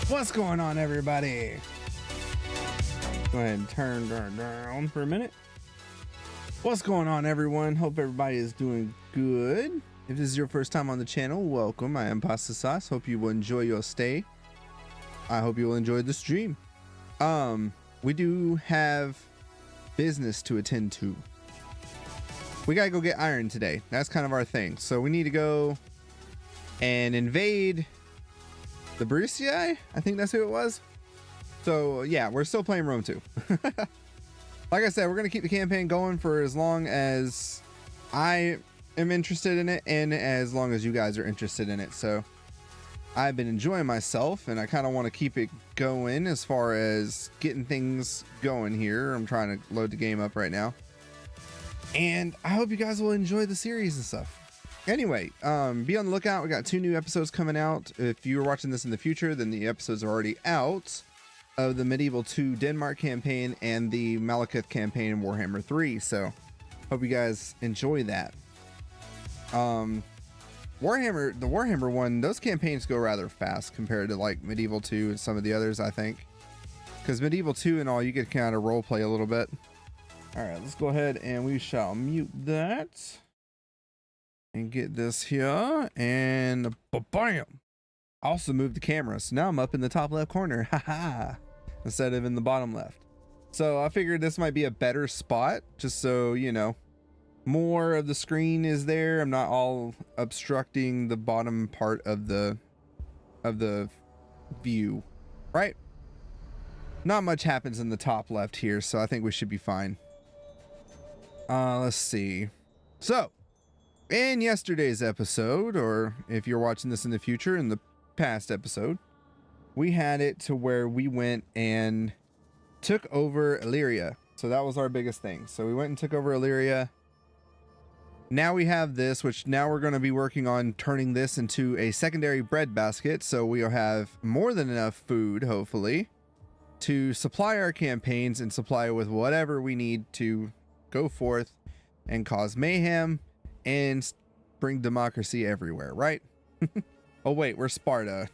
What's going on, everybody? Go ahead and turn that down for a minute. What's going on, everyone? Hope everybody is doing good. If this is your first time on the channel, welcome. I am PastaSawce. Hope you will enjoy your stay. I hope you will enjoy the stream. We do have business to attend to. We gotta go get iron today. That's kind of our thing. So we need to go and invade the Brusii. I think that's who it was. So yeah, we're still playing Rome 2. Like I said, we're gonna keep the campaign going for as long as I am interested in it and as long as you guys are interested in it. So I've been enjoying myself and I kind of want to keep it going as far as getting things going here. I'm trying to load the game up right now. And I hope you guys will enjoy the series and stuff. Anyway, be on the lookout. We got 2 new episodes coming out. If you're watching this in the future, then the episodes are already out of the Medieval 2 Denmark campaign and the Malekith campaign in Warhammer 3. So hope you guys enjoy that. The Warhammer one, those campaigns go rather fast compared to like Medieval 2 and some of the others, I think. Because Medieval 2 and all, you get kind of role play a little bit. All right, let's go ahead and we shall mute that and get this here and bam. Also move the camera, so now I'm up in the top left corner, haha, instead of in the bottom left. So I figured this might be a better spot, just so you know, more of the screen is there. I'm not all obstructing the bottom part of the view, right? Not much happens in the top left here, so I think we should be fine. Let's see. So in yesterday's episode, or if you're watching this in the future, in the past episode, we had it to where we went and took over Illyria. So that was our biggest thing. So we went and took over Illyria. Now we have this, which now we're going to be working on turning this into a secondary bread basket. So we'll have more than enough food, hopefully, to supply our campaigns and supply with whatever we need to go forth and cause mayhem and bring democracy everywhere, right? Oh wait, we're Sparta.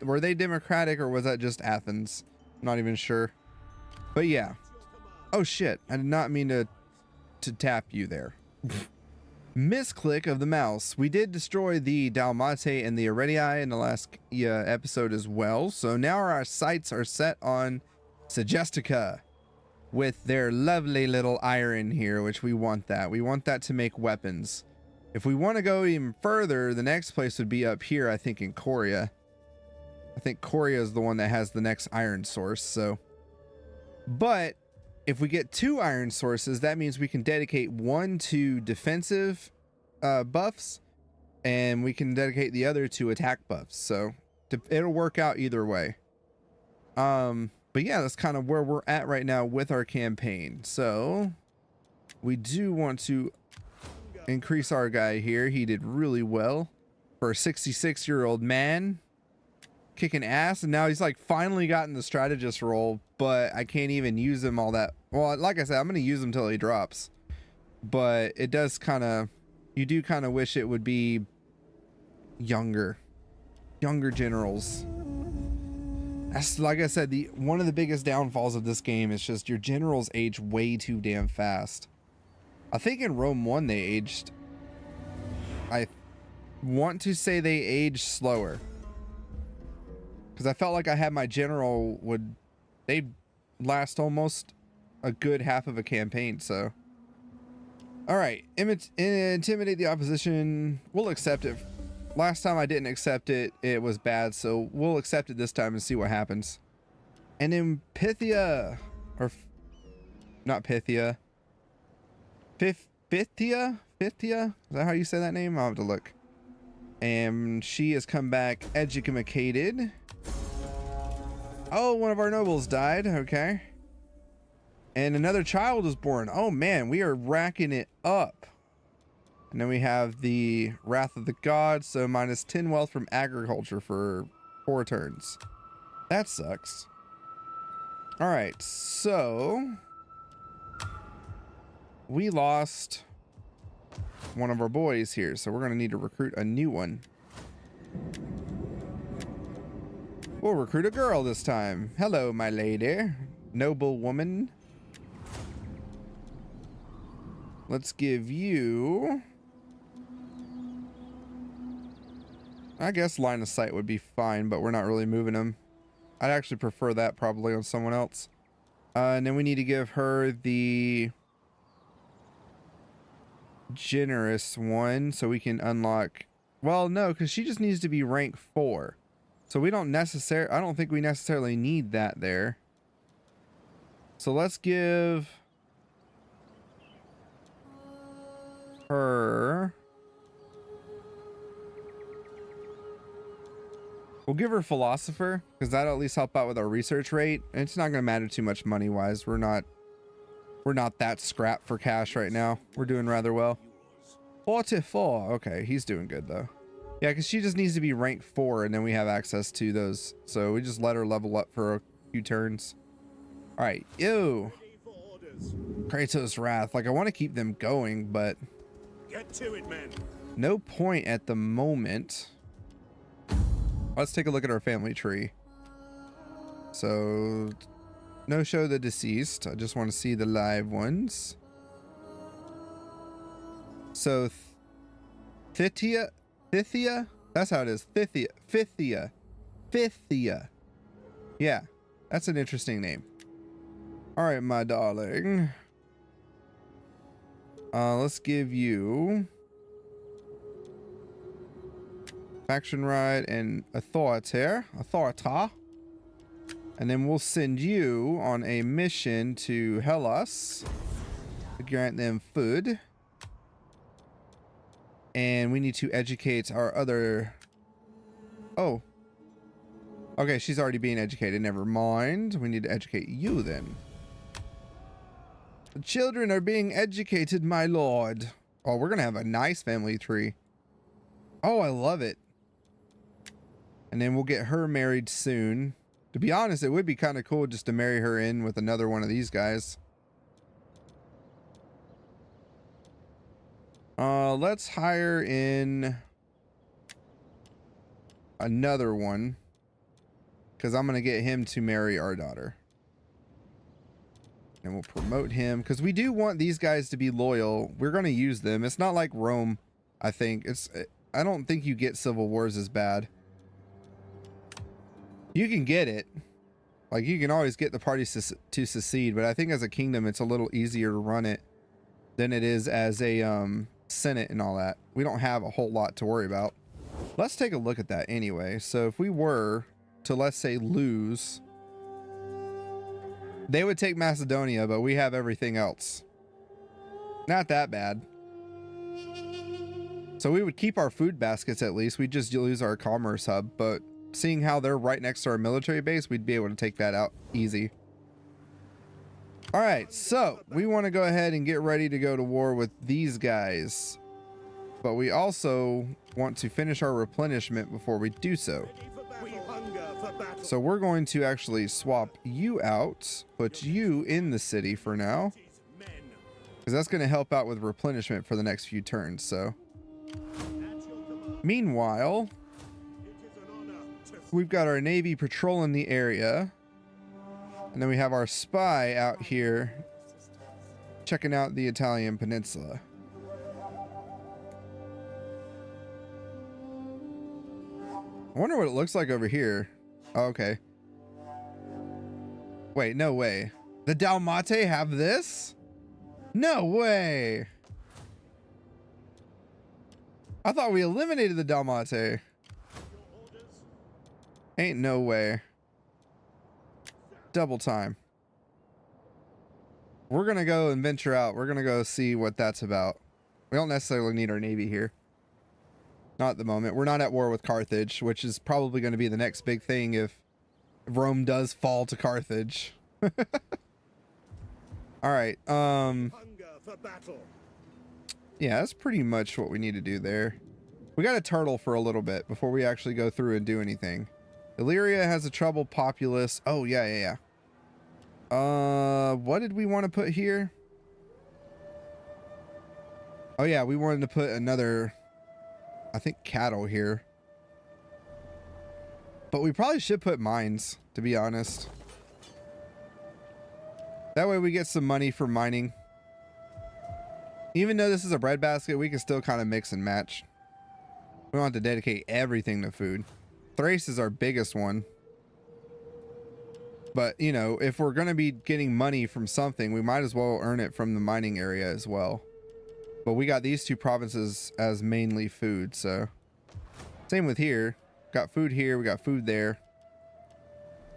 Were they democratic or was that just Athens? I'm not even sure. But yeah. Oh shit, I did not mean to tap you there. Misclick of the mouse. We did destroy the Dalmate and the Aurelii in the last episode as well. So now our sights are set on Segestica with their lovely little iron here, which we want that. We want that to make weapons. If we want to go even further, the next place would be up here, I think in Korea. I think Korea is the one that has the next iron source. So, but if we get 2 iron sources, that means we can dedicate 1 to defensive buffs and we can dedicate the other to attack buffs. So it'll work out either way. But yeah, that's kind of where we're at right now with our campaign. So we do want to increase our guy here. He did really well for a 66-year-old man, kicking ass. And now he's like finally gotten the strategist role, but I can't even use him all that. Well, like I said, I'm going to use him till he drops, but it does kind of, you do kind of wish it would be younger generals. That's, like I said, one of the biggest downfalls of this game is just your generals age way too damn fast. I think in Rome 1 they aged, I want to say they aged slower, because I felt like I had my general they'd last almost a good half of a campaign. So all right, intimidate the opposition. We'll accept it. Last time I didn't accept it, it was bad, so we'll accept it this time and see what happens. And then Pythia, or not Pythia, Pythia, is that how you say that name? I'll have to look. And she has come back educated. Oh, one of our nobles died. Okay. And another child was born. Oh man, we are racking it up. And then we have the Wrath of the Gods, so minus 10 wealth from agriculture for 4 turns. That sucks. All right, so we lost one of our boys here, so we're going to need to recruit a new one. We'll recruit a girl this time. Hello, my lady. Noble woman. Let's give you... I guess line of sight would be fine, but we're not really moving them. I'd actually prefer that probably on someone else. And then we need to give her the generous one so we can unlock... Well, no, because she just needs to be rank 4. So we don't necessarily... I don't think we necessarily need that there. So let's give her... We'll give her philosopher, because that'll at least help out with our research rate. And it's not going to matter too much money-wise. We're not that scrapped for cash right now. We're doing rather well. 44. Okay, he's doing good, though. Yeah, because she just needs to be rank 4, and then we have access to those. So we just let her level up for a few turns. All right, ew. Kratos' Wrath. Like, I want to keep them going, but... Get to it, men. No point at the moment. Let's take a look at our family tree. So, no show the deceased. I just want to see the live ones. So, Thithia? That's how it is. Thithia. Yeah, that's an interesting name. All right, my darling. Let's give you... Faction Ride and Authority. And then we'll send you on a mission to Hellas to grant them food. And we need to educate our other... Oh. Okay, she's already being educated. Never mind. We need to educate you then. The children are being educated, my lord. Oh, we're going to have a nice family tree. Oh, I love it. And then we'll get her married soon. To be honest, it would be kind of cool just to marry her in with another one of these guys. Let's hire in another one, because I'm going to get him to marry our daughter. And we'll promote him, because we do want these guys to be loyal. We're going to use them. It's not like Rome, I think. I don't think you get civil wars as bad. You can get it. Like, you can always get the parties to secede, but I think as a kingdom, it's a little easier to run it than it is as a senate and all that. We don't have a whole lot to worry about. Let's take a look at that anyway. So if we were to, let's say, lose, they would take Macedonia, but we have everything else. Not that bad. So we would keep our food baskets at least. We'd just lose our commerce hub, but seeing how they're right next to our military base, we'd be able to take that out easy. All right, so we want to go ahead and get ready to go to war with these guys. But we also want to finish our replenishment before we do so. So we're going to actually swap you out, put you in the city for now, because that's going to help out with replenishment for the next few turns. So meanwhile, we've got our Navy patrolling the area. And then we have our spy out here checking out the Italian peninsula. I wonder what it looks like over here. Oh, okay. Wait, no way. The Dalmate have this? No way. I thought we eliminated the Dalmate. Ain't no way. Double time. We're gonna go and venture out. We're gonna go see what that's about. We don't necessarily need our navy here. Not at the moment. We're not at war with Carthage, which is probably going to be the next big thing if Rome does fall to Carthage. All right. Yeah, that's pretty much what we need to do there. We got to turtle for a little bit before we actually go through and do anything. Illyria has a troubled populace. Oh, yeah. What did we want to put here? Oh, yeah, we wanted to put another, I think, cattle here. But we probably should put mines, to be honest. That way we get some money for mining. Even though this is a breadbasket, we can still kind of mix and match. We don't have to dedicate everything to food. Thrace is our biggest one. But, you know, if we're going to be getting money from something, we might as well earn it from the mining area as well. But we got these two provinces as mainly food, so. Same with here. Got food here, we got food there.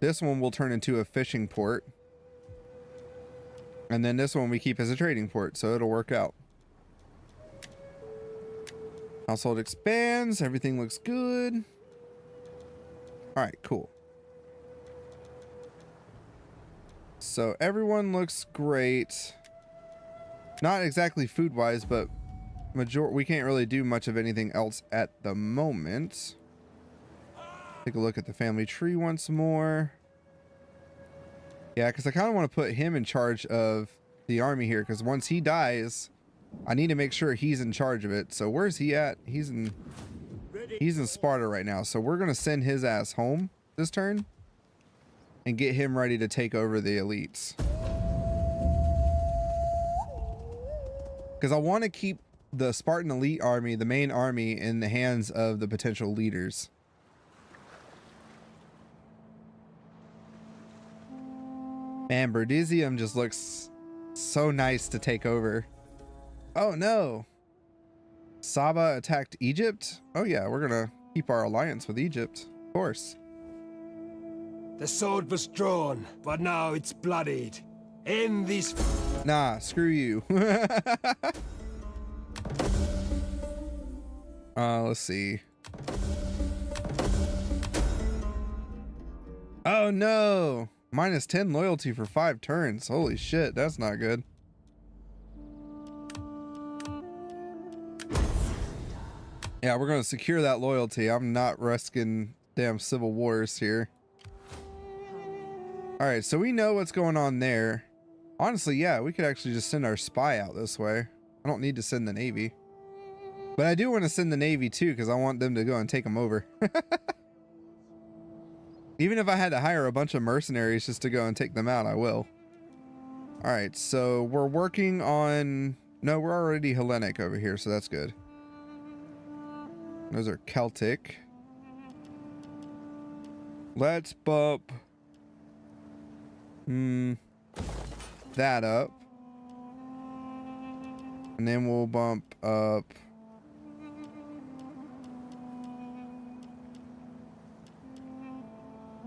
This one will turn into a fishing port. And then this one we keep as a trading port, so it'll work out. Household expands, everything looks good. All right, cool. So everyone looks great. Not exactly food-wise, but we can't really do much of anything else at the moment. Take a look at the family tree once more. Yeah, because I kind of want to put him in charge of the army here, because once he dies, I need to make sure he's in charge of it. So where's he at? He's in Sparta right now. So we're going to send his ass home this turn and get him ready to take over the elites. Because I want to keep the Spartan elite army, the main army, in the hands of the potential leaders. Man, Brundisium just looks so nice to take over. Oh no. Saba attacked Egypt? Oh yeah, we're gonna keep our alliance with Egypt. Of course. The sword was drawn, but now it's bloodied. End this. Nah, screw you. Let's see. Oh no. Minus 10 loyalty for 5 turns. Holy shit, that's not good. Yeah, we're gonna secure that loyalty. I'm not risking damn civil wars here. All right, so we know what's going on there. Honestly, yeah, we could actually just send our spy out this way. I don't need to send the Navy. But I do want to send the Navy too, because I want them to go and take them over. Even if I had to hire a bunch of mercenaries just to go and take them out, I will. All right, so we're working on... No, we're already Hellenic over here, so that's good. Those are Celtic. Let's bump... that up. And then we'll bump up...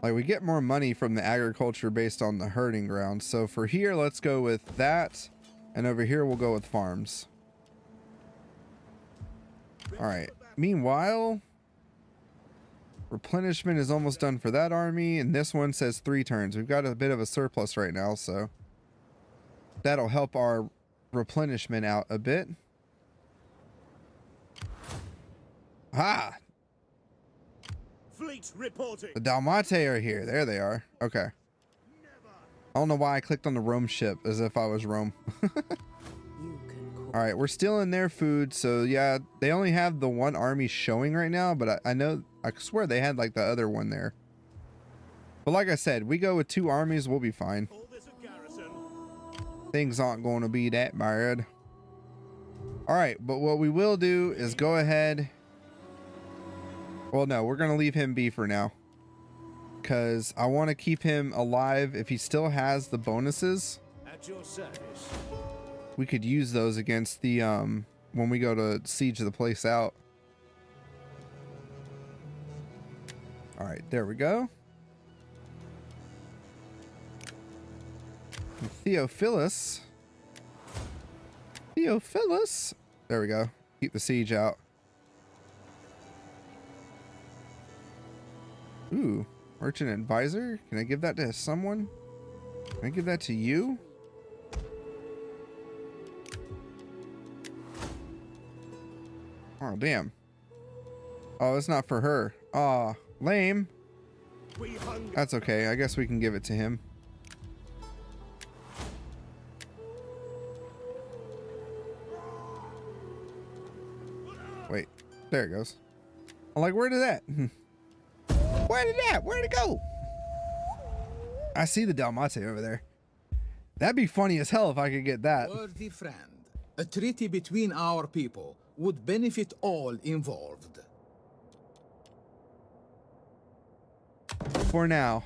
Like, we get more money from the agriculture based on the herding grounds. So for here, let's go with that. And over here, we'll go with farms. All right. Meanwhile, replenishment is almost done for that army. And this one says 3 turns. We've got a bit of a surplus right now, so that'll help our replenishment out a bit. Ah! Fleet reporting. The Dalmate are here. There they are. Okay. I don't know why I clicked on the Rome ship as if I was Rome. All right, we're still in their food. So yeah, they only have the one army showing right now, but I know, I swear they had like the other one there. But like I said, we go with 2 armies, we'll be fine. Things aren't going to be that bad. All right, but what we will do is go ahead. Well, no, we're going to leave him be for now, because I want to keep him alive. If he still has the bonuses, At your service. we could use those against the, when we go to siege the place out. All right, there we go. And Theophilus. There we go. Keep the siege out. Ooh, merchant advisor. Can I give that to someone? Can I give that to you? Oh, damn. Oh, it's not for her. Aw, lame. That's okay. I guess we can give it to him. Wait, there it goes. I'm like, where did that? Where did that? Where'd it go? I see the Dalmate over there. That'd be funny as hell if I could get that. Worthy friend, a treaty between our people would benefit all involved. For now.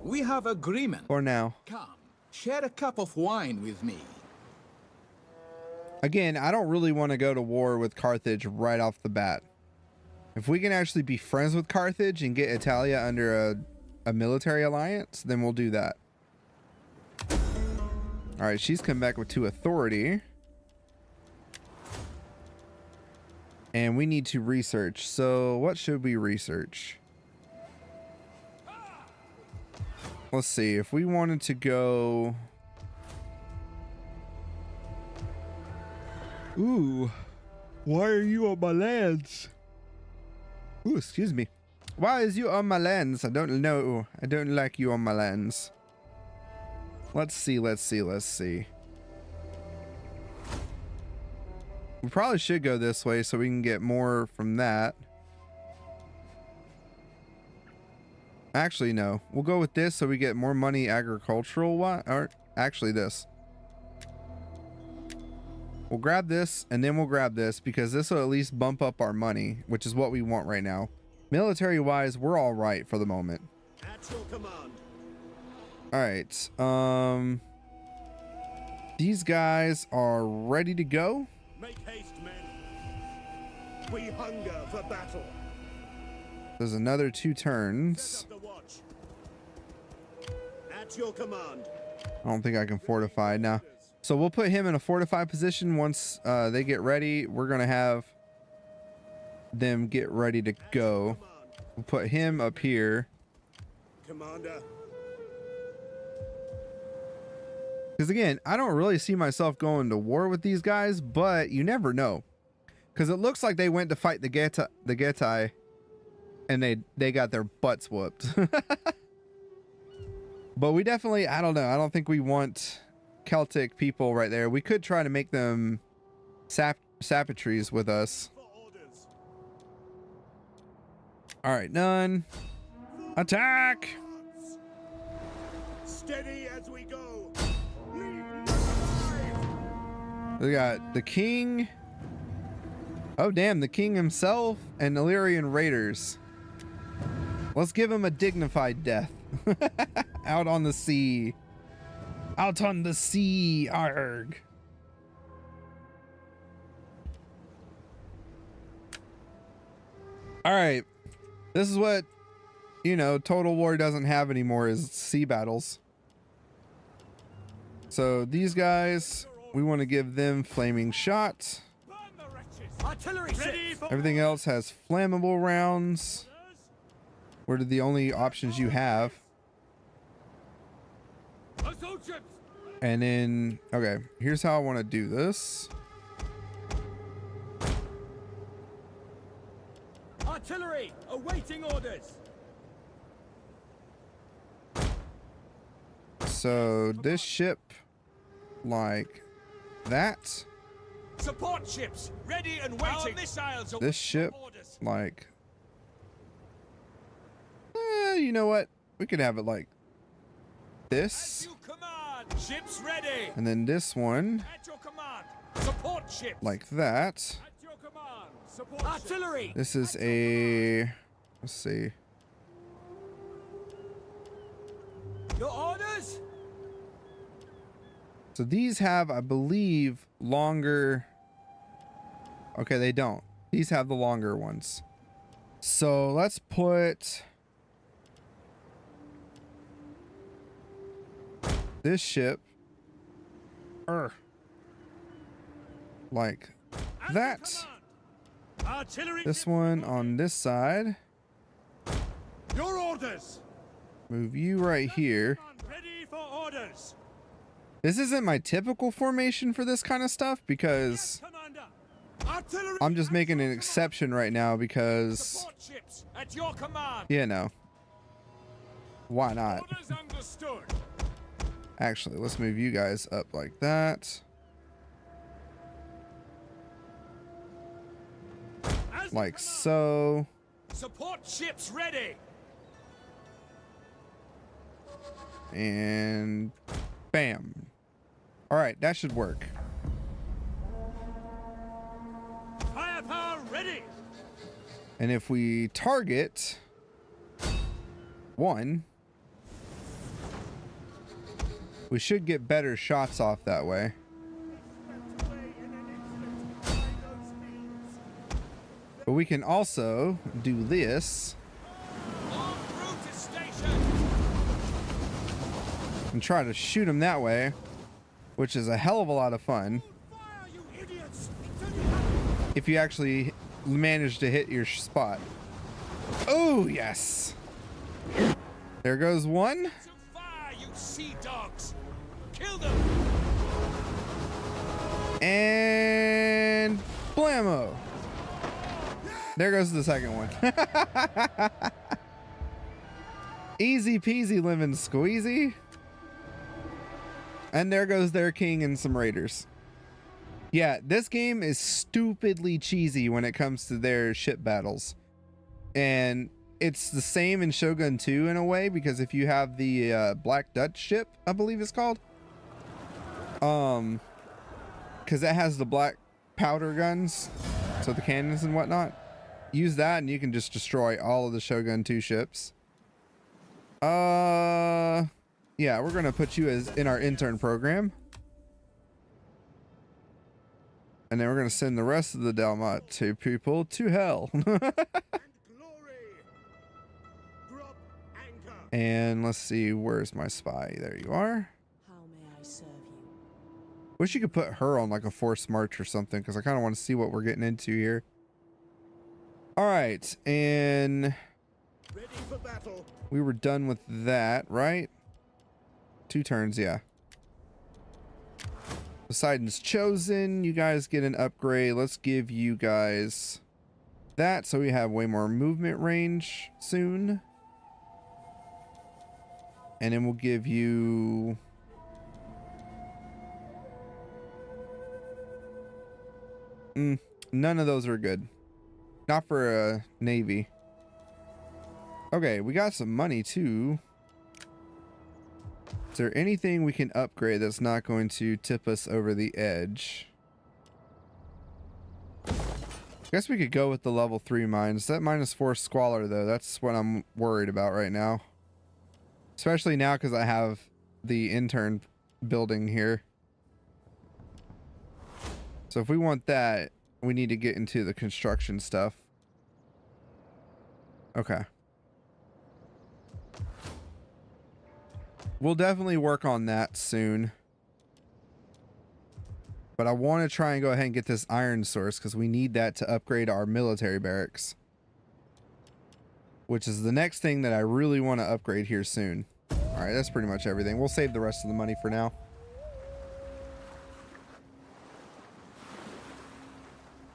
We have agreement. For now. Come, share a cup of wine with me. Again, I don't really want to go to war with Carthage right off the bat. If we can actually be friends with Carthage and get Italia under a military alliance, then we'll do that. All right, she's come back with 2 authority. And we need to research. So what should we research? Let's see. If we wanted to go... Ooh. Why are you on my lands? Ooh, excuse me. Why is you on my lands? I don't know. I don't like you on my lands. Let's see, let's see, let's see. We probably should go this way so we can get more from that. Actually, no. We'll go with this so we get more money agricultural. Or actually this. We'll grab this and then we'll grab this because this will at least bump up our money, which is what we want right now. Military wise, we're all right for the moment. At your command. All right. These guys are ready to go. Make haste, men. We hunger for battle. There's another 2 Set turns. up the watch. At your command. I don't think I can fortify now. So we'll put him in a fortified position once they get ready. We're going to have them get ready to go. We'll put him up here. Commander. Because again, I don't really see myself going to war with these guys, but you never know. Because it looks like they went to fight the Getae, and they got their butts whooped. But we definitely, I don't know. I don't think we want Celtic people right there. We could try to make them sapatries with us. For orders. All right, none. Attack! Steady as we go. We got the king. Oh, damn, the king himself and Illyrian raiders. Let's give him a dignified death. Out on the sea. Out on the sea, arg. All right. This is what, you know, Total War doesn't have anymore is sea battles. So these guys, we want to give them flaming shots. Burn the wretches. Artillery ready for Everything else has flammable rounds. What are the only options you have? assault ships. And then, okay, here's how I want to do this. Artillery awaiting orders. So this ship, like that. Support ships ready and waiting. Our missiles This ship, orders. like, you know what? We could have it like this. At your command. Ships ready. And then this one, At your command. Support ships. like that. At your command. Support artillery. This is a, let's see. Your orders. So these have, I believe, longer. Okay, they don't. These have the longer ones. So let's put this ship like At that. your command. Artillery. This one on this side. Your orders. Move you right here. Ready for orders. This isn't my typical formation for this kind of stuff because Commander. Artillery. I'm just making an exception right now because, Support ships at your command. you know, why not? Orders understood. Actually, let's move you guys up like that. As Like command. so. Support ships ready. and bam. All right, that should work. Firepower ready. And if we target one, we should get better shots off that way. But we can also do this and try to shoot him that way, which is a hell of a lot of fun if you actually manage to hit your spot. Oh, yes. There goes one. Fire, you sea dogs. Kill them. And blammo. There goes the second one. Easy peasy lemon squeezy. And there goes their king and some raiders. Yeah, this game is stupidly cheesy when it comes to their ship battles. And it's the same in Shogun 2 in a way, because if you have the Black Dutch ship, I believe it's called. Because that has the black powder guns, so the cannons and whatnot. Use that and you can just destroy all of the Shogun 2 ships. Yeah, we're gonna put you as in our intern program. And then we're gonna send the rest of the Dalmat people to hell. And let's see, where's my spy? There you are. How may I serve you? Wish you could put her on like a forced march or something, because I kind of want to see what we're getting into here. All right, and Ready for battle. we were done with that, right? 2 turns, yeah. Poseidon's chosen. You guys get an upgrade. Let's give you guys that so we have way more movement range soon. And then we'll give you none of those are good. Not for a navy. Okay, we got some money too. Is there anything we can upgrade that's not going to tip us over the edge? I guess we could go with the level 3 mines. That -4 squalor though, that's what I'm worried about right now. Especially now because I have the intern building here. So if we want that, we need to get into the construction stuff. Okay. We'll definitely work on that soon. But I want to try and go ahead and get this iron source because we need that to upgrade our military barracks. Which is the next thing that I really want to upgrade here soon. Alright, that's pretty much everything. We'll save the rest of the money for now.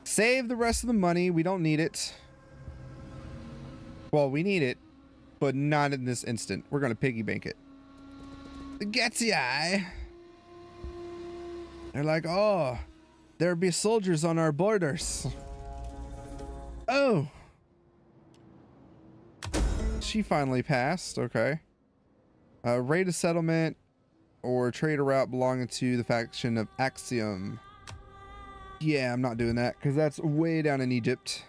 Save the rest of the money. We don't need it. Well, we need it, but not in this instant. We're going to piggy bank it. Gets ya. They're like, oh, there'll be soldiers on our borders. Oh. She finally passed. Okay. Raid a settlement or trade a route belonging to the faction of Axiom. Yeah, I'm not doing that because that's way down in Egypt.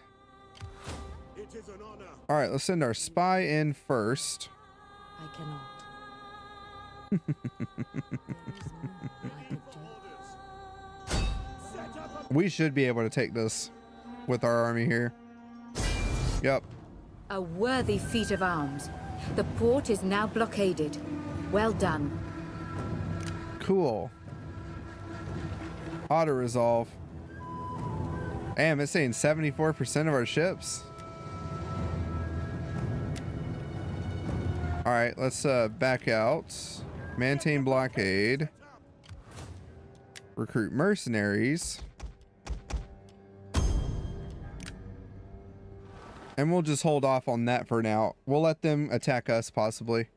It is an honor. All right, let's send our spy in first. I cannot. There is more I could do. Set up We should be able to take this with our army here. Yep. A worthy feat of arms. The port is now blockaded. Well done. Cool. Auto resolve. Damn, it's saying 74% of our ships. All right, let's back out. Maintain blockade. Recruit mercenaries. And we'll just hold off on that for now. We'll let them attack us possibly.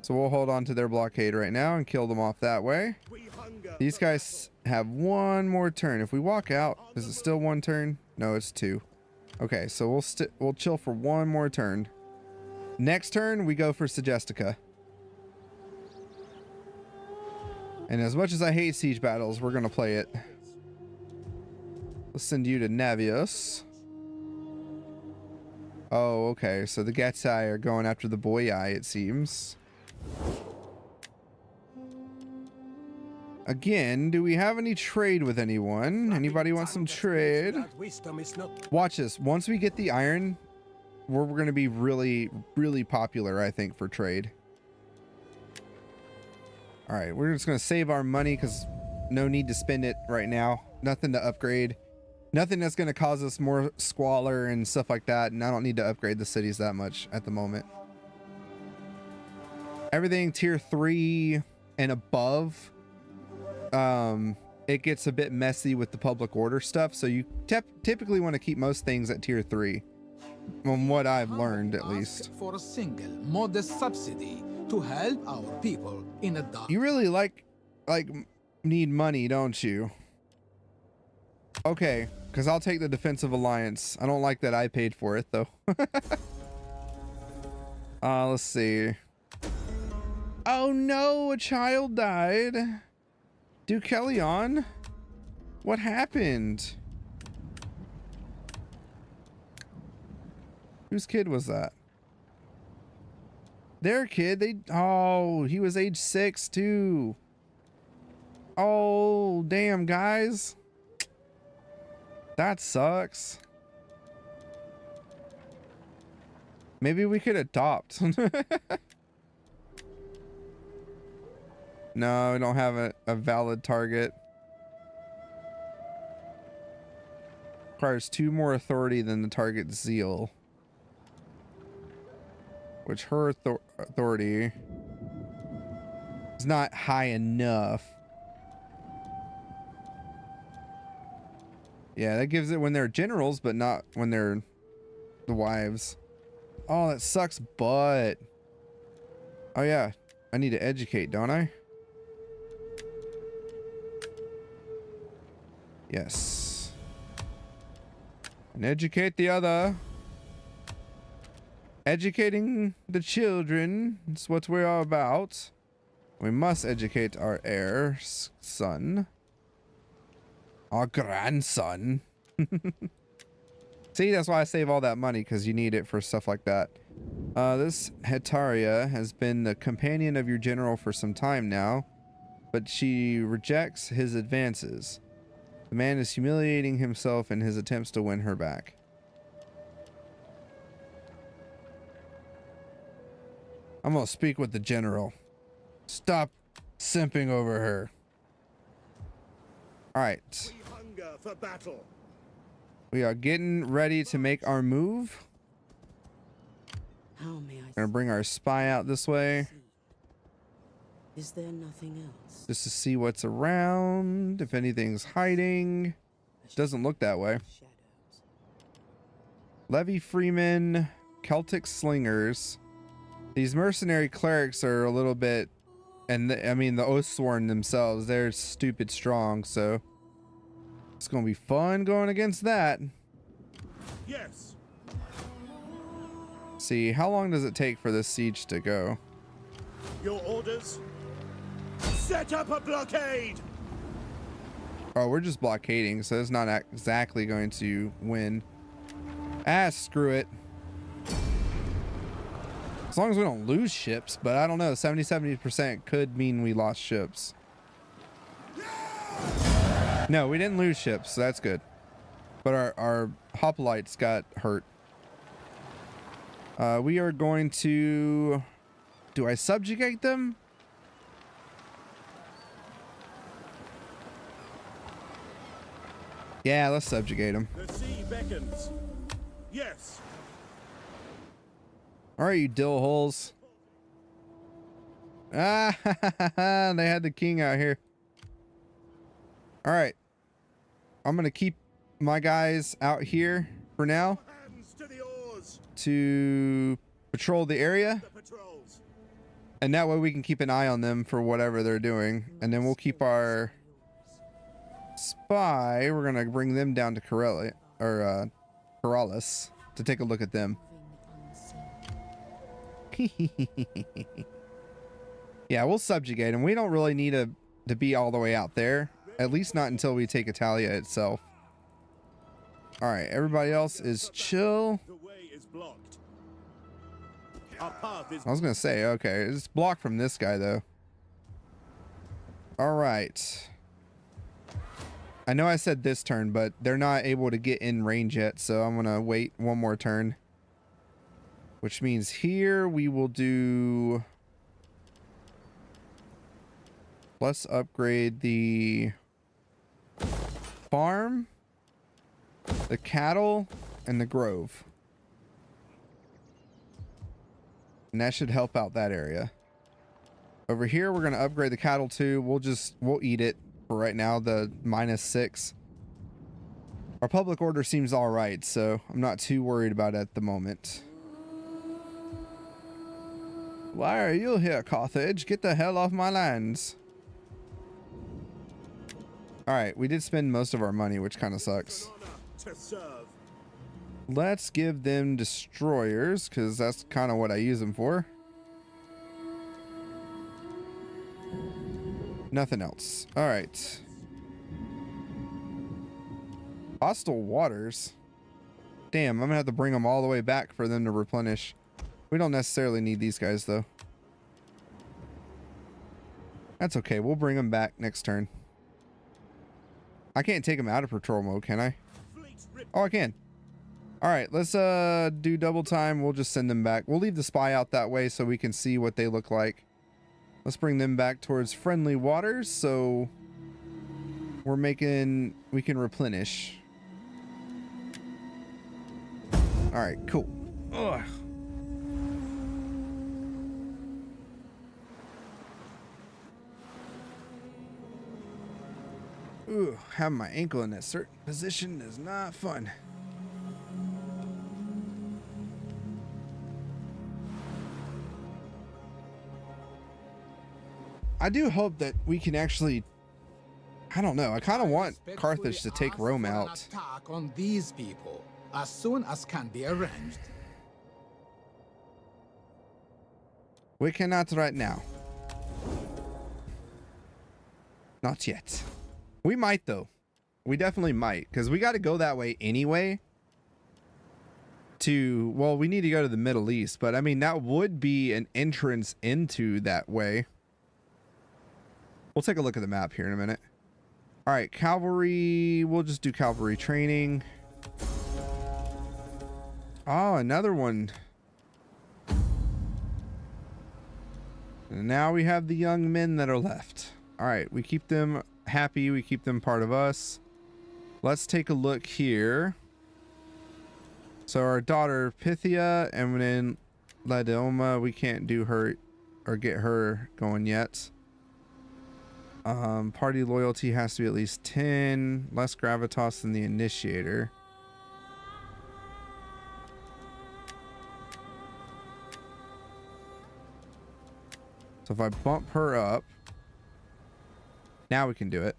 So we'll hold on to their blockade right now and kill them off that way. we hunger. These guys have one more turn. If we walk out, is it still 1 turn? No, it's 2. Okay, so we'll chill for 1 more turn. Next turn, we go for Segestica. And as much as I hate siege battles, we're gonna play it. Let's send you to Navios. Oh, okay. So the Getsai are going after the Boyai, it seems. Again, do we have any trade with anyone? Anybody want some trade? Watch this. Once we get the iron, we're going to be really, really popular, I think, for trade. All right, we're just going to save our money because no need to spend it right now. Nothing to upgrade. Nothing that's going to cause us more squalor and stuff like that. And I don't need to upgrade the cities that much at the moment. Everything tier 3 and above, it gets a bit messy with the public order stuff. So you typically want to keep most things at tier 3. From what I've learned, at least. For a single modest subsidy to help our people in a dark. You really like need money, don't you? Okay, because I'll take the defensive alliance. I don't like that I paid for it though. Let's see. Oh no, a child died. Deucalion? What happened? Whose kid was that? Their kid. Oh, he was age 6 too. Oh, damn, guys. That sucks. Maybe we could adopt. No, we don't have a valid target. Requires 2 more authority than the target's zeal. Which her authority is not high enough. Yeah, that gives it when they're generals, but not when they're the wives. Oh, that sucks butt. Oh yeah, I need to educate, don't I? Yes. And educate the other. Educating the children is what we're all about. We must educate our heir, son. Our grandson. See, that's why I save all that money, because you need it for stuff like that. This Hetaria has been the companion of your general for some time now, but she rejects his advances. The man is humiliating himself in his attempts to win her back. I'm gonna speak with the general. Stop simping over her. All right. We hunger for battle. We are getting ready to make our move. How may I Gonna bring our spy out this way. Is there nothing else? Just to see what's around, if anything's hiding. Doesn't look that way. Shadows. Levy Freeman, Celtic Slingers. These mercenary clerics are a little bit, and I mean the Oathsworn themselves, they're stupid strong, so it's gonna be fun going against that. Yes. See, how long does it take for this siege to go? Your orders? Set up a blockade. Oh, we're just blockading, so it's not exactly going to win. Ah, screw it. As long as we don't lose ships, but I don't know, 70% could mean we lost ships. No, we didn't lose ships, so that's good. But our hoplites got hurt. We are going to... Do I subjugate them? Yeah, let's subjugate them. The sea beckons. Yes. All right, you dill holes. Ah, they had the king out here. All right. I'm going to keep my guys out here for now Hands to the oars. to patrol the area. The patrols. And that way we can keep an eye on them for whatever they're doing. And then we'll keep our spy. We're going to bring them down to Corelli, or Corrales, to take a look at them. Yeah, we'll subjugate them. We don't really need to to be all the way out there. At least not until we take Italia itself. All right, everybody else is chill. The way is blocked. Our path is I was gonna say, okay, it's blocked from this guy though. All right. I know I said this turn, but they're not able to get in range yet, so I'm gonna wait one more turn. Which means here we will do... Let's upgrade the farm, the cattle, and the grove. And that should help out that area. Over here, we're going to upgrade the cattle too. We'll eat it for right now, the -6. Our public order seems all right, so I'm not too worried about it at the moment. Why are you here, Carthage? Get the hell off my lands. All right, we did spend most of our money, which kind of sucks. honor to serve. Let's give them destroyers, because that's kind of what I use them for. Nothing else. All right. Hostile waters. Damn, I'm gonna have to bring them all the way back for them to replenish. We don't necessarily need these guys though. That's okay. We'll bring them back next turn. I can't take them out of patrol mode, can I? Oh, I can. All right, let's do double time. We'll just send them back. We'll leave the spy out that way so we can see what they look like. Let's bring them back towards friendly waters so we can replenish. All right, cool. Ugh. Ooh, having my ankle in that certain position is not fun. I do hope that we can actually, I don't know, I kind of want Carthage to take Rome out. Attack on these people as soon as can be arranged. We cannot right now. Not yet. We might though. We definitely might, because we got to go that way anyway. Well, we need to go to the Middle East, but I mean, that would be an entrance into that way. We'll take a look at the map here in a minute. All right, cavalry. We'll just do cavalry training. Oh, another one. And now we have the young men that are left. All right, we keep them happy. We keep them part of us. Let's take a look here. So our daughter Pythia and then Laodioma, we can't do her or get her going yet. Party loyalty has to be at least 10, less gravitas than the initiator. So if I bump her up, now we can do it.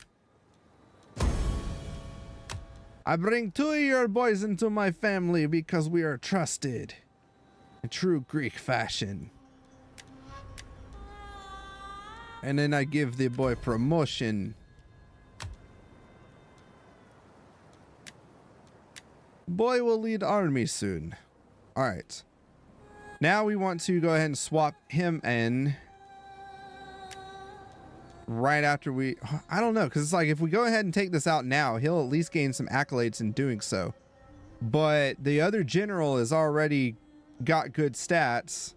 I bring 2 of your boys into my family because we are trusted in true Greek fashion. And then I give the boy promotion. Boy will lead army soon. All right. Now we want to go ahead and swap him in. Right after I don't know, because it's like if we go ahead and take this out now, he'll at least gain some accolades in doing so. But the other general has already got good stats.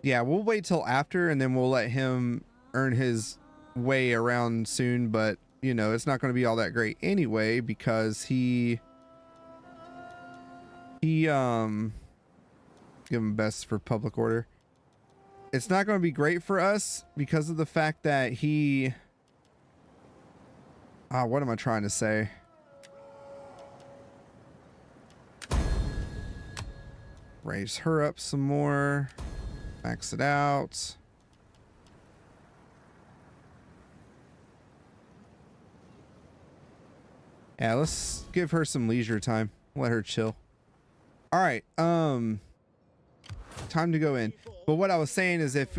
Yeah, we'll wait till after and then we'll let him earn his way around soon. But, you know, it's not going to be all that great anyway because he give him best for public order. It's not going to be great for us because of the fact that what am I trying to say? Raise her up some more. Max it out. Yeah, let's give her some leisure time. Let her chill. All right. Time to go in. But what I was saying is if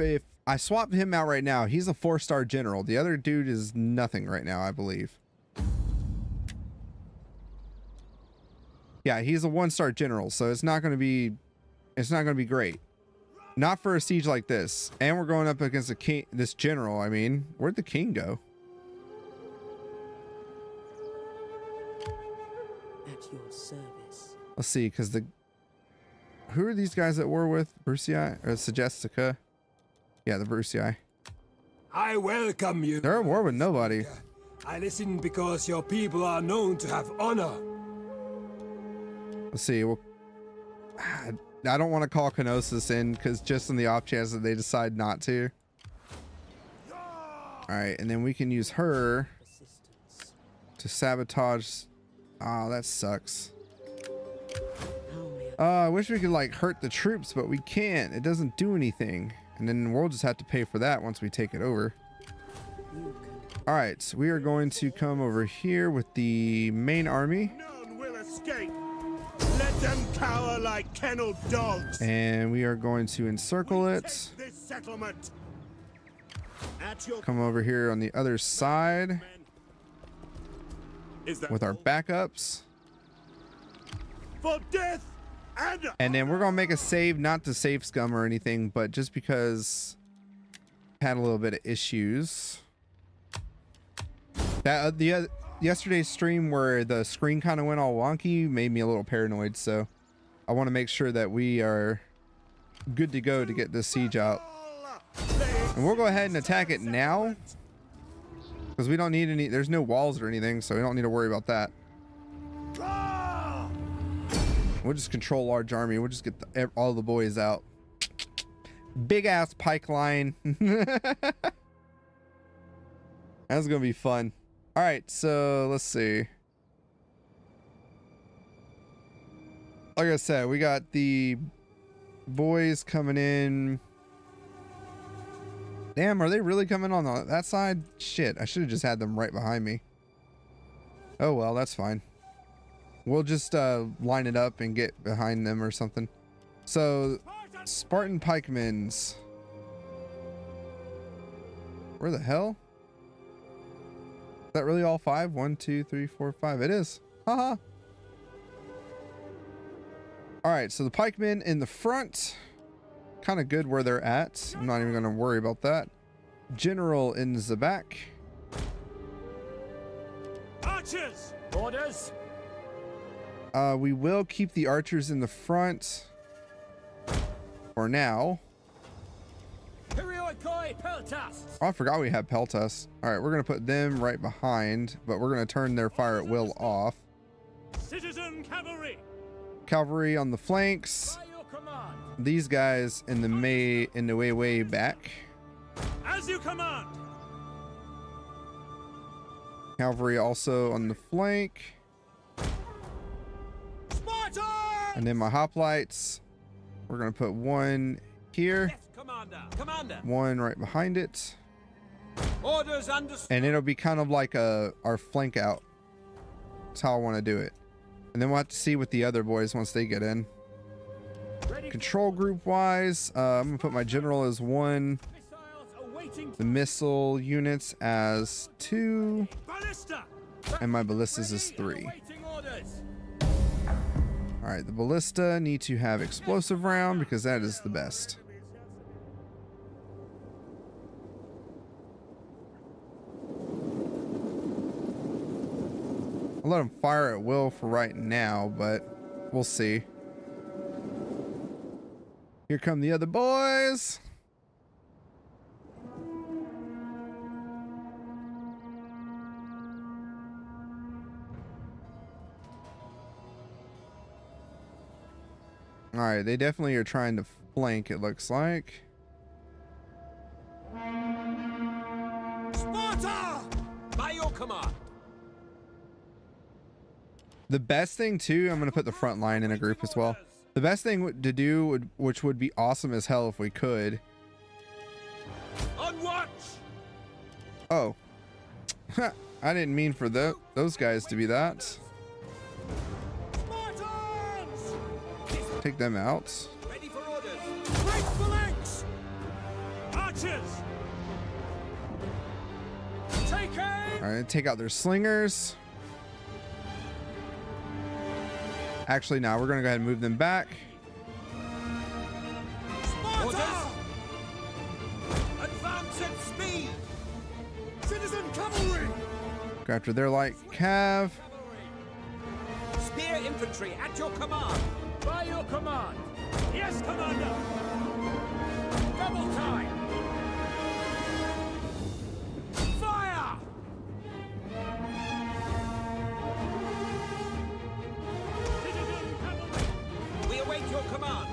I swapped him out right now. He's a 4-star general. The other dude is nothing right now, I believe. Yeah, he's a 1-star general, so it's not going to be great. Not for a siege like this. And we're going up against the king, this general. I mean, where'd the king go? At your service. Let's see, because who are these guys at war with? Brusii or Segestica? Yeah, the Brusii. I welcome you. They're at war with nobody. I listen because your people are known to have honor. Let's see. Well, I don't want to call Kenosis in because just in the off chance that they decide not to. All right, and then we can use her Assistance. to sabotage. Oh, that sucks. How may I wish we could like hurt the troops, but we can't. It doesn't do anything. And then we'll just have to pay for that once we take it over. you can All right, so we are going to come over here with the main army. None will escape. Let them cower like kennelled dogs. And we are going to encircle it. Take this settlement. At your Come over here on the other side men. Is that with our all? backups. For death And then we're gonna make a save, not to save scum or anything, but just because had a little bit of issues. That yesterday's stream where the screen kind of went all wonky made me a little paranoid, so I want to make sure that we are good to go to get this siege out. And we'll go ahead and attack it now because we don't need any, there's no walls or anything, so we don't need to worry about that. We'll just control large army. We'll just get all the boys out. Big ass pike line. That's gonna be fun. All right, so let's see. Like I said, we got the boys coming in. Damn, are they really coming on that side? Shit, I should have just had them right behind me. Oh well, that's fine. We'll just line it up and get behind them or something. So, Spartan pikemans. Where the hell? Is that really all 5? 1, 2, 3, 4, 5. It is. Haha. Alright, so the pikemen in the front. Kind of good where they're at. I'm not even going to worry about that. General in the back. archers. Orders. We will keep the archers in the front for now. Oh, I forgot we have Peltas. All right, we're going to put them right behind, but we're going to turn their fire at will off. Citizen cavalry. Cavalry on the flanks. These guys in the way back. As you command. Cavalry also on the flank. Sparta! And then my hoplites. We're going to put one here. Yes, Commander. Commander. One right behind it. Orders understood. And it'll be kind of like our flank out. That's how I want to do it. And then we'll have to see with the other boys once they get in. Control group wise, I'm going to put my general as 1. The missile units as 2. Ballista. And my ballistas is 3. Alright, the ballista need to have explosive round because that is the best. I'll let them fire at will for right now, but we'll see. Here come the other boys. All right, they definitely are trying to flank, it looks like. Sparta! By your command. The best thing too, I'm going to put the front line in a group as well. The best thing to do, which would be awesome as hell if we could. On watch. Oh. I didn't mean for those guys to be that. Spartans! Take them out. Ready for orders. Break phalanx. Archers! Take aim! All right, take out their slingers. Actually, now we're gonna go ahead and move them back. Sparta! Advance at speed! Citizen cavalry! Go after their light cav. Spear infantry at your command! By your command! Yes, Commander! Double time! Fire! Citizen cavalry! We await your command!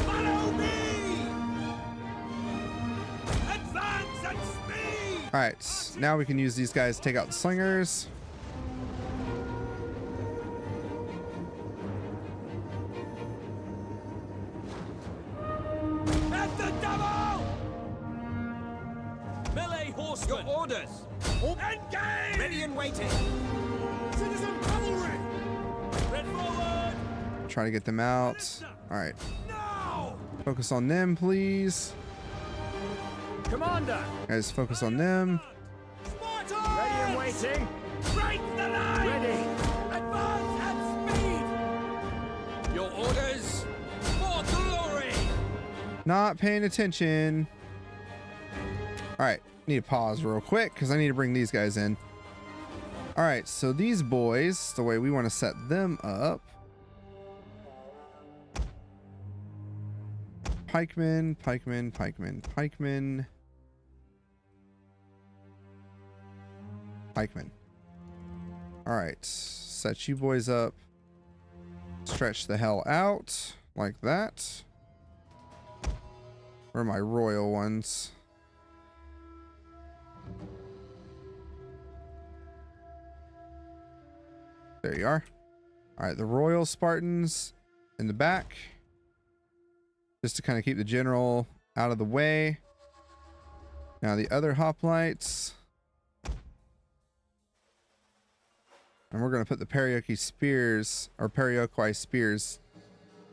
Follow me! Advance at speed! All right, now we can use these guys to take out the slingers. At the double! Melee horsemen! Your orders! Engage! Ready and waiting! Citizen cavalry! Red forward! Try to get them out. All right, Now! focus on them, please. Commander! Guys, focus on them. Sparta! Ready and waiting! Break the line! Ready! Advance at speed! Your orders! For glory! Not paying attention. All right, need to pause real quick because I need to bring these guys in. All right, so these boys, the way we want to set them up. Pikemen, pikemen, pikemen, pikemen. Pikemen. All right, set you boys up. Stretch the hell out like that. Where are my royal ones? There you are. All right, the royal Spartans in the back. Just to kind of keep the general out of the way. Now the other hoplites. And we're going to put the Perioki spears, or Perioki spears,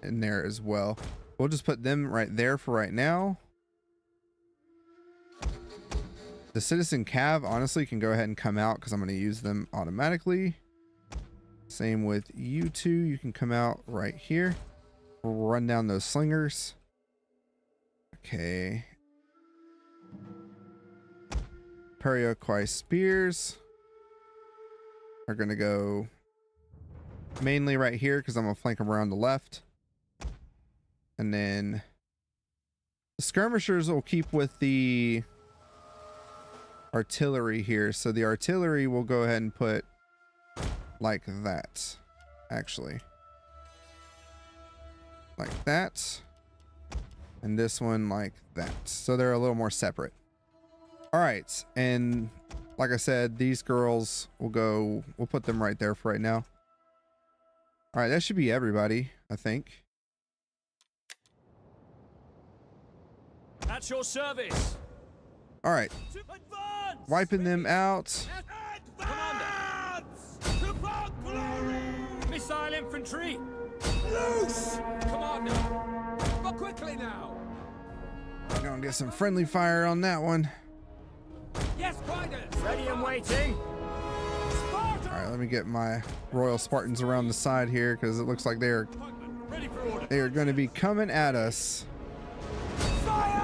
in there as well. We'll just put them right there for right now. The citizen cav honestly can go ahead and come out because I'm going to use them automatically. Same with you two. You can come out right here. We'll run down those slingers. Okay. Perioki spears are going to go mainly right here because I'm going to flank them around the left. And then the skirmishers will keep with the artillery here. So the artillery will go ahead and put like that, actually. Like that. And this one like that. So they're a little more separate. All right. And like I said, these girls will go, we'll put them right there for right now. All right. That should be everybody, I think. At your service! All right. To advance! Wiping them out. Advance! To for glory! Missile infantry! Loose! Commander! But quickly now! Gonna get some friendly fire on that one. Yes, Riders! Ready and waiting! Sparta! All right, let me get my Royal Spartans around the side here because it looks like Ready for order! they are going to be coming at us. Fire!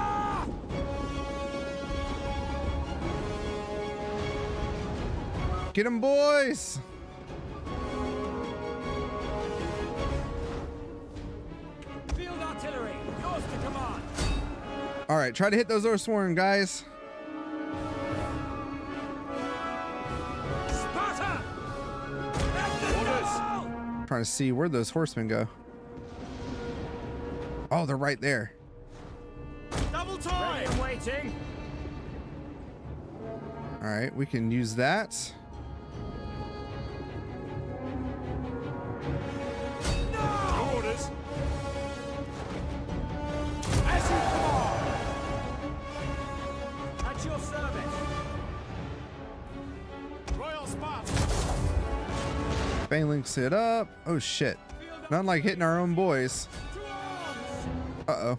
Get them, boys! Field artillery, yours to command! All right, try to hit those Orsworn, guys. Sparta! At the double! Trying to see where those horsemen go. Oh, they're right there. Double time! Ready and waiting! All right, we can use that. Now! Orders! As you command! At your service! Royal Sparta! Phalanx it up. Oh, shit. Not like hitting our own boys. To arms! Uh-oh.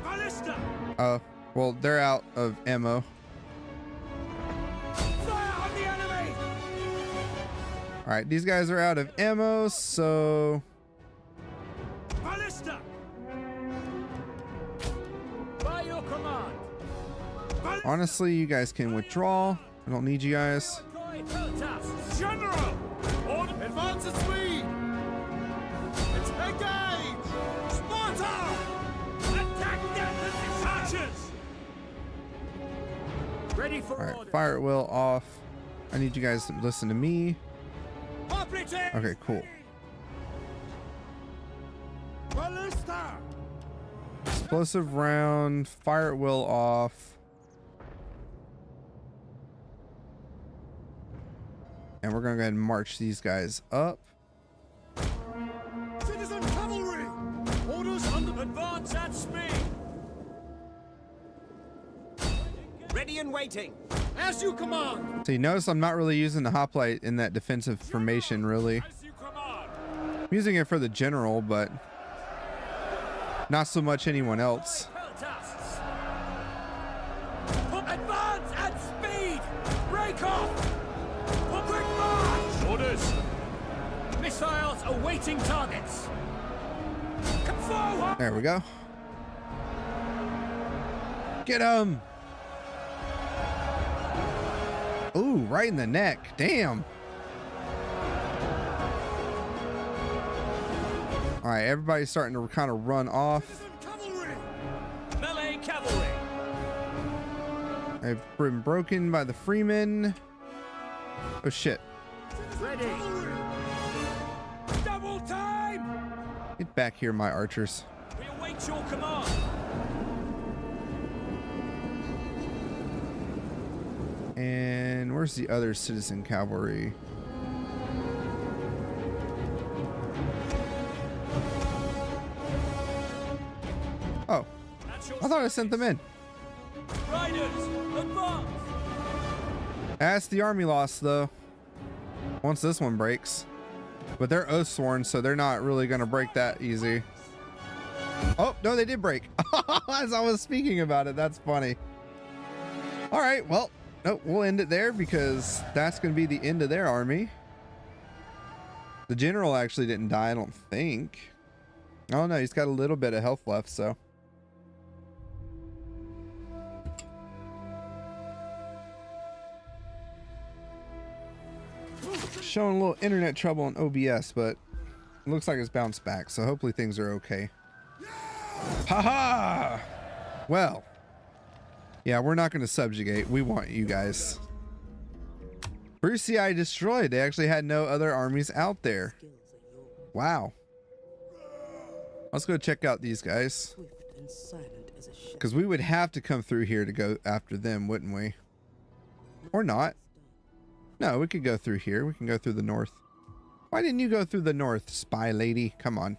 Ballista! Oh, Well, they're out of ammo. Fire on the enemy! All right, these guys are out of ammo, so Ballista! By your command! Ballista! honestly, you guys can withdraw. I don't need you guys. General! Order! Advance at speed! It's engage! Sparta! Attack them with dispatches! Ready for All right, order. fire at will off. I need you guys to listen to me. Okay, cool. Ballista! Explosive round, fire at will off. And we're gonna go ahead and march these guys up. Citizen cavalry! Orders under advance at speed! Ready and waiting! As you command! So you notice I'm not really using the hoplite in that defensive formation, really. As you command! I'm using it for the general, but not so much anyone else. Peltasts! Advance at speed! Break off! Quick march! Orders! Missiles awaiting targets! Come forward! There we go. Get him! Ooh, right in the neck. Damn. All right, everybody's starting to kind of run off. Citizen cavalry! Melee cavalry! I've been broken by the Freemen. Oh shit. Ready! Double time! Get back here, my archers. We await your command! And where's the other citizen cavalry? Oh, I thought I sent them in. Riders, advance! That's the army loss, though. Once this one breaks. But they're oath-sworn, so they're not really going to break that easy. Oh, no, they did break. As I was speaking about it, that's funny. All right, well, no, we'll end it there because that's going to be the end of their army. The general actually didn't die, I don't think. Oh, no, he's got a little bit of health left, so. Showing a little internet trouble on OBS, but it looks like it's bounced back, so hopefully things are okay. Haha! Well, yeah, we're not going to subjugate. We want you guys. Brucei destroyed. They actually had no other armies out there. Wow. Let's go check out these guys. Swift and silent as a shadow. Because we would have to come through here to go after them, wouldn't we? Or not. No, we could go through here. We can go through the north. Why didn't you go through the north, spy lady? Come on.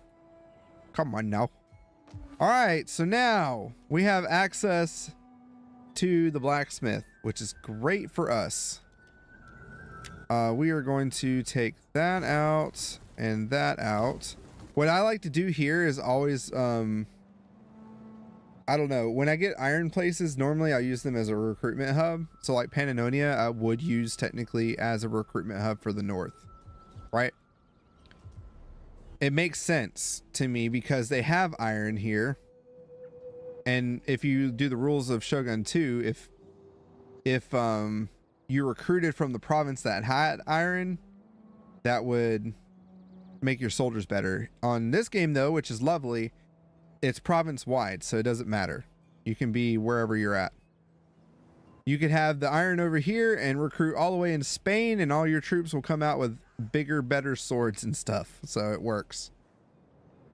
Come on now. All right, so now we have access to the blacksmith, which is great for us. We are going to take that out and that out. What I like to do here is always, I don't know, when I get iron places, normally I use them as a recruitment hub. So like Pannonia, I would use technically as a recruitment hub for the north, right? It makes sense to me because they have iron here. And if you do the rules of Shogun 2, if you recruited from the province that had iron, that would make your soldiers better. On this game though, which is lovely, it's province wide, so it doesn't matter. You can be wherever you're at. You could have the iron over here and recruit all the way into Spain, and all your troops will come out with bigger, better swords and stuff. So it works.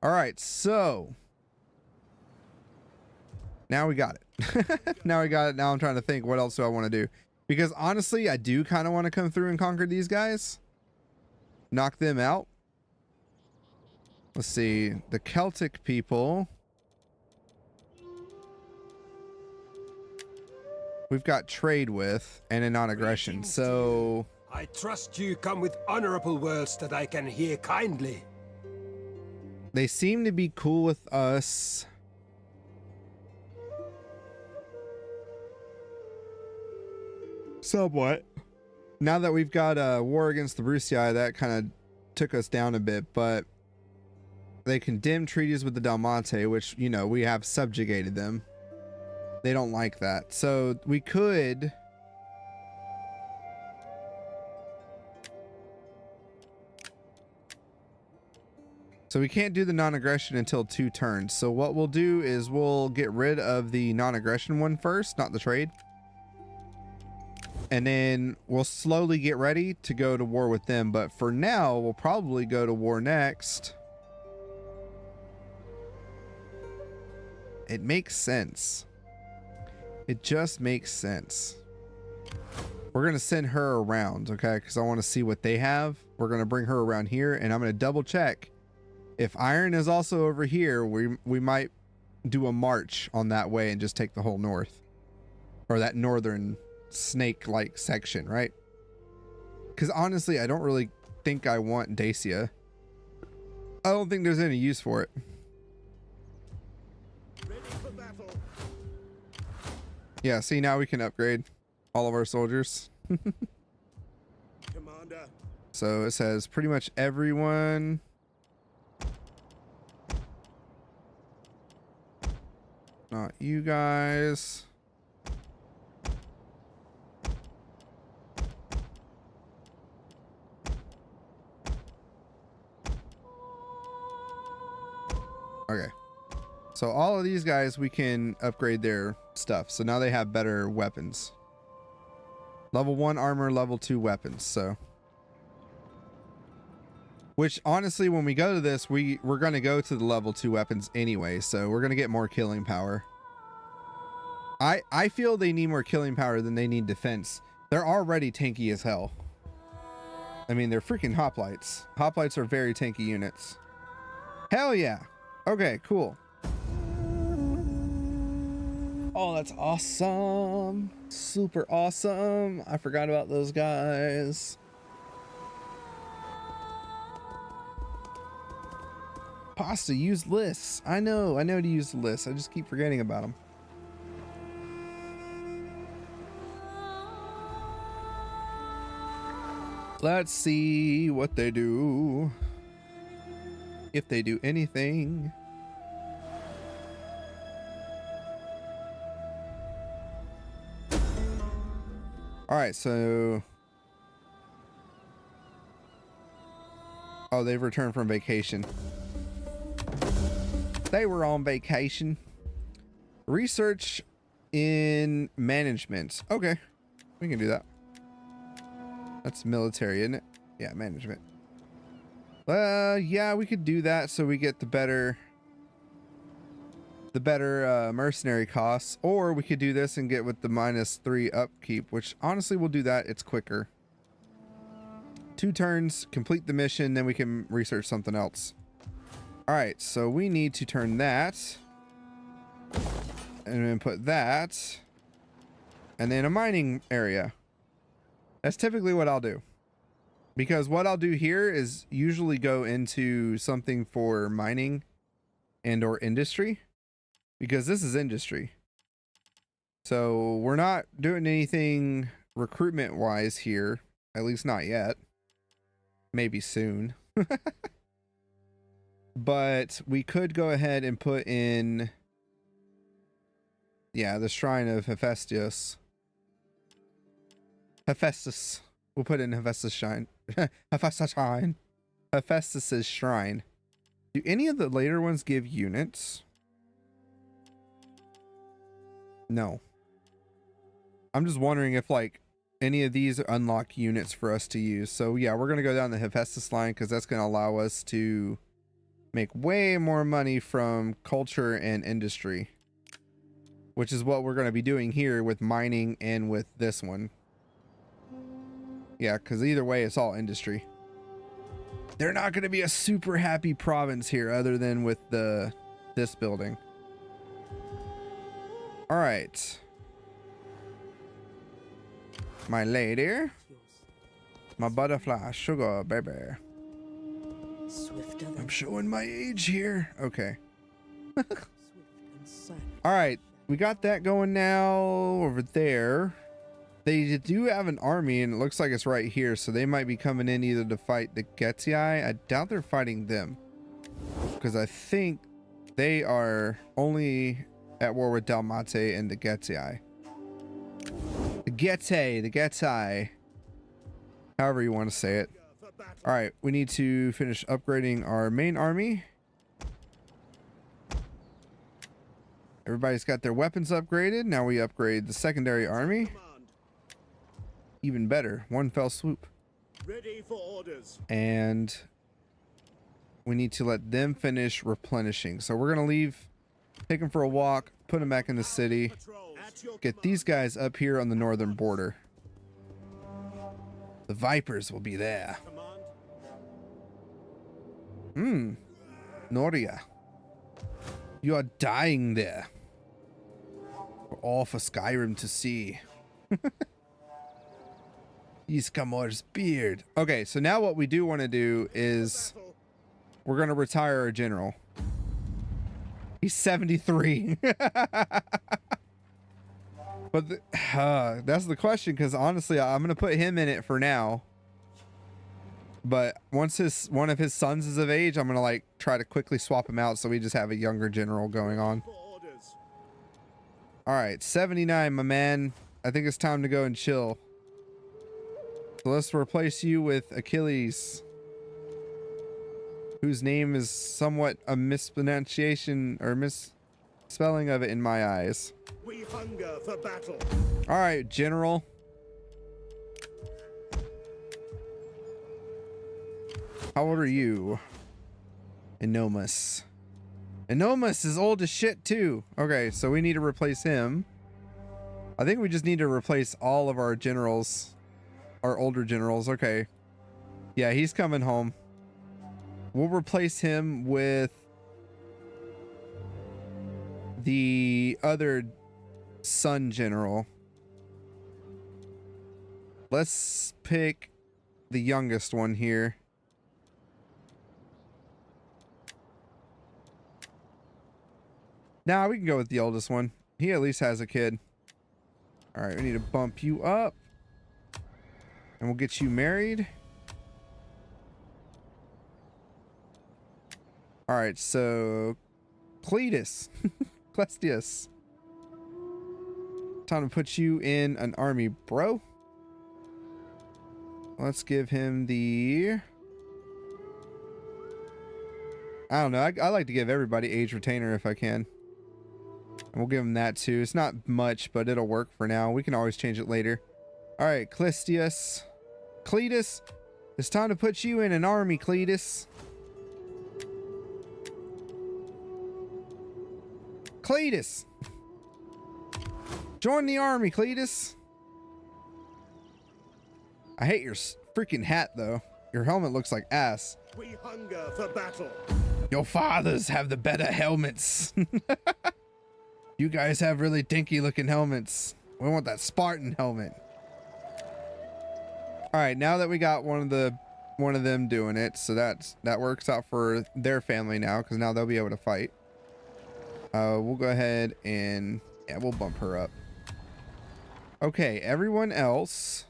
All right, so now we got it. Now we got it. Now I'm trying to think, what else do I want to do? Because honestly, I do kind of want to come through and conquer these guys. Knock them out. Let's see. The Celtic people. We've got trade with and a non-aggression. So I trust you come with honorable words that I can hear kindly. they seem to be cool with us. somewhat. Now that we've got a war against the Brusii, that kind of took us down a bit, but they condemned treaties with the Dalmate, which, you know, we have subjugated them. They don't like that. So we could... So we can't do the non-aggression until 2 turns. So what we'll do is we'll get rid of the non-aggression one first, not the trade. And then we'll slowly get ready to go to war with them. But for now, we'll probably go to war next. It makes sense. It just makes sense. We're going to send her around, okay? Because I want to see what they have. We're going to bring her around here, and I'm going to double check. If iron is also over here, we might do a march on that way and just take the whole north. Or that northern snake-like section, right? Because honestly, I don't really think I want Dacia. I don't think there's any use for it. Ready for battle. Yeah, see, now we can upgrade all of our soldiers. Commander. So it says pretty much everyone... Not you guys. Okay. So all of these guys, we can upgrade their stuff. So now they have better weapons. Level 1 armor, level 2 weapons. So, which honestly, when we go to this, we're going to go to the level 2 weapons anyway. So we're going to get more killing power. I feel they need more killing power than they need defense. They're already tanky as hell. I mean, they're freaking hoplites. Hoplites are very tanky units. Hell yeah. Okay, cool. Oh, that's awesome. Super awesome. I forgot about those guys. Pasta, use lists. I know to use the lists. I just keep forgetting about them. Let's see what they do. If they do anything. All right, so... Oh, they've returned from vacation. They were on vacation. Research in management. Okay, we can do that. That's military, isn't it? Yeah, management. Yeah, we could do that so we get the better mercenary costs, or we could do this and get with the -3 upkeep, which honestly we'll do that. It's quicker. 2 turns, complete the mission, then we can research something else. All right, so we need to turn that and then put that and then a mining area. That's typically what I'll do, because what I'll do here is usually go into something for mining and or industry, because this is industry. So we're not doing anything recruitment wise here, at least not yet. Maybe soon. But we could go ahead and put in, yeah, the shrine of Hephaestus. Hephaestus. We'll put in Hephaestus shrine. Hephaestus shrine. Hephaestus's shrine. Do any of the later ones give units? No. I'm just wondering if like any of these unlock units for us to use. So yeah, we're gonna go down the Hephaestus line because that's gonna allow us to make way more money from culture and industry, which is what we're going to be doing here with mining and with this one. Yeah, because either way, it's all industry. They're not going to be a super happy province here other than with this building. All right. My lady. My butterfly sugar baby. Swifter than I'm showing my age here. Okay. swift and silent. All right. We got that going now over there. They do have an army, and it looks like it's right here, so they might be coming in either to fight the Getzi. I doubt they're fighting them, because I think they are only at war with Dalmate and the Getzi. The Getzi. However you want to say it. All right, we need to finish upgrading our main army. Everybody's got their weapons upgraded. Now we upgrade the secondary army. Even better, one fell swoop. Ready for orders. And we need to let them finish replenishing. So we're gonna leave, take them for a walk, put them back in the city, get these guys up here on the northern border. The Vipers will be there. Noria, you are dying there. We're all for Skyrim to see. Iskamor's beard. Okay, so now what we do want to do is we're going to retire our general. He's 73. But that's the question, because honestly, I'm going to put him in it for now. But once one of his sons is of age, I'm going to like try to quickly swap him out so we just have a younger general going on. All right, 79, my man. I think it's time to go and chill. So let's replace you with Achilles, whose name is somewhat a mispronunciation or misspelling of it in my eyes. We hunger for battle. All right, General. How old are you? Enomas. Enomas is old as shit too. Okay, so we need to replace him. I think we just need to replace all of our generals. Our older generals. Okay. Yeah, he's coming home. We'll replace him with the other son general. Let's pick the youngest one here. Nah, we can go with the oldest one. He at least has a kid. All right, we need to bump you up. And we'll get you married. All right, so Cletus. Clestius. Time to put you in an army, bro. Let's give him the... I don't know. I like to give everybody age retainer if I can. And we'll give him that too. It's not much, but it'll work for now. We can always change it later. All right, Clestius. Cletus, it's time to put you in an army, Cletus. Cletus, join the army, Cletus. I hate your freaking hat, though. Your helmet looks like ass. We hunger for battle. Your fathers have the better helmets. You guys have really dinky looking helmets. We want that Spartan helmet. All right, now that we got one of them doing it, so that works out for their family now, because now they'll be able to fight. We'll go ahead and yeah, we'll bump her up. Okay, everyone else,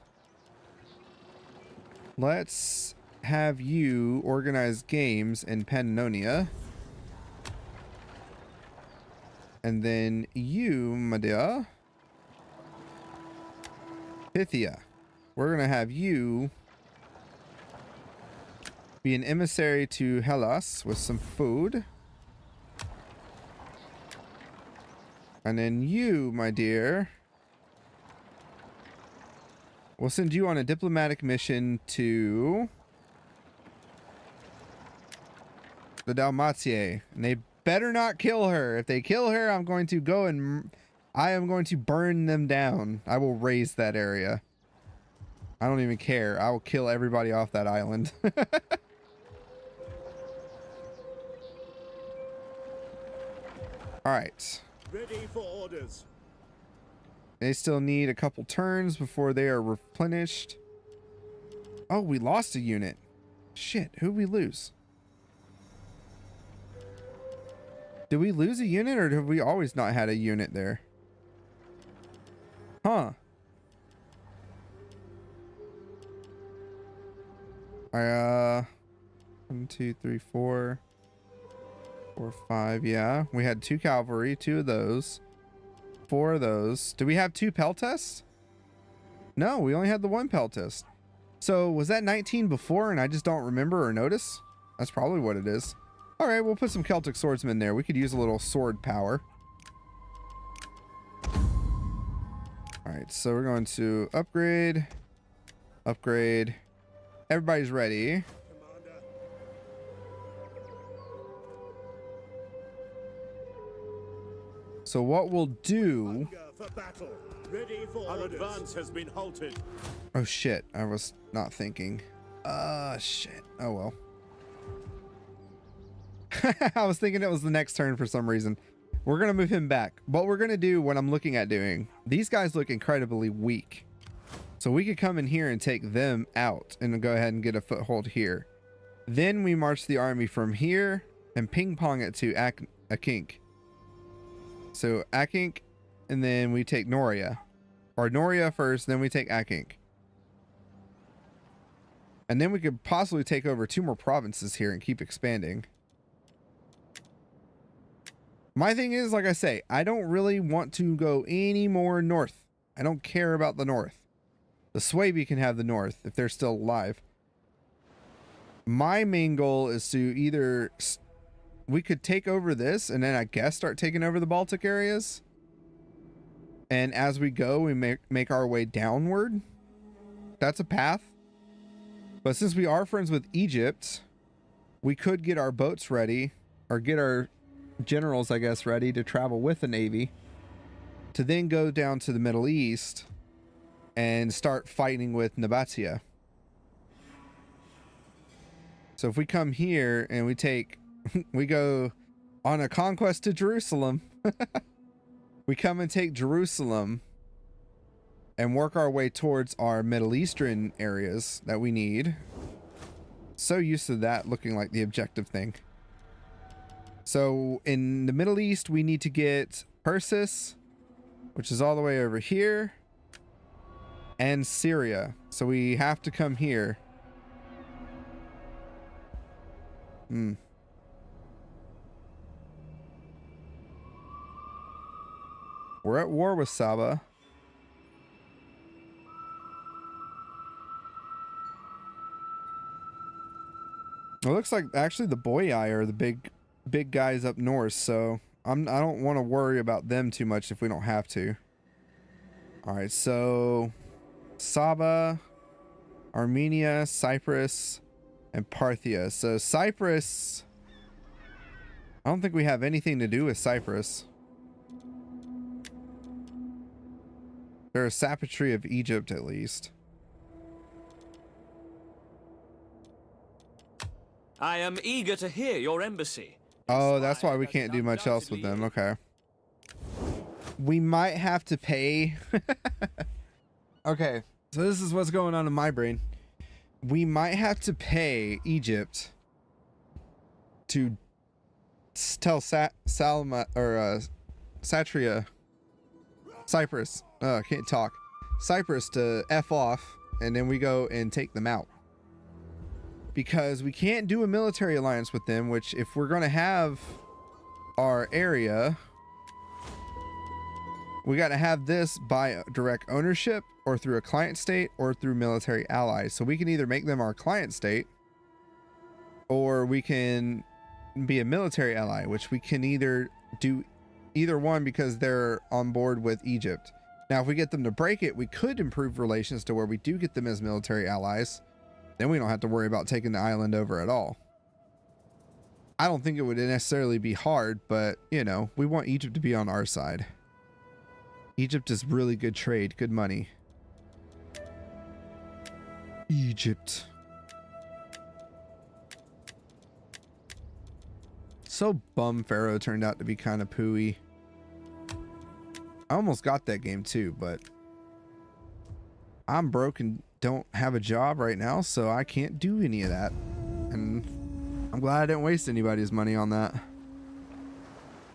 let's have you organize games in Pannonia, and then you, my dear, Pythia. We're going to have you be an emissary to Hellas with some food. And then you, my dear, we'll send you on a diplomatic mission to the Dalmatia. And they better not kill her. If they kill her, I'm going to go and I am going to burn them down. I will raze that area. I don't even care. I will kill everybody off that island. All right. Ready for orders. They still need a couple turns before they are replenished. Oh, we lost a unit. Shit, who'd we lose? Did we lose a unit, or have we always not had a unit there? Huh. 1, 2, 3, 4, 4, 5. Yeah, we had 2 cavalry, 2 of those, 4 of those. Do we have 2 peltasts? No, we only had the 1 peltast. So was that 19 before and I just don't remember or notice? That's probably what it is. All right, we'll put some Celtic swordsmen there. We could use a little sword power. All right, so we're going to upgrade. Upgrade. Everybody's ready. So what we'll do... Our advance has been halted. Oh shit, I was not thinking. Shit. Oh well. I was thinking it was the next turn for some reason. We're gonna move him back. What we're gonna do, what I'm looking at doing, these guys look incredibly weak. So we could come in here and take them out and go ahead and get a foothold here. Then we march the army from here and ping pong it to Akink. So Akink, and then we take Noria. Or Noria first, then we take Akink. And then we could possibly take over 2 more provinces here and keep expanding. My thing is, like I say, I don't really want to go any more north. I don't care about the north. The Swaby can have the north if they're still alive. My main goal is to either... We could take over this and then I guess start taking over the Baltic areas. And as we go, we make our way downward. That's a path. But since we are friends with Egypt, we could get our boats ready, or get our generals, I guess, ready to travel with the navy to then go down to the Middle East and start fighting with Nabatea. So if we come here and we take, we go on a conquest to Jerusalem, we come and take Jerusalem and work our way towards our Middle Eastern areas that we need. So used to that looking like the objective thing. So in the Middle East, we need to get Persis, which is all the way over here, and Syria. So we have to come here. We're at war with Saba. It looks like actually the Boyai are the big guys up north, so I don't want to worry about them too much if we don't have to. All right, so Saba, Armenia, Cyprus, and Parthia. So Cyprus, I don't think we have anything to do with Cyprus. They're a sapatry of Egypt, at least. I am eager to hear your embassy. Oh, that's why we can't do much else with them. Okay. We might have to pay. Okay, so this is what's going on in my brain. We might have to pay Egypt to tell Salma or Satria, Cyprus. I can't talk. Cyprus to F off, and then we go and take them out. Because we can't do a military alliance with them, which if we're going to have our area, we got to have this by direct ownership or through a client state or through military allies. So we can either make them our client state or we can be a military ally, which we can either do either one because they're on board with Egypt. Now, if we get them to break it, we could improve relations to where we do get them as military allies. Then we don't have to worry about taking the island over at all. I don't think it would necessarily be hard, but, you know, we want Egypt to be on our side. Egypt is really good trade, good money. Egypt. So bum Pharaoh turned out to be kind of pooey. I almost got that game too, but I'm broke and don't have a job right now, so I can't do any of that. And I'm glad I didn't waste anybody's money on that.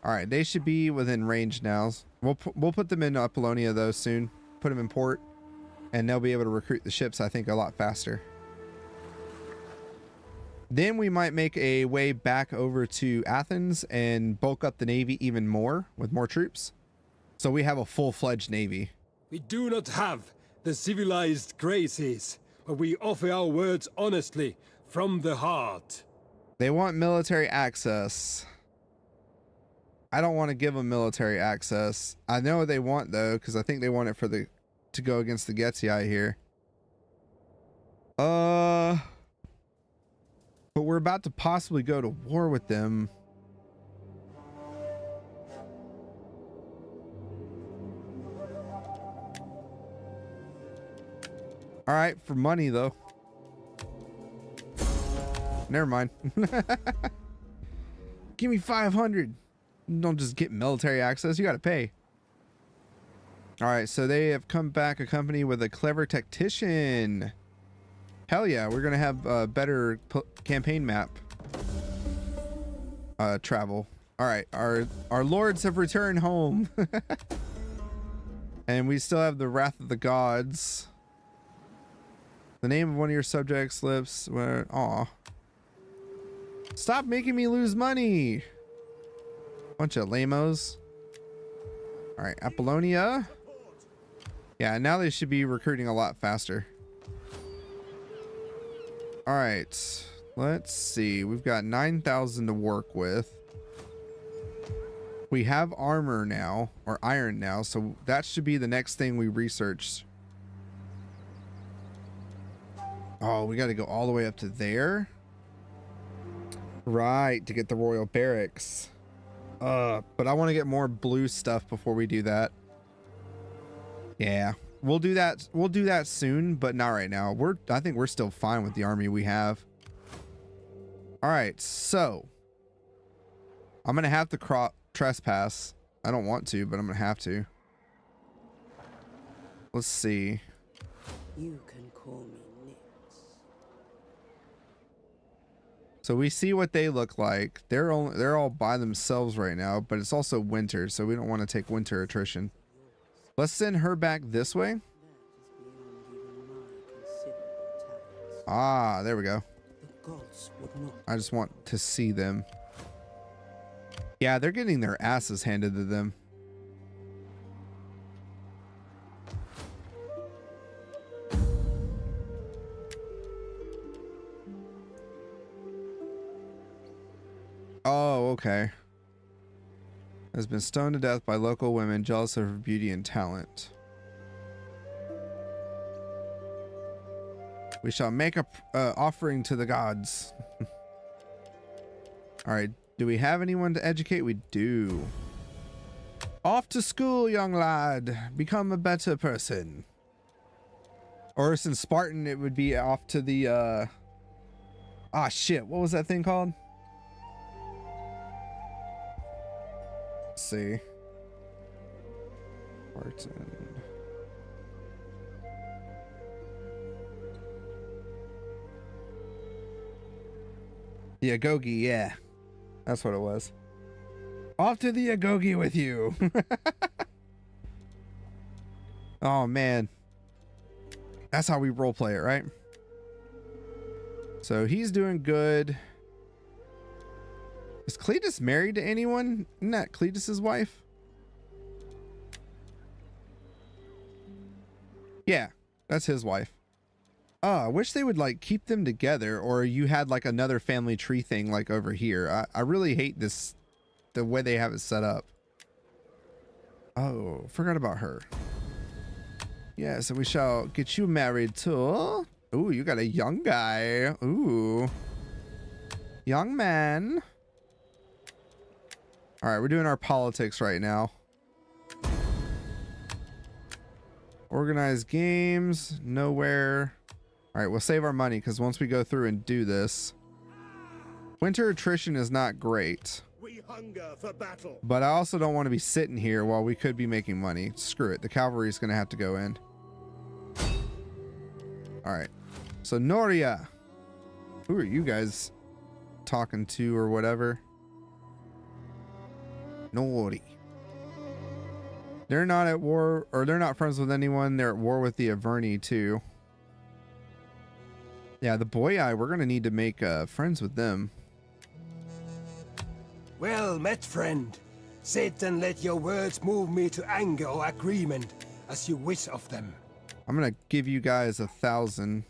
All right, they should be within range now. We'll put them in Apollonia though soon. Put them in port, and they'll be able to recruit the ships, I think, a lot faster. Then we might make a way back over to Athens and bulk up the navy even more with more troops. So we have a full-fledged navy. We do not have the civilized graces, but we offer our words honestly, from the heart. They want military access. I don't want to give them military access. I know what they want though, because I think they want it for to go against the Gettii here. But we're about to possibly go to war with them. All right, for money though. Never mind. Give me 500. Don't just get military access. You got to pay. All right, so they have come back accompanied with a clever tactician. Hell yeah, we're gonna have a better campaign map. Travel. All right, our lords have returned home, and we still have the Wrath of the Gods. The name of one of your subjects lips. Where? Aw. Stop making me lose money. Bunch of lamos. All right, Apollonia. Yeah, now they should be recruiting a lot faster. All right, let's see. We've got 9,000 to work with. We have armor now, or iron now, so that should be the next thing we research. Oh, we got to go all the way up to there. Right, to get the royal barracks. But I want to get more blue stuff before we do that. Yeah, we'll do that. We'll do that soon, but not right now. I think we're still fine with the army we have. All right, so I'm gonna have to trespass. I don't want to, but I'm gonna have to. Let's see. You can call me Nix. So we see what they look like. They're all by themselves right now, but it's also winter, so we don't want to take winter attrition. Let's send her back this way. Ah, there we go. The gods would not. I just want to see them. Yeah, they're getting their asses handed to them. Oh, okay. Has been stoned to death by local women jealous of her beauty and talent. We shall make a offering to the gods. All right. Do we have anyone to educate? We do. Off to school, young lad. Become a better person. Or since Spartan, it would be off to the ah shit, what was that thing called? Let's see. Spartan. The Agogi, yeah. That's what it was. Off to the Agogi with you. Oh man. That's how we roleplay it, right? So he's doing good. Is Cletus married to anyone? Isn't that Cletus's wife? Yeah, that's his wife. Oh, I wish they would like keep them together, or you had like another family tree thing like over here. I really hate this, the way they have it set up. Oh, forgot about her. Yeah, so we shall get you married too. Ooh, you got a young guy. Ooh. Young man. All right, we're doing our politics right now. Organized games, nowhere. All right, we'll save our money because once we go through and do this, winter attrition is not great. We hunger for battle. But I also don't want to be sitting here while we could be making money. Screw it. The cavalry is going to have to go in. All right. So Noria, who are you guys talking to or whatever? Nori. They're not at war, or they're not friends with anyone. They're at war with the Averni too. Yeah, the boy we're gonna need to make friends with them. Well met, friend. Sit and let your words move me to anger or agreement, as you wish of them. I'm gonna give you guys 1,000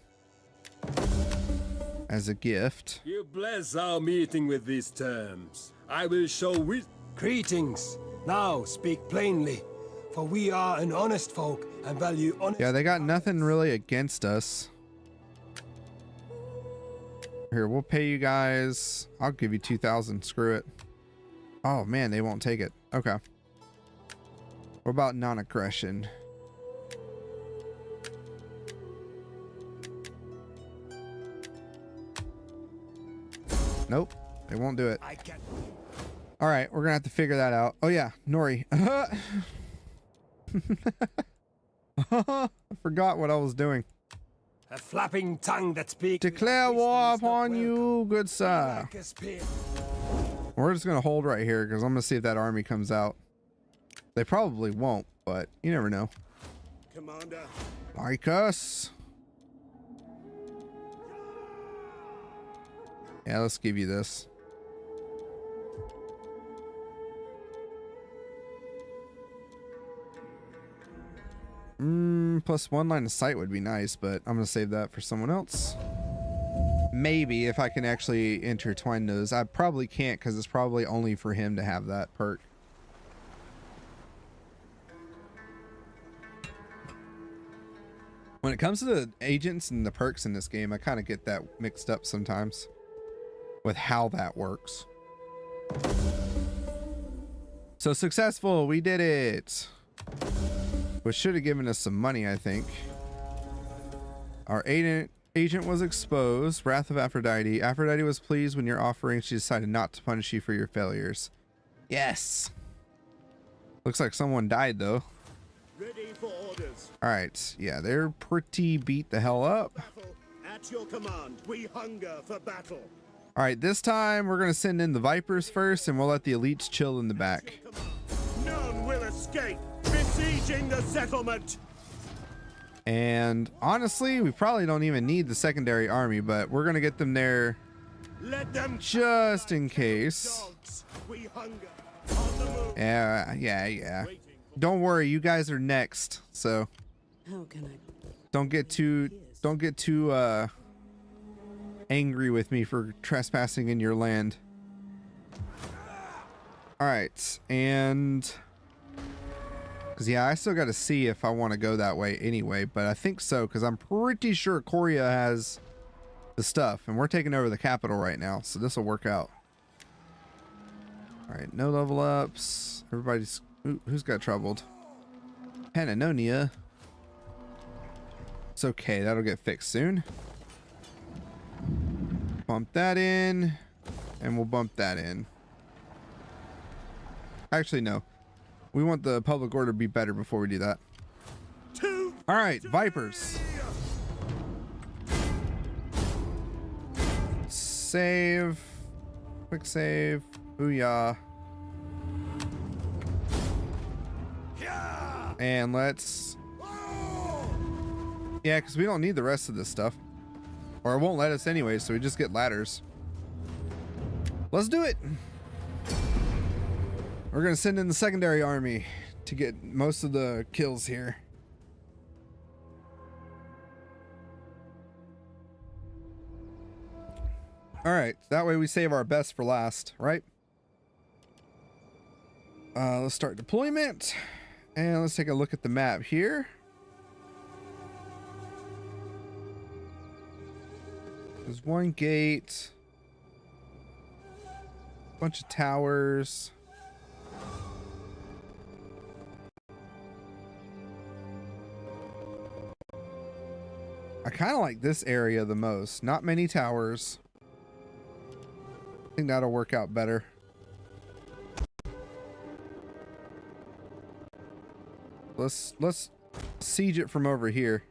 as a gift. You bless our meeting with these terms. I will show greetings. Now speak plainly, for we are an honest folk and value honest. Yeah, they got nothing really against us. Here, we'll pay you guys. I'll give you 2,000. Screw it. Oh man, they won't take it. Okay. What about non-aggression? Nope, they won't do it. All right, we're gonna have to figure that out. Oh yeah, Nori. I forgot what I was doing. A flapping tongue that speaks. Declare war upon you, good sir. We're just gonna hold right here because I'm gonna see if that army comes out. They probably won't, but you never know. Commander. Like us. Yeah, let's give you this. Plus 1 line of sight would be nice, but I'm gonna save that for someone else. Maybe if I can actually intertwine those. I probably can't because it's probably only for him to have that perk. When it comes to the agents and the perks in this game, I kind of get that mixed up sometimes with how that works. So successful, we did it. Which should have given us some money, I think. Our agent was exposed. Wrath of Aphrodite. Aphrodite was pleased when your offering. She decided not to punish you for your failures. Yes. Looks like someone died though. Ready for orders. All right. Yeah, they're pretty beat the hell up. Battle at your command. We hunger for battle. All right, this time we're gonna send in the Vipers first, and we'll let the elites chill in the back. None will escape. Besieging the settlement. And honestly, we probably don't even need the secondary army, but we're gonna get them there Let them just in case. dogs. We hunger. On the move. Yeah. Don't worry, you guys are next, so How can I? don't get too angry with me for trespassing in your land. All right, and because yeah, I still got to see if I want to go that way anyway, but I think so because I'm pretty sure Korea has the stuff, and we're taking over the capital right now, so this will work out. All right, no level ups. Everybody's who's got troubled? Pannonia. It's okay, that'll get fixed soon. Bump that in, and we'll bump that in. Actually, no. We want the public order to be better before we do that. All right, Vipers. Save. Quick save. Booyah. And let's... Yeah, because we don't need the rest of this stuff. Or it won't let us anyway, so we just get ladders. Let's do it! We're gonna send in the secondary army to get most of the kills here. Alright, that way we save our best for last, right? Let's start deployment. And let's take a look at the map here. There's one gate. Bunch of towers. I kind of like this area the most. Not many towers. I think that'll work out better. Let's siege it from over here.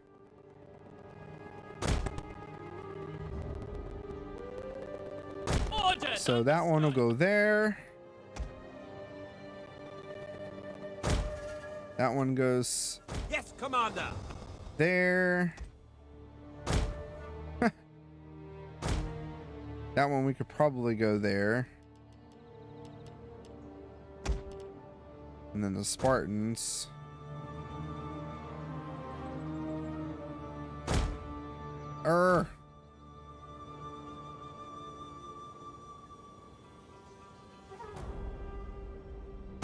So that one will go there. That one goes Yes, Commander. there. That one we could probably go there. And then the Spartans.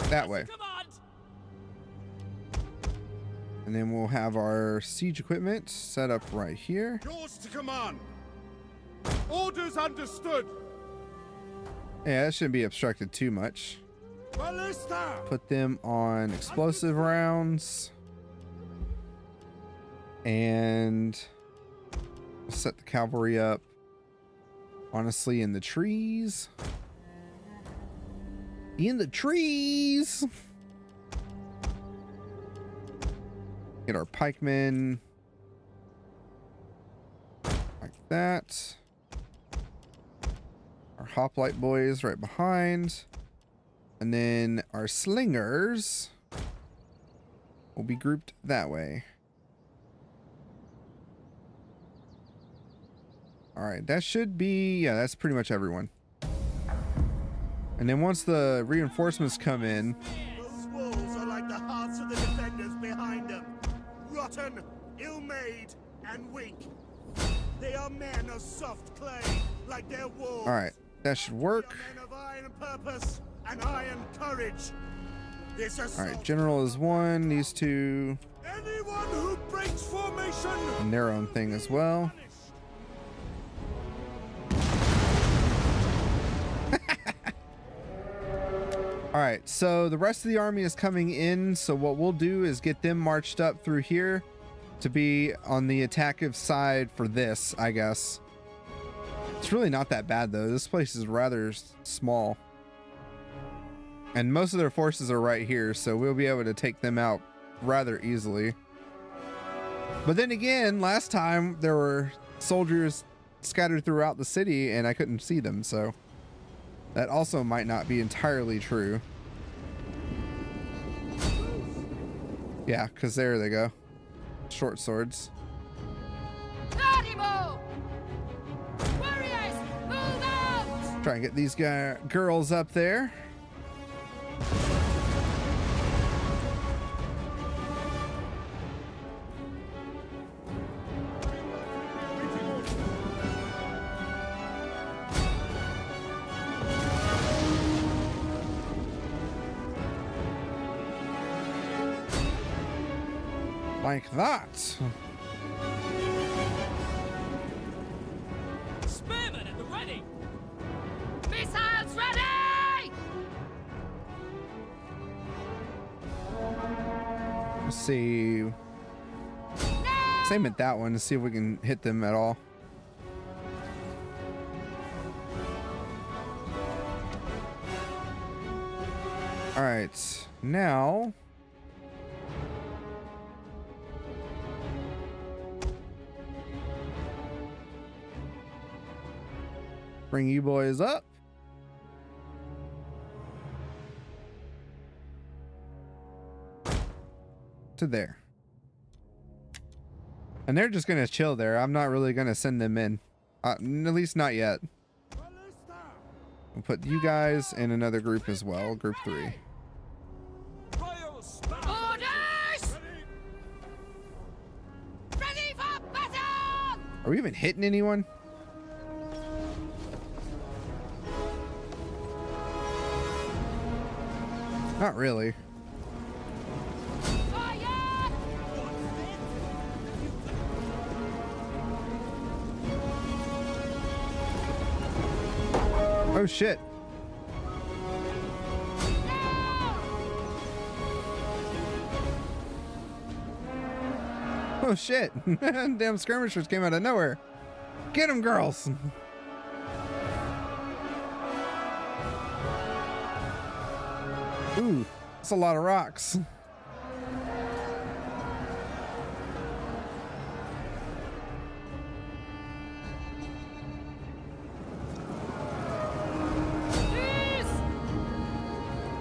That way. And then we'll have our siege equipment set up right here. Yours to command. Orders understood. Yeah, that shouldn't be obstructed too much. Ballista. Put them on explosive rounds. And we'll set the cavalry up, honestly, in the trees. In the trees! Get our pikemen like that. Our hoplite boys right behind. And then our slingers will be grouped that way. Alright, that should be, yeah, that's pretty much everyone. And then once the reinforcements come in, Those walls are like the hearts of the defenders behind them. Rotten, ill-made, and weak. They are men of soft clay, like their walls. alright, that should work. They are men of iron purpose and iron courage. This Alright, general is one, these two, Anyone who breaks formation and their own thing as well. Alright, so the rest of the army is coming in, so what we'll do is get them marched up through here to be on the attackive side for this, I guess. It's really not that bad though. This place is rather small. And most of their forces are right here, so we'll be able to take them out rather easily. But then again, last time there were soldiers scattered throughout the city and I couldn't see them, so that also might not be entirely true. Yeah, because there they go. Short swords. Warriors, move out! Try and get these girls up there. Like that. Spearmen at the ready! Missiles ready! Let's see. Same at that one to see if we can hit them at all. All right, now bring you boys up. To there. And they're just gonna chill there. I'm not really gonna send them in. At least not yet. We'll put you guys in another group as well, group 3. Orders! Ready for battle! Are we even hitting anyone? Not really. Fire! Oh shit. Oh shit. Damn skirmishers came out of nowhere. Get them, girls. Ooh, that's a lot of rocks.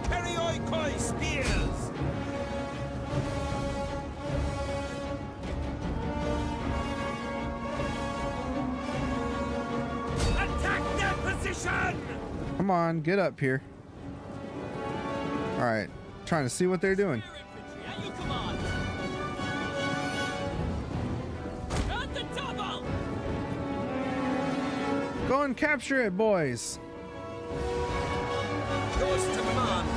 Perioikoi spears! Attack their Attention! Come on, get up here. All right, trying to see what they're doing. Infantry at your command. At the double. Go and capture it, boys. Yours to command.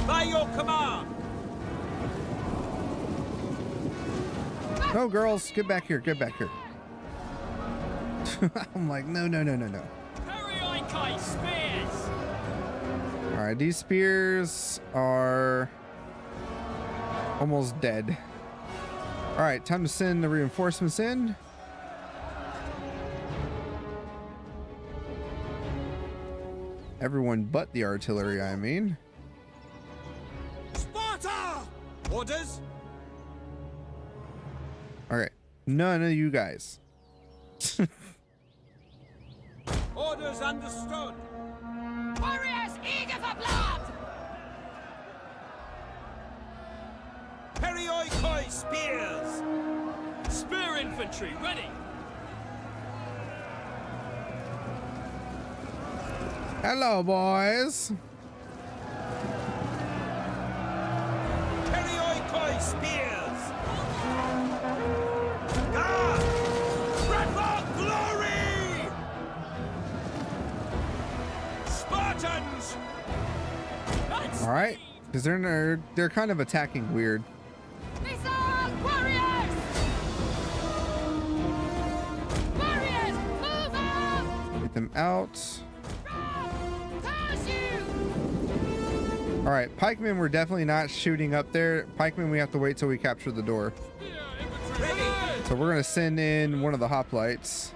By your command. No, girls, get back here, get back here. I'm like, no. Perioikoi spears. All right, these spears are almost dead. All right, time to send the reinforcements in. Everyone but the artillery, I mean. Sparta! Orders? All right, none of you guys. Orders understood. Warriors eager for blood. Perioikoi spears. Spear infantry ready. Hello, boys. Perioikoi spears. Guard! Spread for glory! Spartans! That's All right, because they're kind of attacking weird. missile warriors. Warriors, move out. Get them out. Curse you. All right, pikemen, we're definitely not shooting up there. Pikemen, we have to wait till we capture the door. Spear infantry Ready. So we're gonna send in one of the hoplites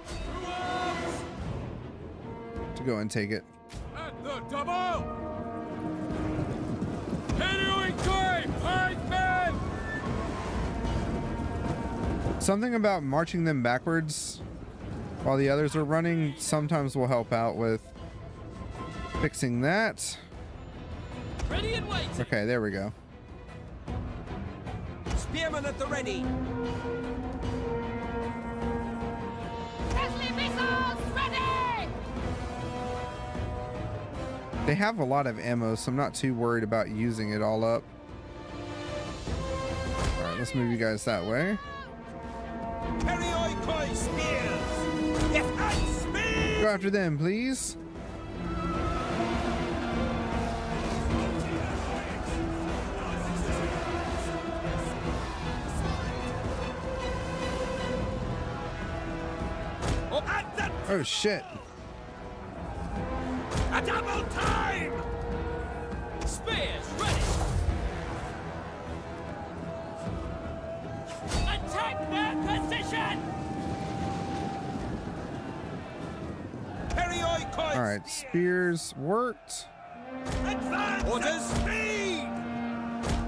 to go and take it. At the double! Perioikoi pikemen! Something about marching them backwards while the others are running sometimes will help out with fixing that. ready and waiting. Okay, there we go. Spearmen at the ready! Deadly missiles ready. They have a lot of ammo, so I'm not too worried about using it all up. All right, let's move you guys that way. Perioikoi spears! Yes, and speed! Go after them, please. At the Oh shit. a double time! Spears ready. Attack their position. Perioikoi All right, spears worked. Advance! Orders! Speed!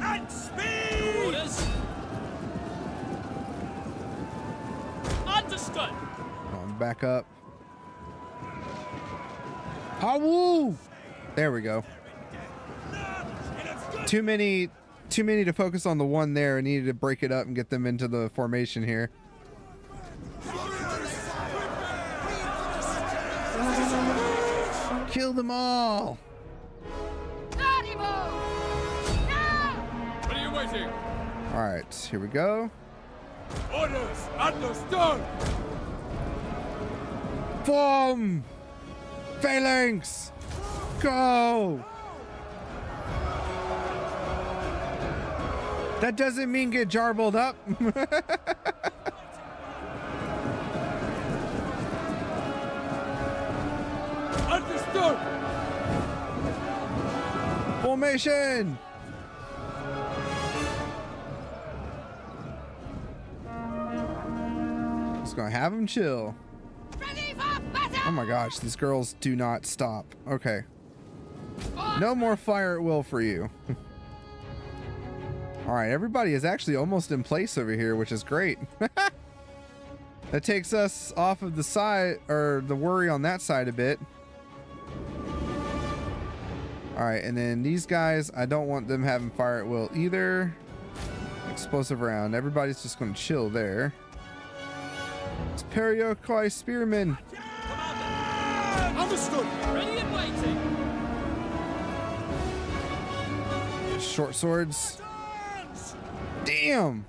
And speed! Orders. Understood. Back up. Hawoo! There we go. Too many to focus on the one there. I needed to break it up and get them into the formation here. Kill them all. Ready and waiting. All right, here we go. Orders! Understood! Form! Phalanx! Go! That doesn't mean get jarbled up. Understood! Formation! Just gonna have them chill. Ready for battle. Oh my gosh, these girls do not stop. Okay. No more fire at will for you. All right, everybody is actually almost in place over here, which is great. That takes us off of the side, or the worry on that side a bit. All right, and then these guys, I don't want them having fire at will either. Explosive round. Everybody's just going to chill there. It's Perioikoi Spearmen. Understood. Ready and waiting. Short swords. Damn.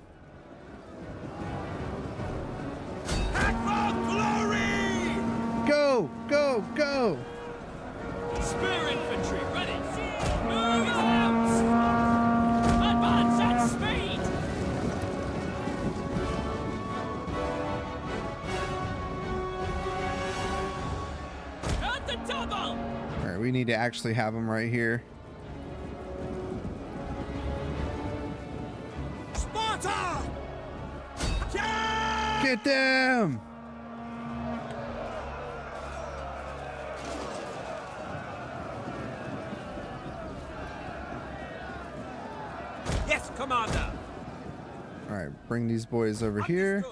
Act for glory! Go, go, go. Spear infantry ready. Move out. Advance at speed. At the double. All right, we need to actually have them right here. Sparta! Yeah! Get them. Yes, Commander. All right, bring these boys over here.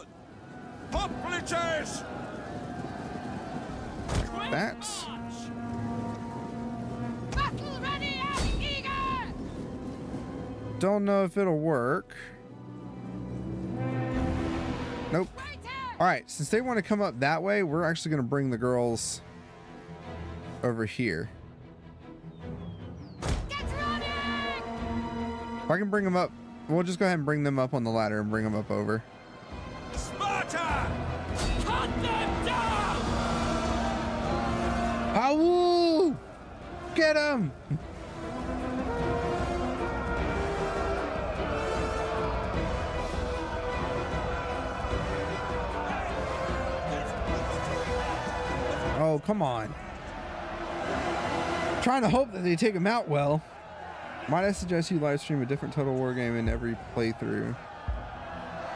Hoplites! That. Battle ready and eager! Don't know if it'll work. Nope. All right, since they want to come up that way, we're actually going to bring the girls over here. Get running! If I can bring them up, we'll just go ahead and bring them up on the ladder and bring them up over. Sparta! Cut them down. Ow! Get him! Oh, come on. Trying to hope that they take him out well. Might I suggest you live stream a different Total War game in every playthrough?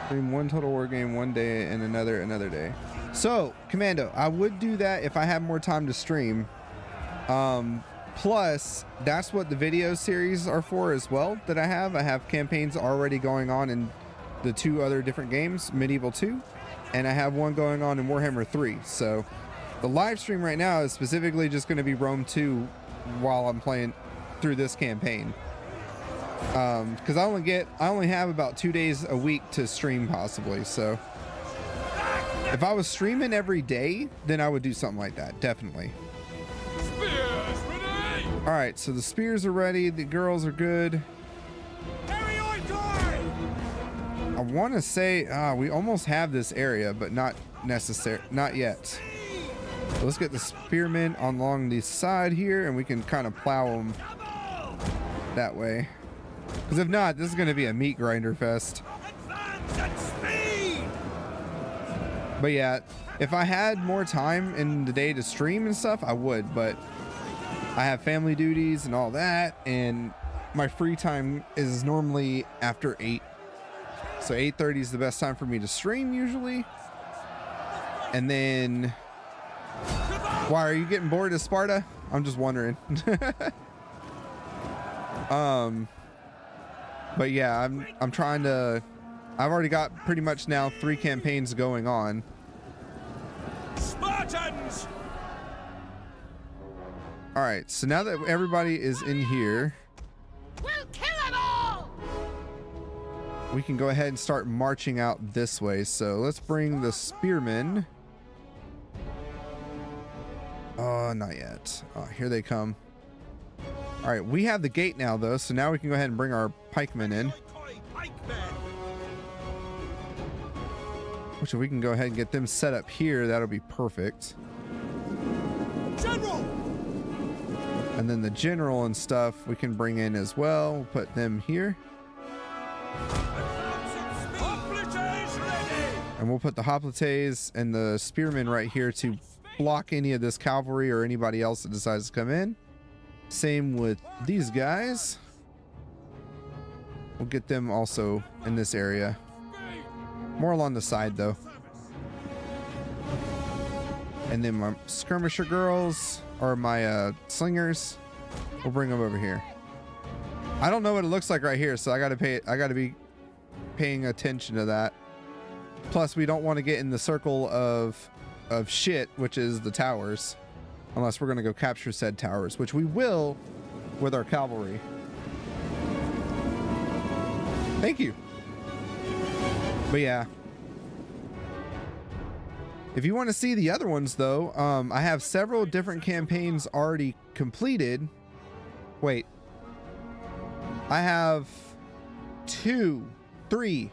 Stream one Total War game one day and another day. So, Commando, I would do that if I had more time to stream. Plus, that's what the video series are for as well that I have. I have campaigns already going on in the 2 other different games, Medieval 2, and I have one going on in Warhammer 3. So, the live stream right now is specifically just going to be Rome 2 while I'm playing through this campaign. Because I only have about 2 days a week to stream possibly. So if I was streaming every day, then I would do something like that. Definitely. Spears ready. All right. So the spears are ready. The girls are good. I want to say we almost have this area, but not yet. So let's get the spearmen along the side here, and we can kind of plow them that way. Because if not, this is going to be a meat grinder fest. But yeah, if I had more time in the day to stream and stuff, I would. But I have family duties and all that, and my free time is normally after 8. So 8:30 is the best time for me to stream usually. And then... Why, are you getting bored of Sparta? I'm just wondering. But yeah, I'm trying to... I've already got pretty much now 3 campaigns going on. Spartans! All right, so now that everybody is in here, We'll kill them all! we can go ahead and start marching out this way. So let's bring the spearmen. Oh, not yet. Oh, here they come. All right, we have the gate now, though, so now we can go ahead and bring our pikemen in. Which, if we can go ahead and get them set up here, that'll be perfect. General! And then the general and stuff we can bring in as well. We'll put them here. Hoplites ready! And we'll put the hoplites and the spearmen right here to block any of this cavalry or anybody else that decides to come in. Same with these guys. We'll get them also in this area. More along the side though. And then my skirmisher girls, or my slingers, we'll bring them over here. I don't know what it looks like right here, so I gotta be paying attention to that. Plus, we don't want to get in the circle of shit, which is the towers, unless we're gonna go capture said towers, which we will with our cavalry. Thank you. But yeah, If you want to see the other ones, though, I have several different campaigns already completed. Wait. I have three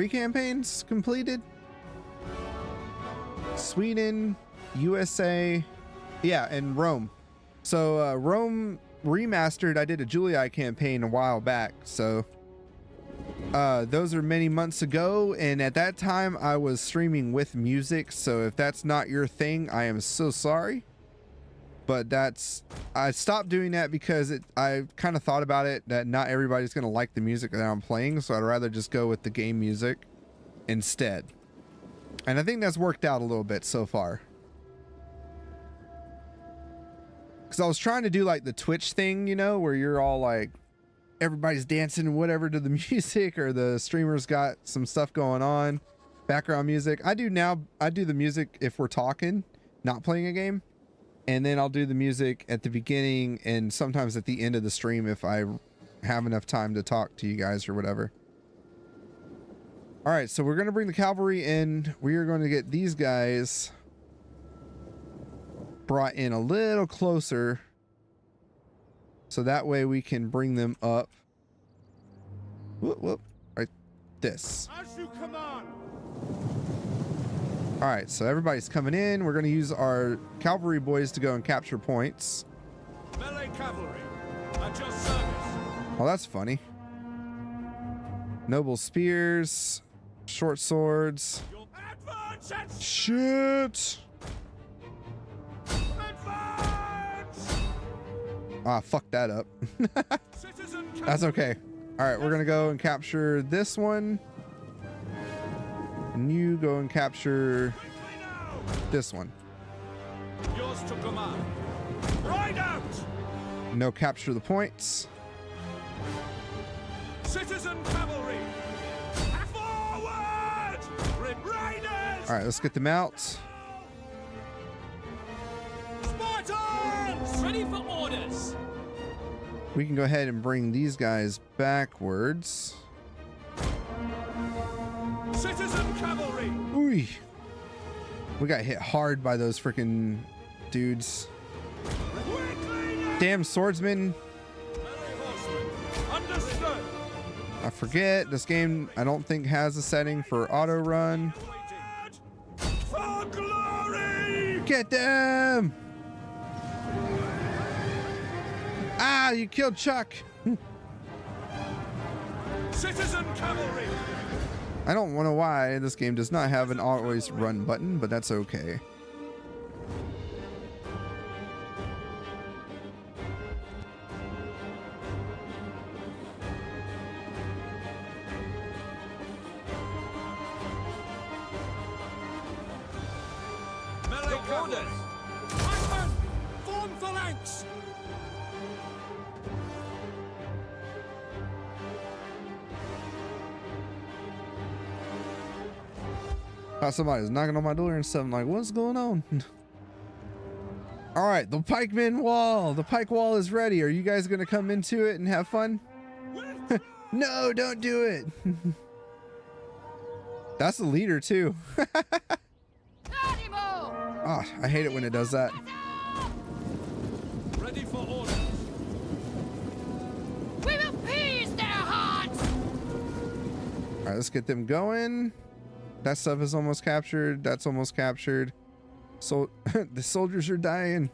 campaigns completed. Sweden, USA, yeah, and Rome. So Rome Remastered, I did a Julii campaign a while back, so those are many months ago, and at that time I was streaming with music, so if that's not your thing, I am so sorry. But I stopped doing that because I kind of thought about it that not everybody's gonna like the music that I'm playing, so I'd rather just go with the game music instead. And I think that's worked out a little bit so far. Because I was trying to do like the Twitch thing, you know, where you're all like, everybody's dancing and whatever to the music, or the streamer's got some stuff going on, background music. I do the music if we're talking, not playing a game. And then I'll do the music at the beginning and sometimes at the end of the stream if I have enough time to talk to you guys or whatever. All right, so we're going to bring the cavalry in. We are going to get these guys brought in a little closer, so that way we can bring them up. Whoop, whoop, right, this. As you command. All right, so everybody's coming in. We're going to use our cavalry boys to go and capture points. Melee cavalry, at your service. Well, that's funny. Noble spears, short swords. Advance and Shit! advance! Ah, fuck that up. Citizen That's okay. All right, we're gonna go and capture this one. And you go and capture quickly now! this one. Yours to command. Ride out! No, capture the points. Citizen cavalry! Forward! Riders! All right, let's get them out. Spartans! Ready for orders! We can go ahead and bring these guys backwards. Citizen cavalry! Ooh. We got hit hard by those freaking dudes. Quickly now! Damn swordsman. Melee horsemen! Understood! I forget, this game I don't think has a setting for auto run. Waiting! For glory! Get them! Ah, you killed Chuck. Citizen cavalry! I don't know why this game does not have an always run button, but that's okay. Melee orders! Pikemen! Form phalanx! Somebody's knocking on my door and stuff. I'm like, what's going on? All right, the pikeman wall. The pike wall is ready. Are you guys going to come into it and have fun? No, don't do it. That's the leader too. Animo! Oh, I hate it when it does that. Ready for orders! We will pierce their hearts! All right, let's get them going. That stuff is almost captured. That's almost captured. So the soldiers are dying.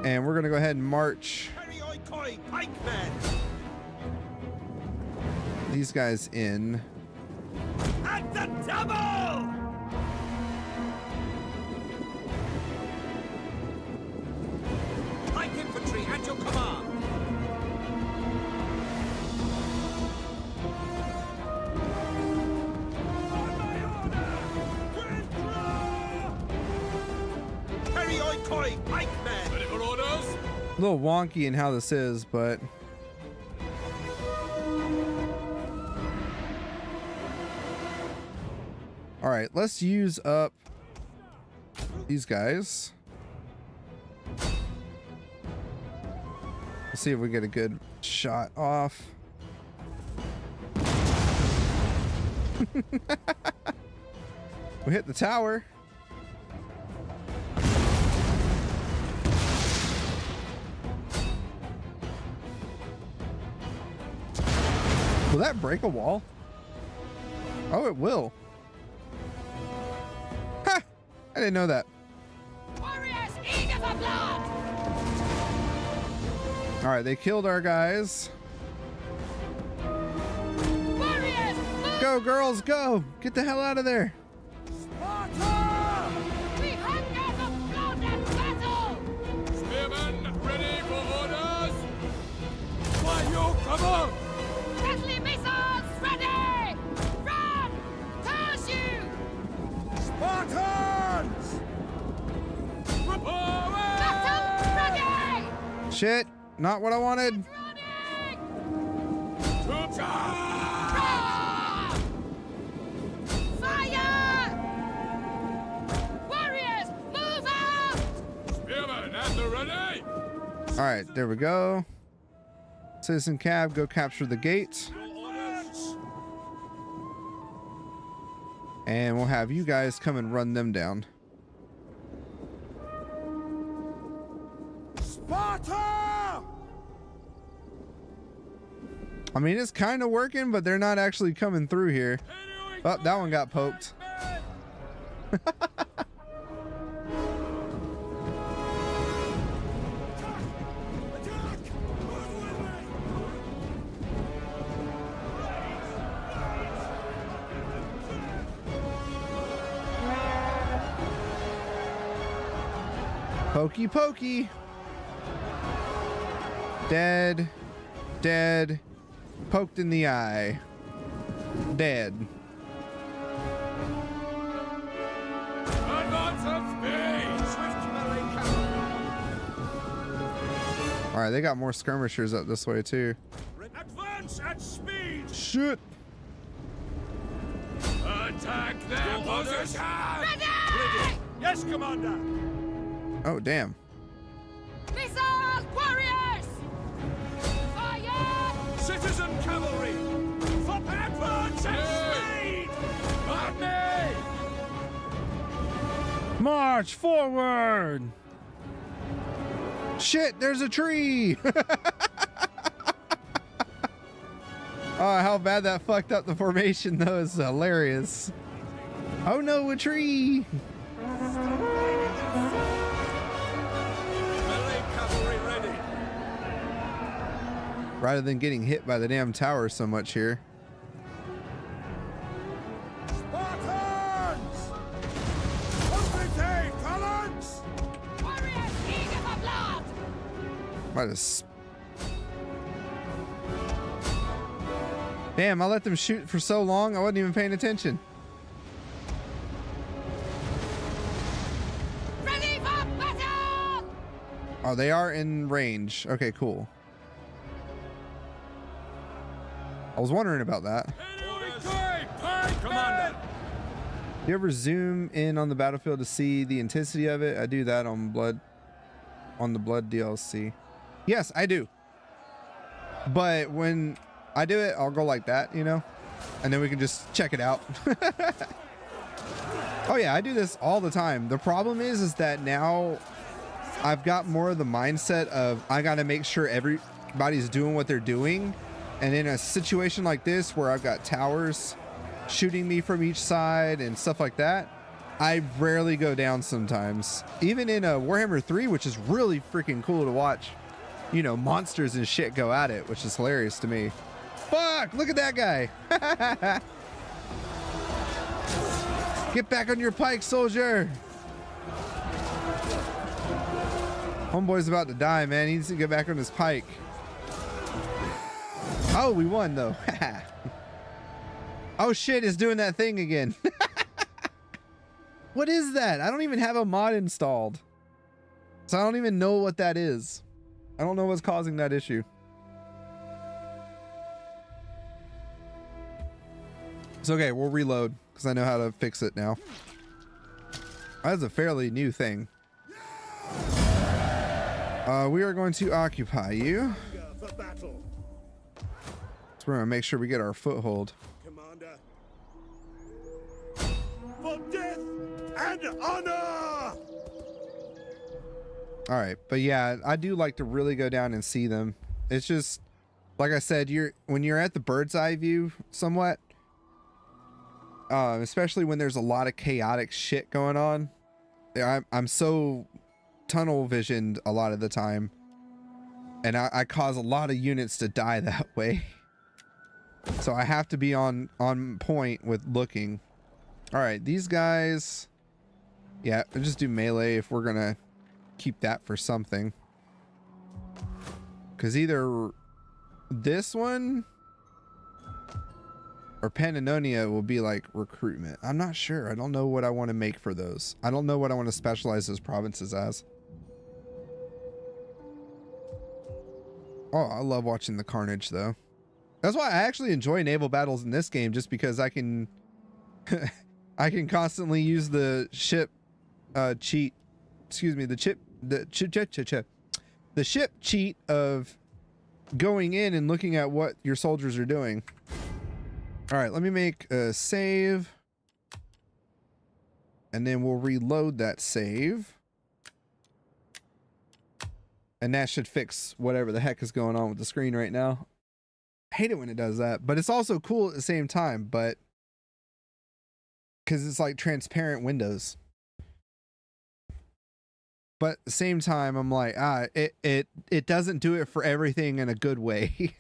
And we're going to go ahead and march Perioikoi pikemen! these guys in. At the double! Pike infantry at your command! On my order! Withdraw! Perioikoi pikemen! Ready for orders? A little wonky in how this is, but all right, let's use up these guys. Let's see if we get a good shot off. We hit the tower. Will that break a wall? Oh, it will. Ha! I didn't know that. Warriors eager for blood! All right, they killed our guys. Warriors, move! Go, girls, go! Get the hell out of there. Sparta! We hunger for blood and battle! Spearmen, ready for orders! Why, you come on! Deadly missiles ready! Run! Curse you! Spartans! Battle ready! Shit, not what I wanted. Running! To charge! Roar! Fire! Warriors, move out! Spearmen at the ready! All right, there we go. Citizen Cab, go capture the gate. Orders! And we'll have you guys come and run them down. Sparta! I mean, it's kind of working, but they're not actually coming through here. Oh, that one got poked. Pokey pokey. Dead. Dead. Poked in the eye. Dead. Advance at speed! Swift melee cavalry! Alright, they got more skirmishers up this way too. Advance at speed! Shit. Attack their position! Ready! Yes, Commander! Oh, damn. Missiles, warriors! Fire! Citizen cavalry! For advance at speed! Army! March forward! Shit, there's a tree! Oh, how bad that fucked up the formation though is hilarious. Oh no, a tree! Melee cavalry ready! Rather than getting hit by the damn tower so much here. Spartans! Complete talents! Warriors eager for blood! Might have Damn, I let them shoot for so long I wasn't even paying attention. Ready for battle! Oh, they are in range. Okay, cool. I was wondering about that. Commander! Do you ever zoom in on the battlefield to see the intensity of it? I do that on the Blood DLC. Yes, I do. But when I do it, I'll go like that, you know? And then we can just check it out. Oh yeah, I do this all the time. The problem is that now I've got more of the mindset of I got to make sure everybody's doing what they're doing. And in a situation like this where I've got towers shooting me from each side and stuff like that, I rarely go down sometimes. Even in a Warhammer 3, which is really freaking cool to watch, you know, monsters and shit go at it, which is hilarious to me. Fuck, look at that guy. Get back on your pike, soldier. Homeboy's about to die, man. He needs to get back on his pike. Oh, we won though. Oh shit, it's doing that thing again. What is that? I don't even have a mod installed. So I don't even know what that is. I don't know what's causing that issue. It's okay, we'll reload because I know how to fix it now. That's a fairly new thing. We are going to occupy you. For battle. So we're gonna make sure we get our foothold. Commander. For death and honor! All right, but yeah, I do like to really go down and see them. It's just like I said, when you're at the bird's eye view somewhat, especially when there's a lot of chaotic shit going on. I'm so tunnel visioned a lot of the time, and I cause a lot of units to die that way. So I have to be on point with looking. All right, these guys, yeah, we'll just do melee if we're gonna keep that for something, because either this one or Pannonia will be like recruitment. I'm not sure. I don't know what I want to make for those. I don't know what I want to specialize those provinces as. Oh, I love watching the carnage though. That's why I actually enjoy naval battles in this game, just because I can I can constantly use the ship cheat. Excuse me, the ship cheat of going in and looking at what your soldiers are doing. All right, let me make a save, and then we'll reload that save, and that should fix whatever the heck is going on with the screen right now. I hate it when it does that, but it's also cool at the same time, but because it's like transparent windows. But at the same time, I'm like, it doesn't do it for everything in a good way.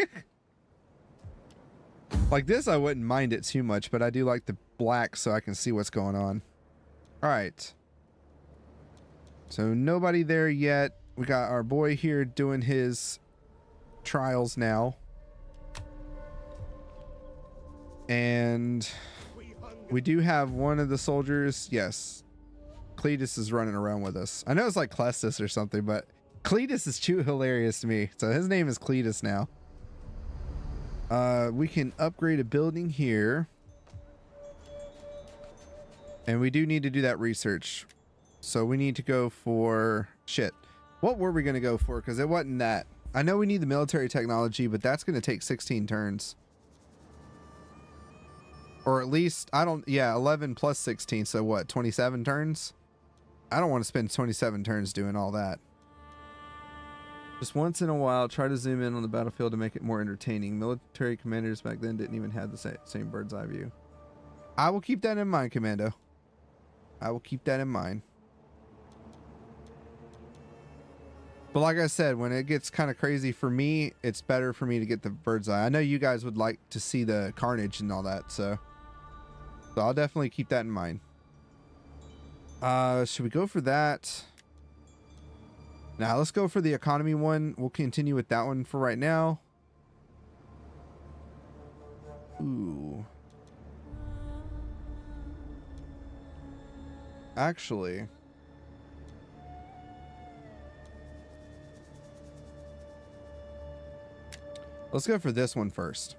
Like this, I wouldn't mind it too much, but I do like the black so I can see what's going on. All right. So nobody there yet. We got our boy here doing his trials now. And we do have one of the soldiers. Yes. Cletus is running around with us. I know it's like Clestis or something, but Cletus is too hilarious to me. So his name is Cletus now. We can upgrade a building here. And we do need to do that research. So we need to go for shit. What were we going to go for? Because it wasn't that. I know we need the military technology, but that's going to take 16 turns. Or at least, I don't, yeah, 11 plus 16. So what, 27 turns? I don't want to spend 27 turns doing all that. Just once in a while, try to zoom in on the battlefield to make it more entertaining. Military commanders back then didn't even have the same bird's eye view. I will keep that in mind, Commando. I will keep that in mind. But like I said, when it gets kind of crazy for me, it's better for me to get the bird's eye. I know you guys would like to see the carnage and all that, so I'll definitely keep that in mind. Should we go for that? Now let's go for the economy one. We'll continue with that one for right now. Ooh. Actually, let's go for this one first.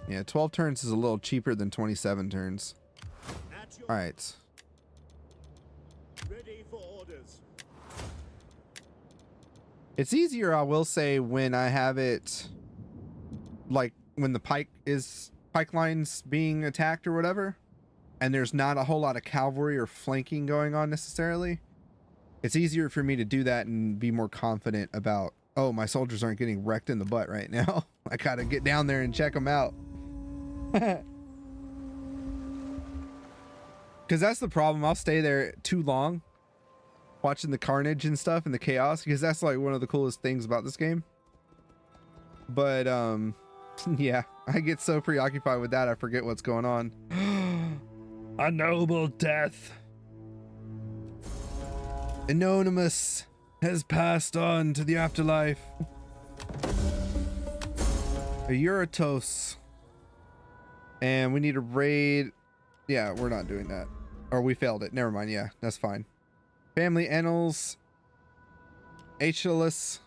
Yeah, 12 turns is a little cheaper than 27 turns. All right. Ready for orders. It's easier, I will say, when I have it, like when the pipeline's being attacked or whatever, and there's not a whole lot of cavalry or flanking going on necessarily. It's easier for me to do that and be more confident about, oh, my soldiers aren't getting wrecked in the butt right now. I gotta get down there and check them out. Because that's the problem. I'll stay there too long watching the carnage and stuff and the chaos, because that's like one of the coolest things about this game. But yeah, I get so preoccupied with that I forget what's going on. A noble death. Anonymous has passed on to the afterlife. A Euratos. And we need to raid. Yeah, we're not doing that. Or we failed it. Never mind. Yeah, that's fine. Family Annals. Aeschylus.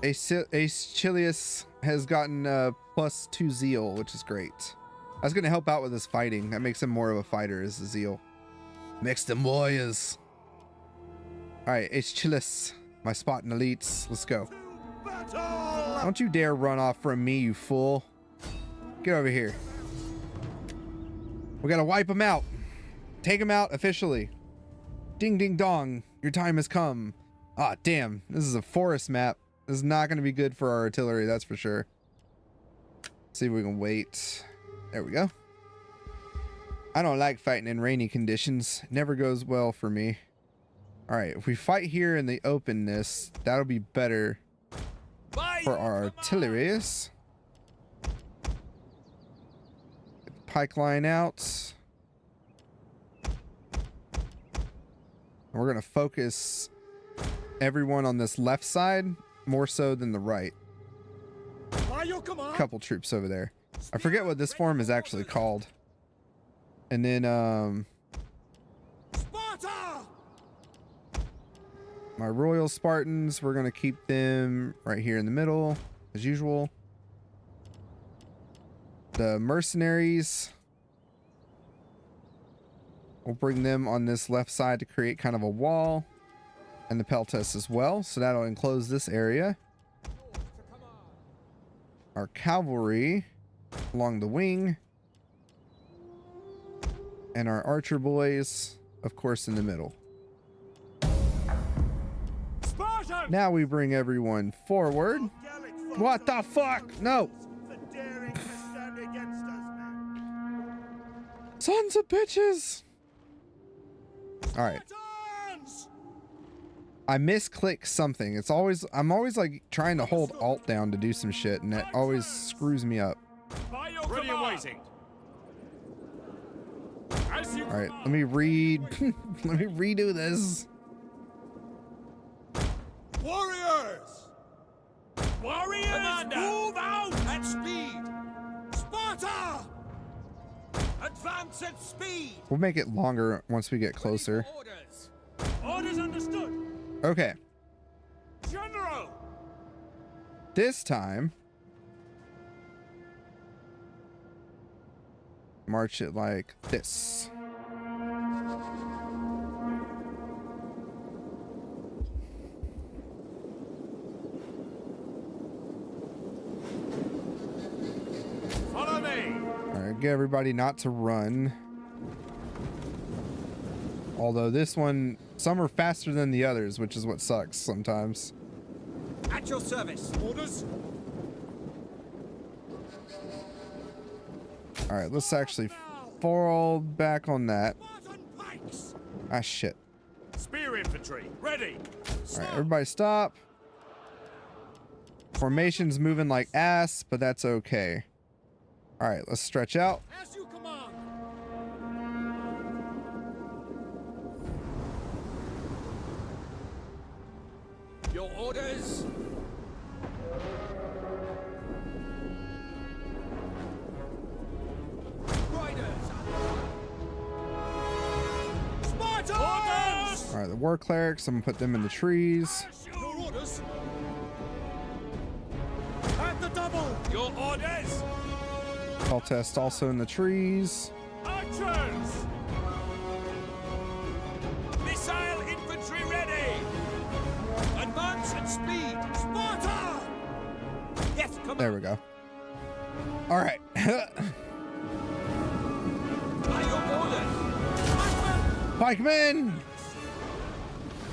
Aeschylus has gotten +2 zeal, which is great. That's going to help out with his fighting. That makes him more of a fighter, is the zeal. Makes them warriors. Alright, Aeschylus. My spot in elites. Let's go. Don't you dare run off from me, you fool. Get over here. We gotta wipe them out. Take them out officially. Ding ding dong. Your time has come. Ah, damn. This is a forest map. This is not gonna be good for our artillery, that's for sure. See if we can wait. There we go. I don't like fighting in rainy conditions. It never goes well for me. Alright, if we fight here in the openness, that'll be better for our artilleries. Get the pike line out. And we're gonna focus everyone on this left side more so than the right. Couple troops over there. I forget what this form is actually called. And then Sparta! my Royal Spartans, we're gonna keep them right here in the middle as usual. The mercenaries, we'll bring them on this left side to create kind of a wall, and the peltas as well, so that'll enclose this area. Our cavalry along the wing, and our archer boys, of course, in the middle. Spartan! Now we bring everyone forward. What the fuck? No! For daring to stand against us, man. Sons of bitches! Alright. Spartans! I misclick something. I'm always like trying to hold Alt down to do some shit, and it always screws me up. Ready and waiting. Alright, let me read. Let me redo this. Warriors! Warriors, Commander, move out at speed. Sparta! Advance at speed. We'll make it longer once we get closer. Orders. Orders understood. Okay. General! This time, march it like this. Follow me. Alright, get everybody not to run. Although this one, some are faster than the others, which is what sucks sometimes. At your service. Orders. Alright, let's actually fall back on that. Spartan pikes! Ah, shit. Spear infantry, ready. Alright, everybody stop. Formation's moving like ass, but that's okay. Alright, let's stretch out. As you command! Your orders. Riders. Spartans! Alright, the war clerics, I'm gonna put them in the trees. Your orders? At the double! Your orders. Peltest also in the trees. Archers! Missile infantry ready. Advance at speed. Sparta! Yes, come There on. we go. Alright. By your orders. Pikemen!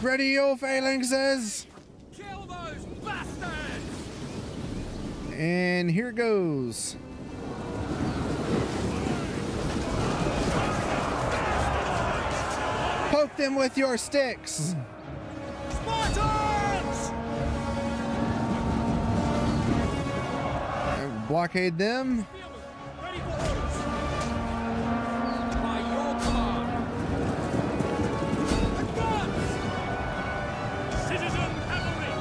Ready your phalanxes! Kill those bastards. And here goes. Poke them with your sticks! Spartans! And blockade them. Ready for orders! By your command. Advance! Citizen cavalry!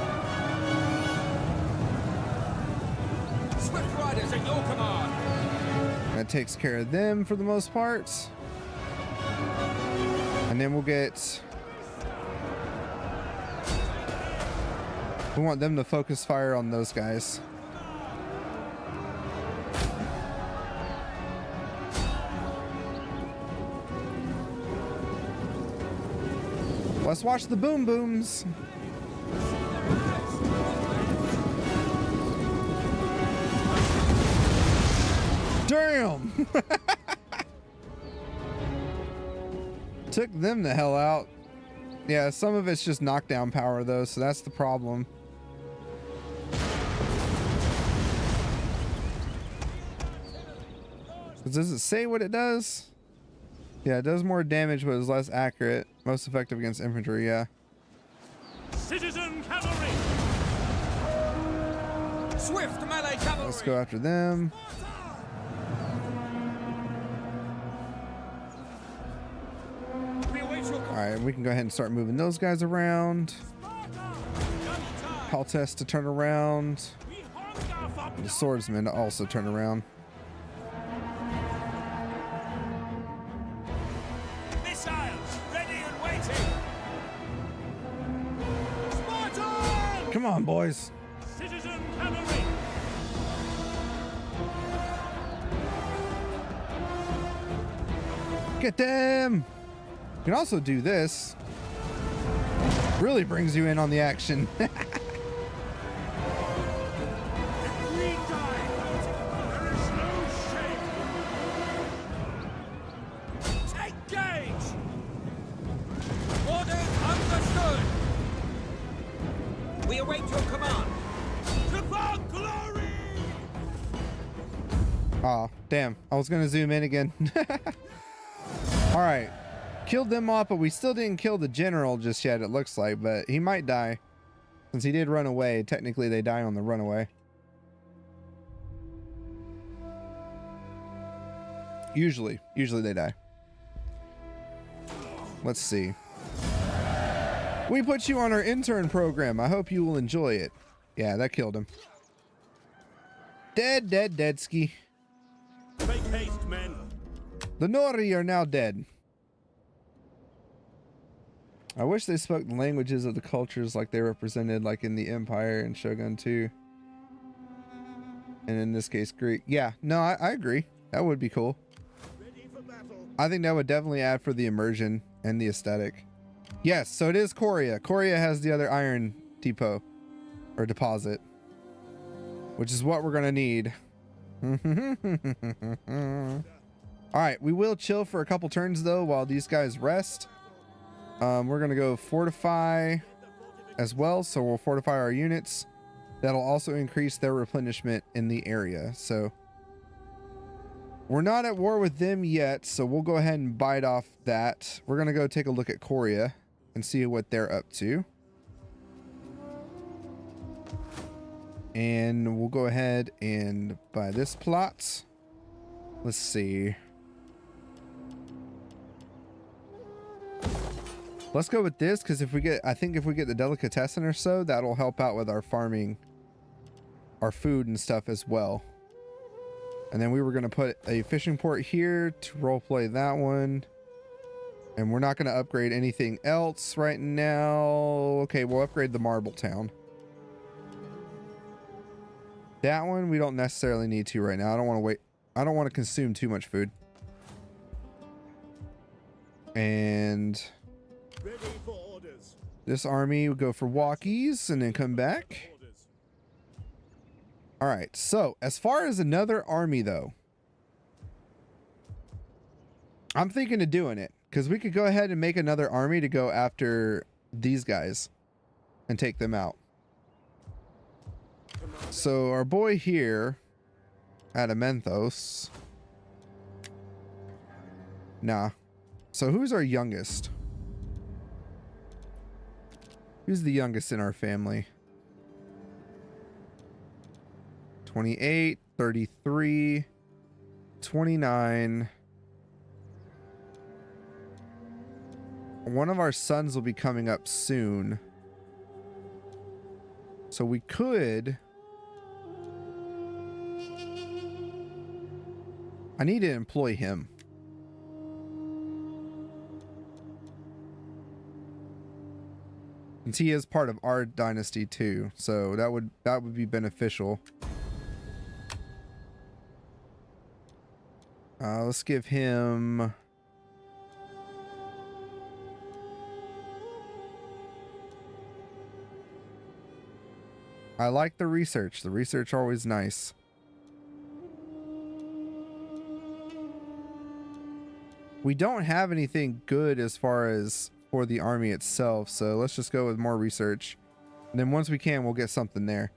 Swift riders at your command. That takes care of them for the most part. And then we'll get... We want them to focus fire on those guys. Let's watch the boom booms. Damn! Took them the hell out. Yeah, some of it's just knockdown power though, so that's the problem. Does it say what it does? Yeah, it does more damage, but is less accurate. Most effective against infantry, yeah. Citizen cavalry! Swift melee cavalry! Let's go after them. Alright, we can go ahead and start moving those guys around. Paltest to turn around. And the swordsman to also turn around. Missiles ready and waiting! Sparta! Come on, boys. Citizen cavalry! Get them! You can also do this. Really brings you in on the action. We die! There is no shame! Take gauge! Orders understood! We await your command! To the glory! Oh, damn. I was gonna zoom in again. Alright. Killed them off, but we still didn't kill the general just yet, it looks like, but he might die. Since he did run away, technically they die on the runaway. Usually they die. Let's see. We put you on our intern program. I hope you will enjoy it. Yeah, that killed him. Dead ski. Make haste, men. The Nori are now dead. I wish they spoke the languages of the cultures like they represented, like in the Empire and Shogun 2. And in this case, Greek. Yeah, no, I agree. That would be cool. Ready for battle. I think that would definitely add for the immersion and the aesthetic. Yes, so it is Korea. Korea has the other iron depot or deposit, which is what we're going to need. All right, we will chill for a couple turns though while these guys rest. We're gonna go fortify as well, so we'll fortify our units. That'll also increase their replenishment in the area. So we're not at war with them yet, so we'll go ahead and bite off that. We're gonna go take a look at Korea and see what they're up to. And we'll go ahead and buy this plot. Let's see. Let's go with this, because if we get, I think if we get the delicatessen or so, that'll help out with our farming, our food and stuff as well. And then we were going to put a fishing port here to roleplay that one. And we're not going to upgrade anything else right now. Okay, we'll upgrade the marble town. That one we don't necessarily need to right now. I don't want to wait. I don't want to consume too much food. And Ready for orders. this army will go for walkies and then come back. All right, so as far as another army though, I'm thinking of doing it because we could go ahead and make another army to go after these guys and take them out. So our boy here, Adamenthos. Nah. So who's our youngest? Who's the youngest in our family? 28, 33, 29. One of our sons will be coming up soon. So we could... I need to employ him. Since he is part of our dynasty too, so that would be beneficial. Let's give him... I like the research. The research always nice. We don't have anything good as far as for the army itself, so let's just go with more research. And then once we can, we'll get something there.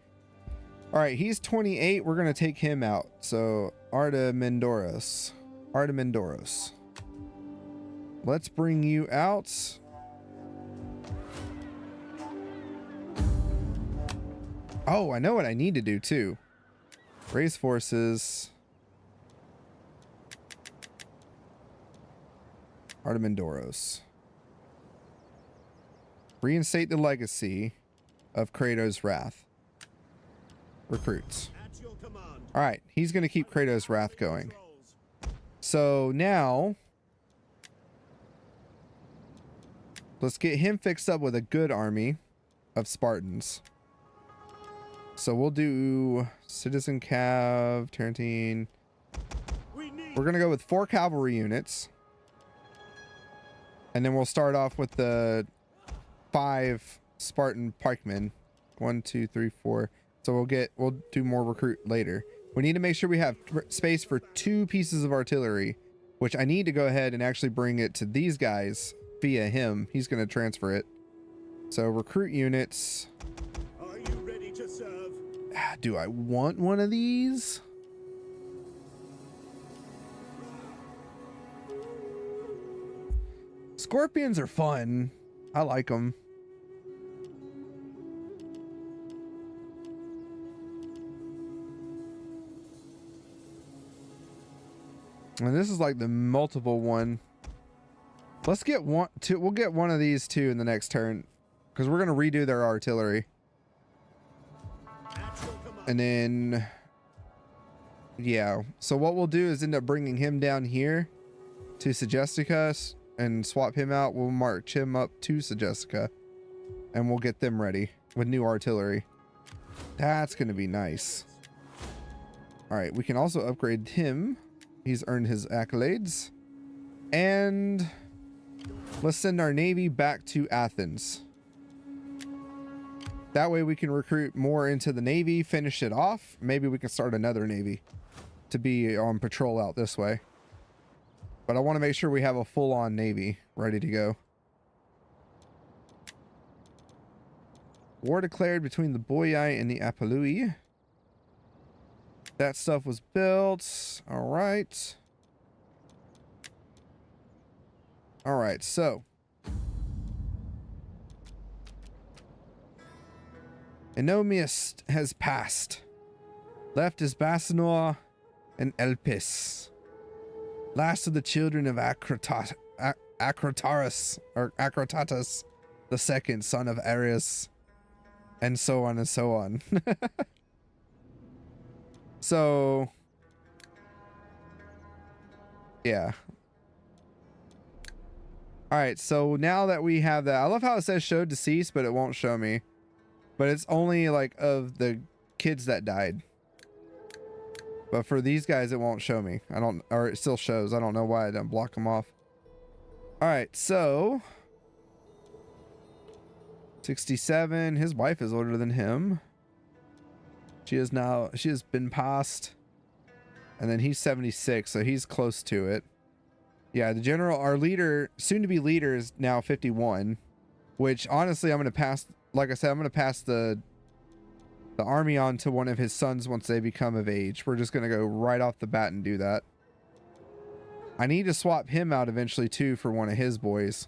All right, he's 28. We're going to take him out. So Artemendoros. Let's bring you out. Oh, I know what I need to do too. Raise forces. Artemendoros. Reinstate the legacy of Kratos' wrath. Recruits. All right, he's going to keep Kratos' wrath going. So now let's get him fixed up with a good army of Spartans. So we'll do Citizen Cav, Tarantine. We're going to go with 4 cavalry units. And then we'll start off with the 5 Spartan pikemen. 1, 2, 3, 4. So we'll do more recruit later. We need to make sure we have space for 2 pieces of artillery, which I need to go ahead and actually bring it to these guys via him. He's going to transfer it. So recruit units. Are you ready to serve? Do I want one of these? Scorpions are fun. I like them. And this is like the multiple one. Let's get one, two. We'll get one of these two in the next turn, because we're gonna redo their artillery. And then, yeah. So what we'll do is end up bringing him down here to Segestica and swap him out. We'll march him up to Segestica, and we'll get them ready with new artillery. That's gonna be nice. All right, we can also upgrade him. He's earned his accolades. And let's send our navy back to Athens. That way we can recruit more into the navy, finish it off. Maybe we can start another navy to be on patrol out this way. But I want to make sure we have a full-on navy ready to go. War declared between the Boii and the Apalui. That stuff was built. All right. All right, so Ennomius has passed. Left is Basanor and Elpis. Last of the children of Acrotatus, or Acrotatus the second, son of Ares, and so on and so on. So, yeah. All right, so now that we have that, I love how it says show deceased, but it won't show me. But it's only like of the kids that died. But for these guys, it won't show me. Or it still shows. I don't know why I didn't block them off. All right, so 67. His wife is older than him. She has been passed. And then he's 76, so he's close to it. Yeah, the general, our leader, soon to be leader, is now 51, which honestly I'm going to pass, like I said, I'm going to pass the army on to one of his sons once they become of age. We're just going to go right off the bat and do that. I need to swap him out eventually too for one of his boys.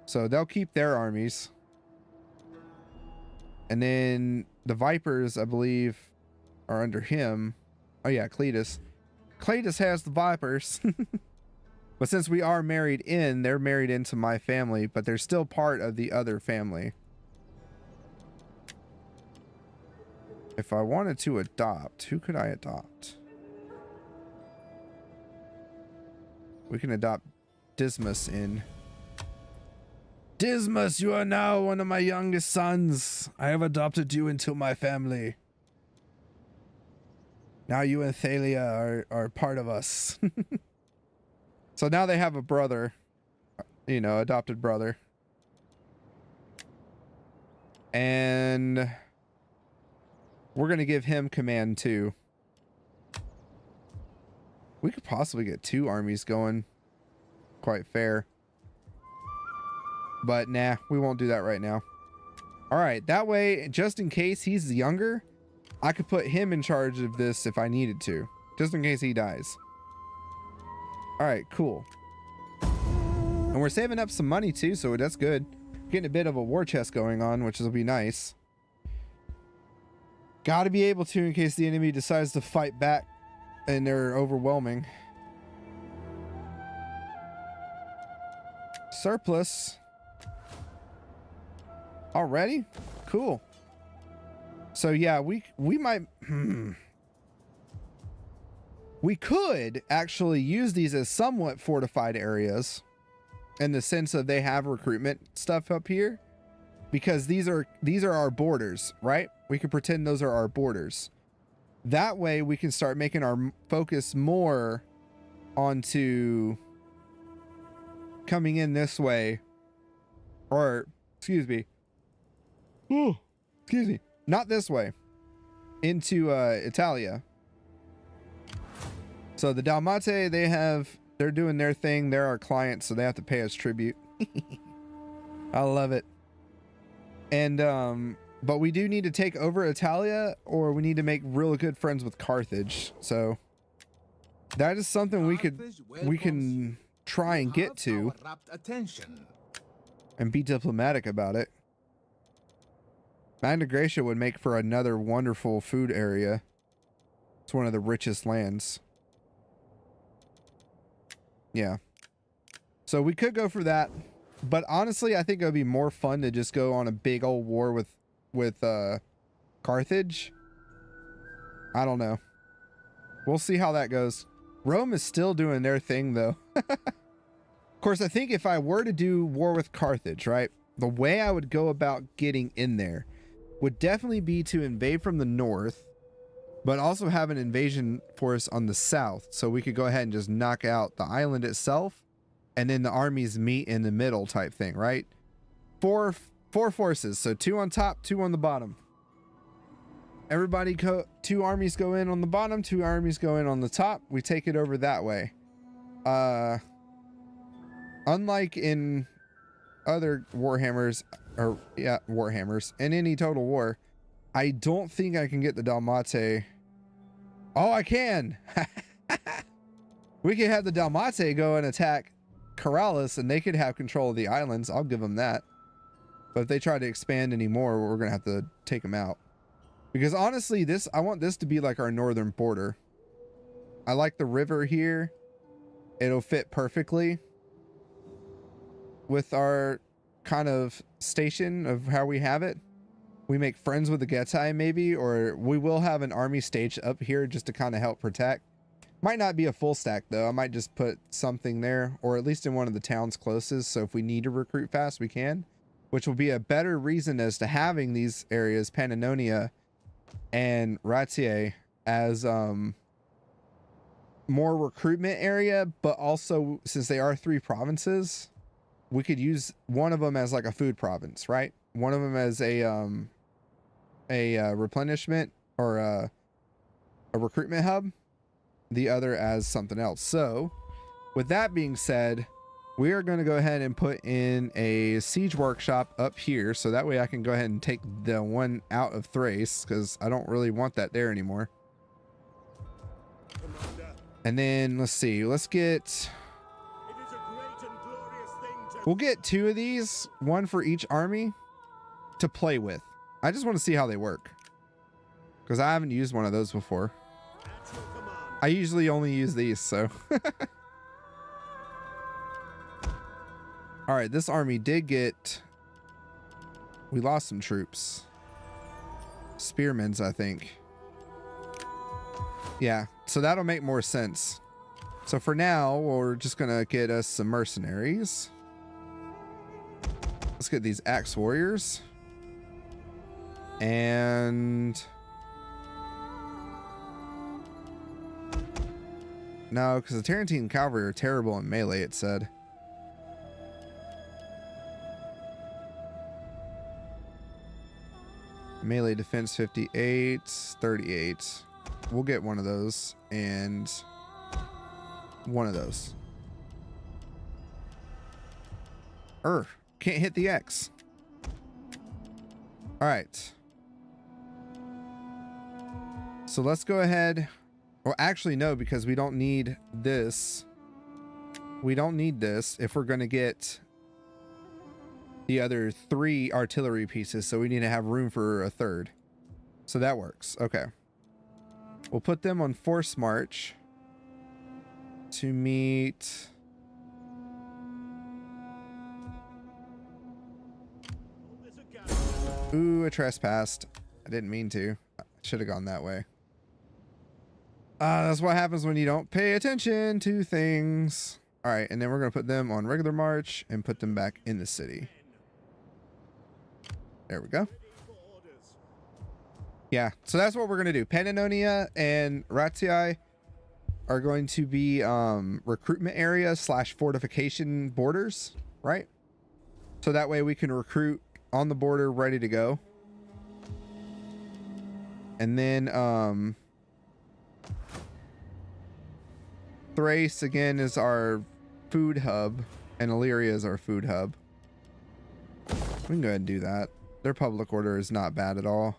So they'll keep their armies. And then the Vipers, I believe, are under him. Oh yeah, Cletus. Cletus has the Vipers. But since we are married in, they're married into my family, but they're still part of the other family. If I wanted to adopt, who could I adopt? We can adopt Dismas in. Dismas, you are now one of my youngest sons. I have adopted you into my family. Now you and Thalia are part of us. So now they have a brother, you know, adopted brother. And we're going to give him command too. We could possibly get 2 armies going. quite fair. But nah, we won't do that right now. All right, that way, just in case he's younger, I could put him in charge of this if I needed to, just in case he dies. All right, cool. And we're saving up some money too, so that's good. Getting a bit of a war chest going on, which will be nice. Got to be able to in case the enemy decides to fight back and they're overwhelming. Surplus. Already? Cool. So yeah, we might we could actually use these as somewhat fortified areas in the sense of they have recruitment stuff up here, because these are our borders, right? We could pretend those are our borders. That way we can start making our focus more onto coming in this way, or excuse me, not this way, into Italia. So the Dalmate, they're doing their thing. They're our clients, so they have to pay us tribute. I love it. And but we do need to take over Italia, or we need to make real good friends with Carthage. So that is something we can try and get to and be diplomatic about it. Magna Graecia would make for another wonderful food area. It's one of the richest lands. Yeah. So we could go for that, but honestly, I think it would be more fun to just go on a big old war with Carthage. I don't know. We'll see how that goes. Rome is still doing their thing though. Of course, I think if I were to do war with Carthage, right, the way I would go about getting in there would definitely be to invade from the north, but also have an invasion force on the south, so we could go ahead and just knock out the island itself, and then the armies meet in the middle type thing, right? Four forces, so 2 on top, 2 on the bottom. Everybody 2 armies go in on the bottom, 2 armies go in on the top. We take it over that way. Unlike in other Warhammers, or yeah, Warhammers, in any Total War, I don't think I can get the Dalmate. Oh, I can. We could have the Dalmate go and attack Corrales, and they could have control of the islands. I'll give them that. But if they try to expand anymore, we're gonna have to take them out. Because honestly, I want this to be like our northern border. I like the river here. It'll fit perfectly with our kind of station of how we have it. We make friends with the Getae maybe, or we will have an army staged up here just to kind of help protect. Might not be a full stack though. I might just put something there, or at least in one of the towns closest, so if we need to recruit fast we can, which will be a better reason as to having these areas, Pannonia and Ratiae, as more recruitment area, but also since they are 3 provinces, we could use one of them as like a food province, right? One of them as a replenishment or a recruitment hub, the other as something else. So with that being said, we are going to go ahead and put in a siege workshop up here, so that way I can go ahead and take the one out of Thrace, because I don't really want that there anymore. And then let's see, let's get, we'll get 2 of these, 1 for each army to play with. I just want to see how they work, because I haven't used one of those before. I usually only use these, so. All right, this army did get, we lost some troops. Spearmen's, I think. Yeah, so that'll make more sense. So for now, we're just gonna get us some mercenaries. Let's get these axe warriors. And no, because the Tarentine cavalry are terrible in melee, it said. Melee defense 58, 38. We'll get one of those and one of those. Can't hit the X. All right. So let's go ahead. Well, actually, no, because we don't need this. We don't need this if we're going to get the other 3 artillery pieces. So we need to have room for a 3rd. So that works. Okay. We'll put them on force march to meet. Ooh, I trespassed. I didn't mean to. I should have gone that way. That's what happens when you don't pay attention to things. All right, and then we're going to put them on regular march and put them back in the city. There we go. Yeah, so that's what we're going to do. Pannonia and Ratii are going to be recruitment area / fortification borders, right? So that way we can recruit on the border, ready to go. And then Thrace again is our food hub, and Illyria is our food hub. We can go ahead and do that. Their public order is not bad at all.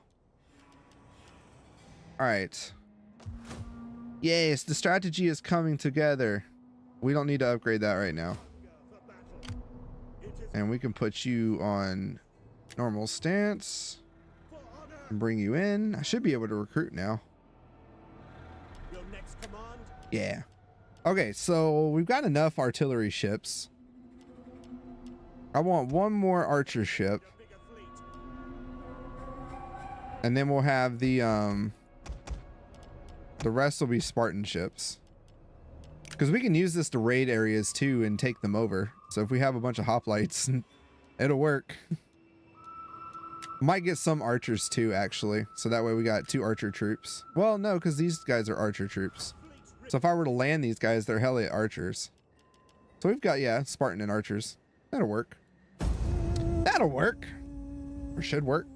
All right. Yes, the strategy is coming together. We don't need to upgrade that right now. And we can put you on normal stance and bring you in. I should be able to recruit now. Yeah. Okay, so we've got enough artillery ships. I want one more archer ship. And then we'll have the rest will be Spartan ships. Because we can use this to raid areas too and take them over. So if we have a bunch of hoplites, it'll work. Might get some archers too, actually. So that way we got 2 archer troops. Well, no, because these guys are archer troops. So if I were to land these guys, they're hella archers. So we've got, yeah, Spartan and archers. That'll work. That'll work. Or should work.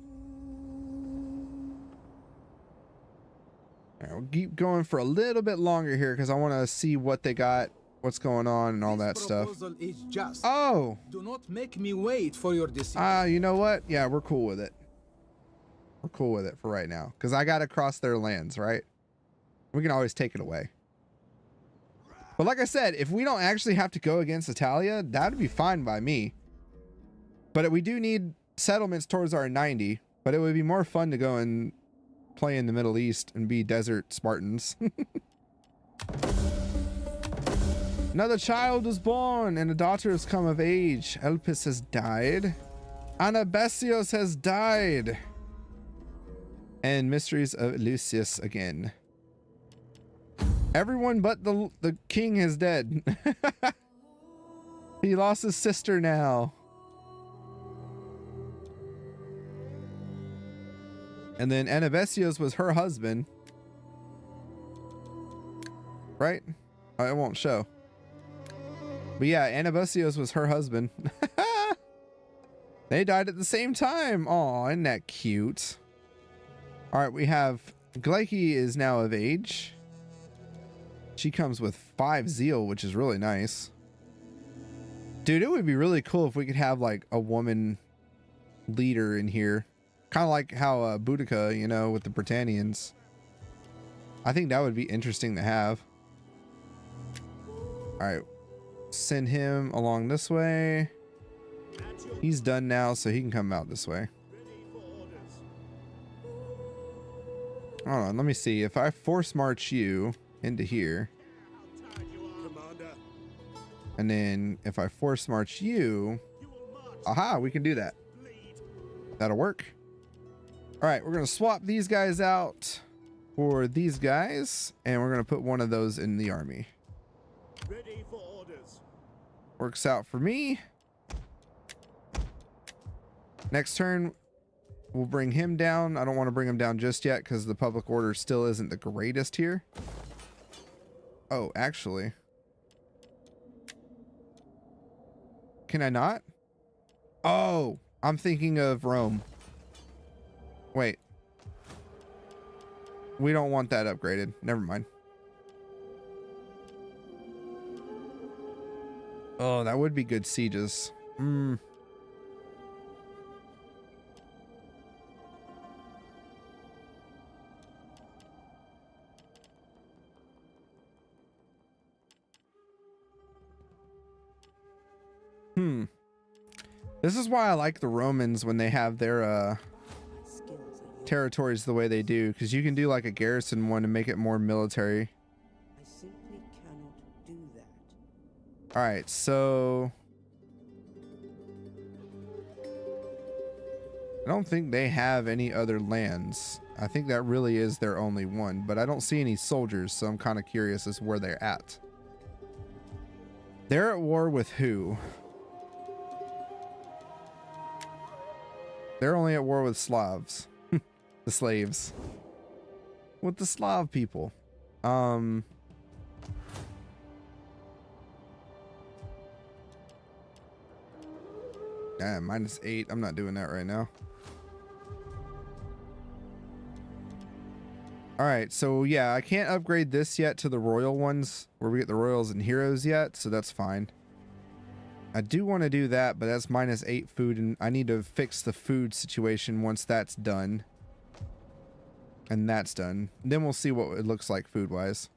All right, we'll keep going for a little bit longer here because I want to see what they got, what's going on, and all that stuff. Is just. Oh! Do not make me wait for your decision. You know what? Yeah, we're cool with it. We're cool with it for right now because I got to cross their lands, right? We can always take it away. But like I said, if we don't actually have to go against Italia, that'd be fine by me. But we do need settlements towards our 90. But it would be more fun to go and play in the Middle East and be desert Spartans. Another child was born and a daughter has come of age. Elpis has died. Anabesios has died. And mysteries of Lucius again. Everyone but the king is dead. He lost his sister now. And then Anabesios was her husband. Right? It won't show. But yeah, Anabesios was her husband. They died at the same time. Aw, isn't that cute? Alright, we have Gleiki is now of age. She comes with 5 zeal, which is really nice. Dude, it would be really cool if we could have like a woman leader in here. Kind of like how Boudica, you know, with the Britannians. I think that would be interesting to have. Alright. Send him along this way. He's done now, so he can come out this way. Hold on, let me see. If I force march you into here, and then if I force march you, aha, we can do that. That'll work. All right, we're gonna swap these guys out for these guys, and we're gonna put one of those in the army. Ready for orders. Works out for me. Next turn, we'll bring him down. I don't want to bring him down just yet because the public order still isn't the greatest here. Oh, actually. Can I not? Oh, I'm thinking of Rome. Wait. We don't want that upgraded. Never mind. Oh, that would be good sieges. This is why I like the Romans when they have their My skills are yours. territories the way they do, because you can do like a garrison one to make it more military. I simply cannot do that. All right, so I don't think they have any other lands. I think that really is their only one, but I don't see any soldiers, so I'm kind of curious as to where they're at. They're at war with who? They're only at war with Slavs. The slaves. With the Slav people. Yeah, -8. I'm not doing that right now. All right, so yeah, I can't upgrade this yet to the royal ones where we get the royals and heroes yet, so that's fine. I do want to do that, but that's -8 food, and I need to fix the food situation once that's done. And that's done. Then we'll see what it looks like food-wise.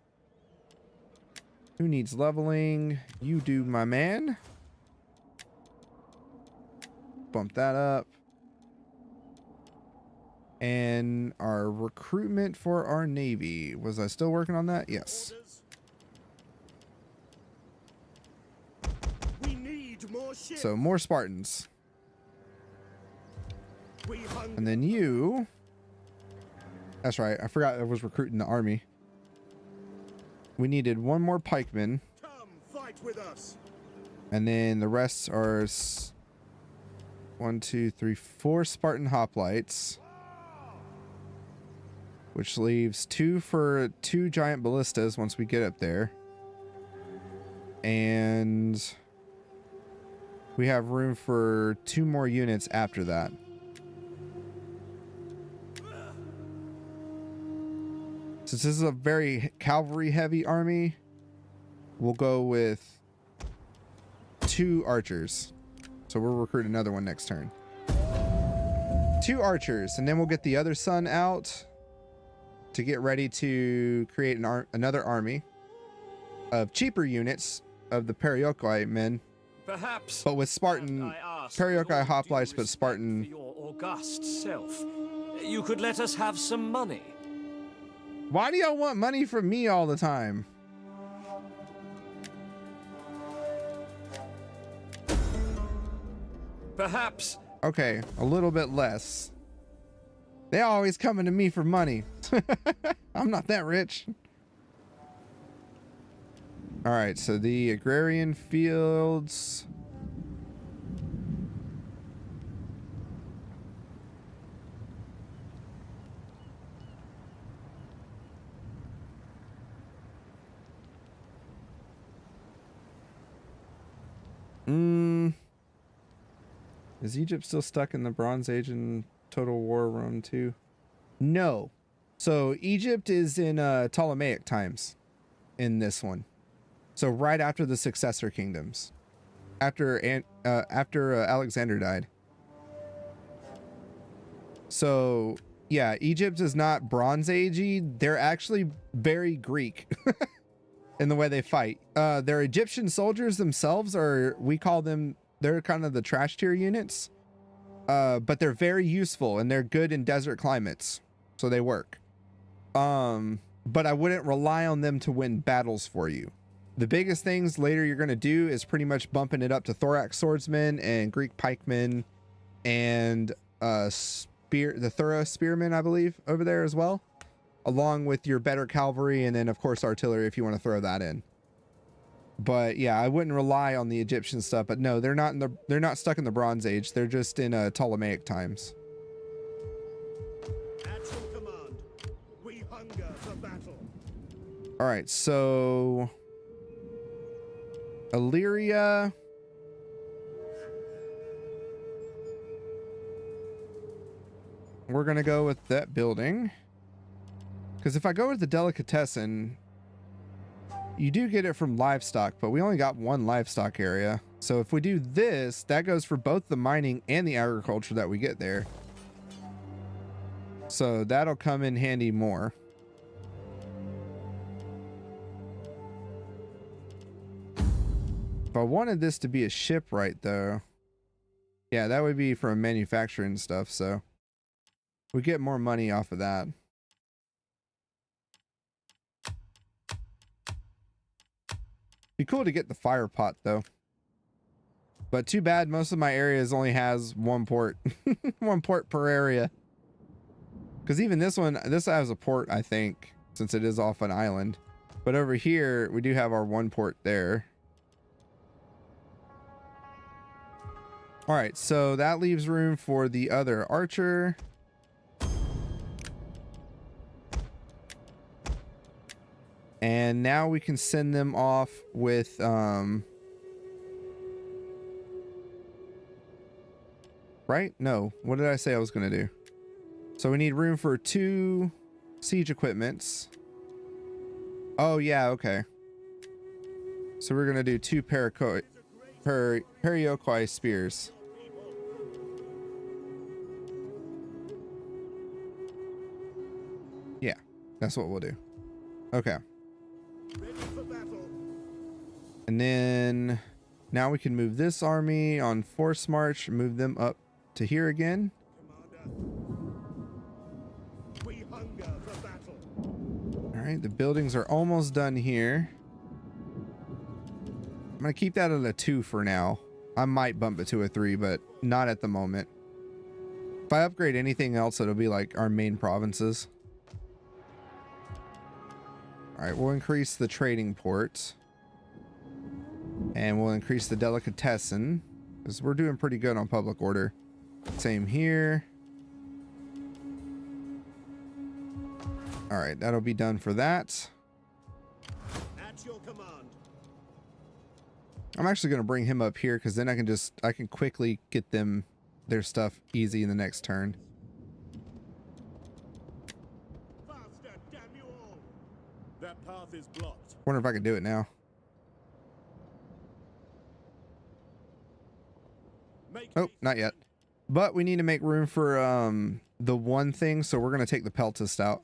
Who needs leveling? You do, my man. Bump that up. And our recruitment for our Navy. Was I still working on that? Yes. We need more ships. So more Spartans. We hunger. And then you... That's right. I forgot I was recruiting the army. We needed one more pikeman. Come fight with us. And then the rest are 1, 2, 3, 4 Spartan hoplites. Which leaves 2 for 2 giant ballistas once we get up there. And we have room for 2 more units after that. Since this is a very cavalry heavy army, we'll go with 2 archers. So we'll recruit another one next turn. 2 archers, and then we'll get the other son out to get ready to create another army of cheaper units of the Perioci men, Perhaps, but with Spartan I ask, Perioci with all due hoplites, but respect Spartan. for your august self, you could let us have some money. Why do y'all want money from me all the time? Perhaps. Okay, a little bit less. They always coming to me for money. I'm not that rich. All right, so the agrarian fields. Is Egypt still stuck in the Bronze Age and Total War Rome too? No. So Egypt is in Ptolemaic times in this one. So right after the successor kingdoms. After Alexander died. So yeah, Egypt is not Bronze Agey. They're actually very Greek in the way they fight. Their Egyptian soldiers themselves are, we call them, they're kind of the trash tier units. But they're very useful and they're good in desert climates. So they work. But I wouldn't rely on them to win battles for you. The biggest things later you're going to do is pretty much bumping it up to thorax swordsmen and Greek pikemen and the thorough spearmen, I believe, over there as well, along with your better cavalry and then of course artillery if you want to throw that in. But yeah, I wouldn't rely on the Egyptian stuff. But no, they're not stuck in the Bronze Age. They're just in Ptolemaic times. At your command, we hunger for battle. All right, so Illyria. We're gonna go with that building, because if I go with the delicatessen, you do get it from livestock, but we only got 1 livestock area. So if we do this, that goes for both the mining and the agriculture that we get there. So that'll come in handy more. If I wanted this to be a shipwright though, yeah, that would be from manufacturing stuff, so we get more money off of that. Be cool to get the fire pot though. But too bad most of my areas only has one port. One port per area. Because even this one, this has a port, I think, since it is off an island. But over here, we do have our one port there. All right, so that leaves room for the other archer. And now we can send them off with right? No, what did I say I was gonna do? So we need room for 2 siege equipments. Oh yeah, okay. So we're gonna do 2 Periokoi spears. Yeah, that's what we'll do. Okay. And then now we can move this army on force march, move them up to here again. We hunger for battle. All right, the buildings are almost done here. I'm gonna keep that at a 2 for now. I might bump it to a 3, but not at the moment. If I upgrade anything else, it'll be like our main provinces. All right, we'll increase the trading port. And we'll increase the delicatessen, because we're doing pretty good on public order. Same here. All right, that'll be done for that. At your command. I'm actually going to bring him up here, because then I can quickly get them their stuff easy in the next turn. Faster, damn you all. That path is blocked. Wonder if I can do it now. Oh, not yet. But we need to make room for the one thing, so we're going to take the peltist out.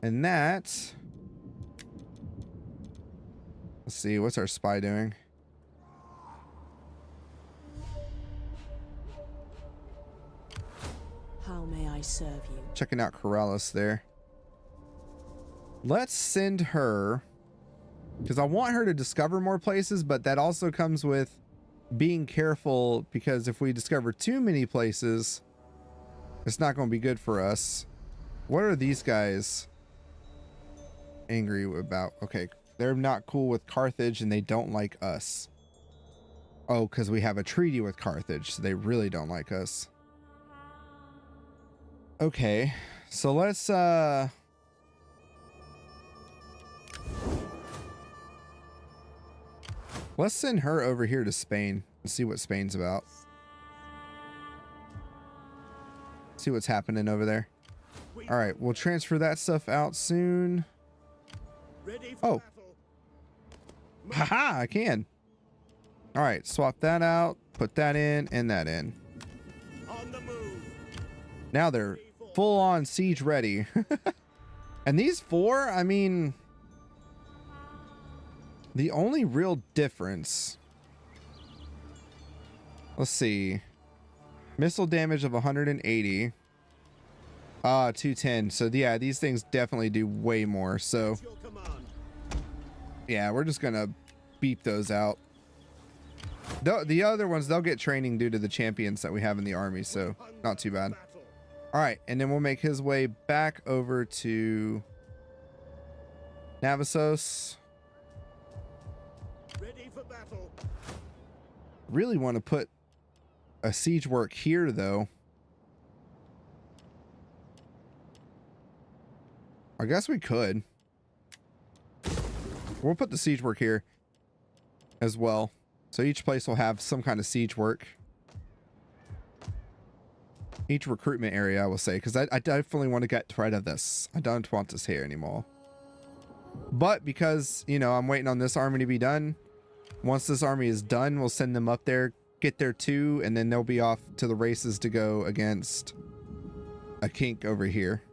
And that... Let's see, what's our spy doing? How may I serve you? Checking out Corrales there. Let's send her... because I want her to discover more places, but that also comes with being careful, because if we discover too many places, it's not going to be good for us. What are these guys angry about? Okay, they're not cool with Carthage and they don't like us. Oh, because we have a treaty with Carthage, so they really don't like us. Okay, so let's send her over here to Spain and see what Spain's about. See what's happening over there. All right, we'll transfer that stuff out soon. Oh. Haha, I can. All right, swap that out, put that in, and that in. On the move. Now they're full on siege ready. And these 4, I mean... the only real difference, let's see, missile damage of 180, 210. So yeah, these things definitely do way more. So yeah, we're just gonna beep those out. The other ones, they'll get training due to the champions that we have in the army, so not too bad. All right, and then we'll make his way back over to Navassos. Ready for battle. Really want to put a siege work here though. I guess we could. We'll put the siege work here as well. So each place will have some kind of siege work. Each recruitment area, I will say, because I definitely want to get rid of this. I don't want this here anymore. But because, you know, I'm waiting on this army to be done, once this army is done, we'll send them up there, get there too, and then they'll be off to the races to go against a kink over here.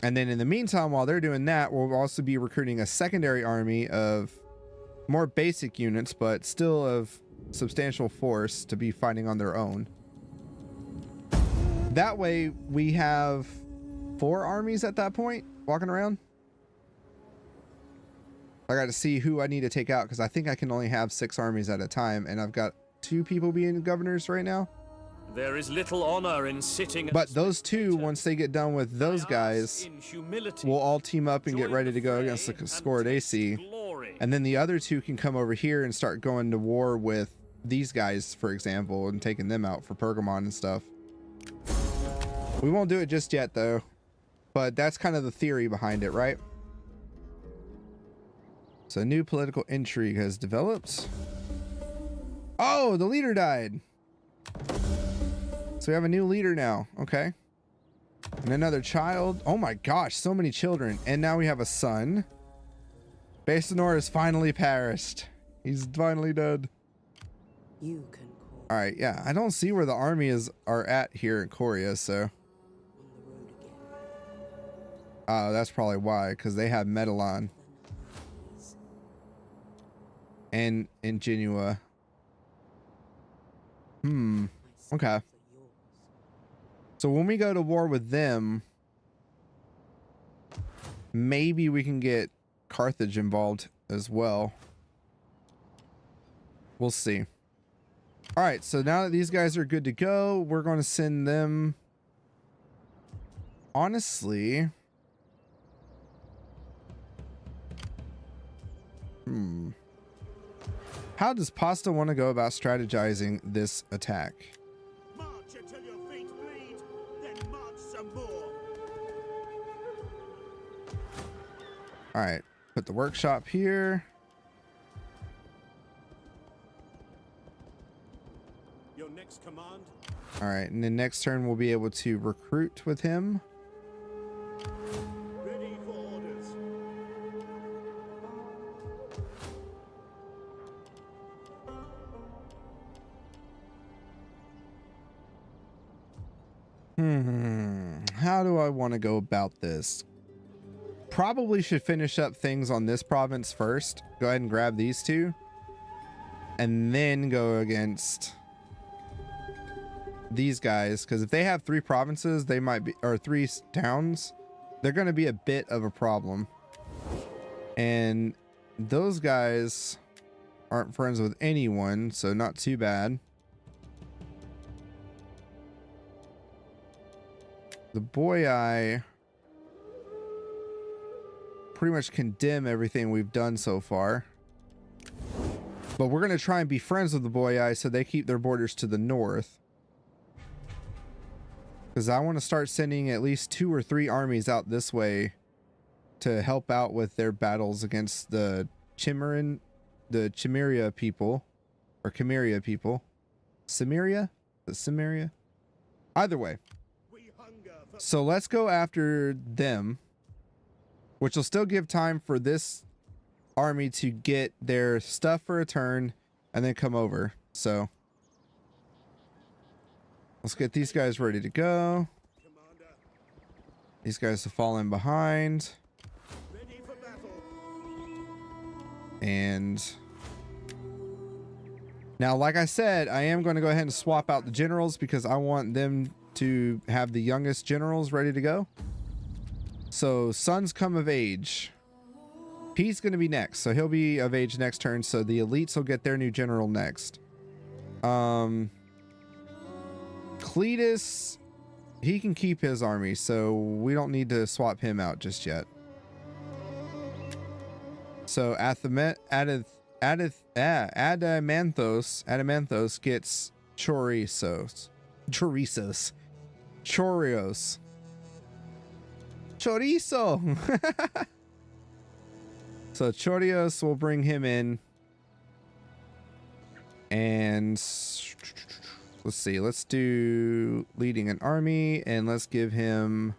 And then in the meantime, while they're doing that, we'll also be recruiting a secondary army of more basic units, but still of substantial force to be fighting on their own. That way we have 4 armies at that point walking around. I got to see who I need to take out because I think I can only have 6 armies at a time, and I've got 2 people being governors right now. There is little honor in sitting. But those 2, once they get done with those guys, will all team up and get ready to go against the scored AC. And then the other 2 can come over here and start going to war with these guys, for example, and taking them out for Pergamon and stuff. We won't do it just yet, though. But that's kind of the theory behind it, right? So new political intrigue has developed. Oh, the leader died. So we have a new leader now. Okay. And another child. Oh my gosh, so many children. And now we have a son. Basanor is finally perished. He's finally dead. You can call All right, yeah. I don't see where the army are at here in Korea, so. on the road again. Oh, that's probably why, because they have Medellin and Ingenua. Okay. So when we go to war with them, maybe we can get Carthage involved as well. We'll see. All right, so now that these guys are good to go, we're going to send them. Honestly, how does Pasta want to go about strategizing this attack? March until your feet bleed, then march some more. All right, put the workshop here. Your next command? All right, and then next turn we'll be able to recruit with him. Ready for orders. How do I want to go about this? Probably should finish up things on this province first. Go ahead and grab these 2. And then go against these guys. Because if they have 3 provinces, they might be, or 3 towns, they're going to be a bit of a problem. And those guys aren't friends with anyone, so not too bad. The Boyai pretty much condemn everything we've done so far. But we're going to try and be friends with the Boyai so they keep their borders to the north. Because I want to start sending at least 2 or 3 armies out this way to help out with their battles against the Chimeria people. Or Chimeria people. Cimmeria? The Cimmeria? Either way. So let's go after them, which will still give time for this army to get their stuff for a turn and then come over. So let's get these guys ready to go. These guys have fallen behind. Ready for battle. And now, like I said, I am going to go ahead and swap out the generals because I want them to have the youngest generals ready to go. So sons come of age. He's going to be next, so he'll be of age next turn, so the elites will get their new general next. Cletus, he can keep his army, so we don't need to swap him out just yet. So Adamanthos gets Chorios. Chorizo. So Chorios will bring him in. And let's see. Let's do leading an army. And let's give him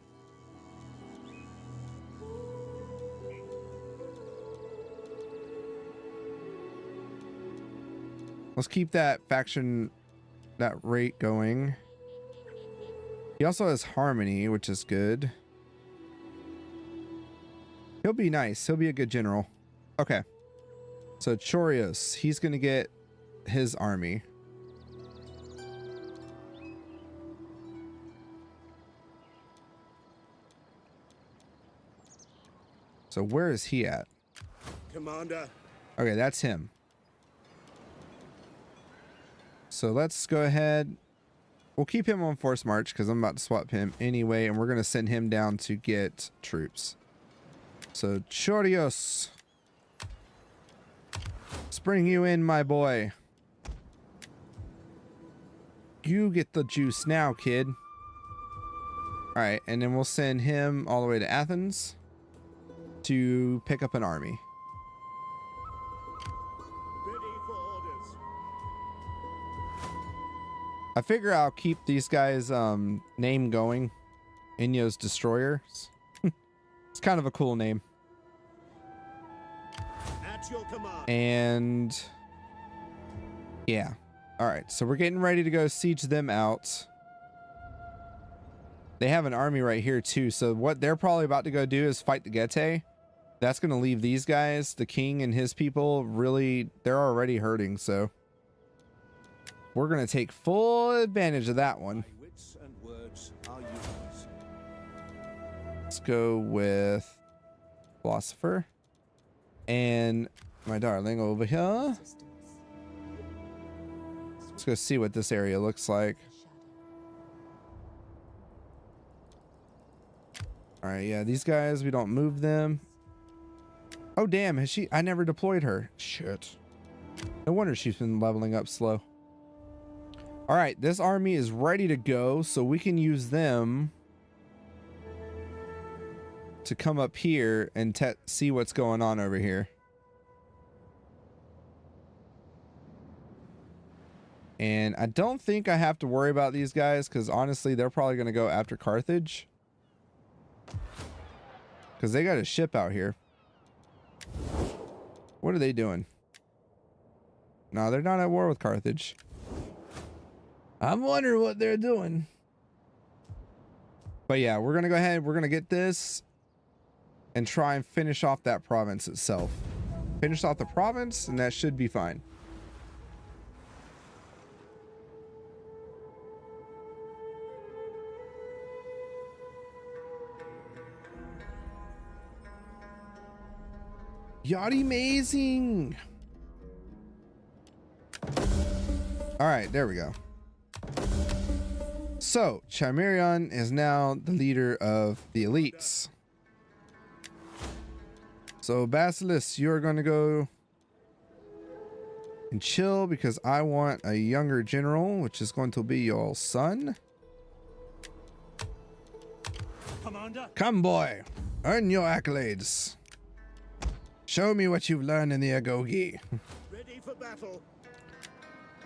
Let's keep that faction, that rate going. He also has harmony, which is good. He'll be nice. He'll be a good general. Okay. So Chorios, he's going to get his army. So where is he at? Commander. Okay, that's him. So let's go ahead. We'll keep him on force march because I'm about to swap him anyway, and we're going to send him down to get troops. So Chorios, let's bring you in, my boy. You get the juice now, kid. All right, and then we'll send him all the way to Athens to pick up an army. Ready for orders. I figure I'll keep these guys' name going. Inyo's Destroyers. It's kind of a cool name. At your command. And yeah. All right, so we're getting ready to go siege them out. They have an army right here too, so what they're probably about to go do is fight the Getae. That's going to leave these guys, the king and his people, really, they're already hurting, so we're going to take full advantage of that one. Wits and words are yours. Let's go with Philosopher and my darling over here. Let's go see what this area looks like. All right, yeah, these guys, we don't move them. Oh, damn, has she? I never deployed her. Shit. No wonder she's been leveling up slow. All right, this army is ready to go, so we can use them to come up here and see what's going on over here. And I don't think I have to worry about these guys because honestly, they're probably going to go after Carthage. Because they got a ship out here. What are they doing? No, they're not at war with Carthage. I'm wondering what they're doing. But yeah, we're going to go ahead. We're going to get this and try and finish off that province itself. Finish off the province and that should be fine. Yacht amazing. All right, there we go. So Chimerion is now the leader of the elites. So Basilisk, you're going to go and chill because I want a younger general, which is going to be your son. Commander. Come, boy, earn your accolades. Show me what you've learned in the Agogi. Ready for battle.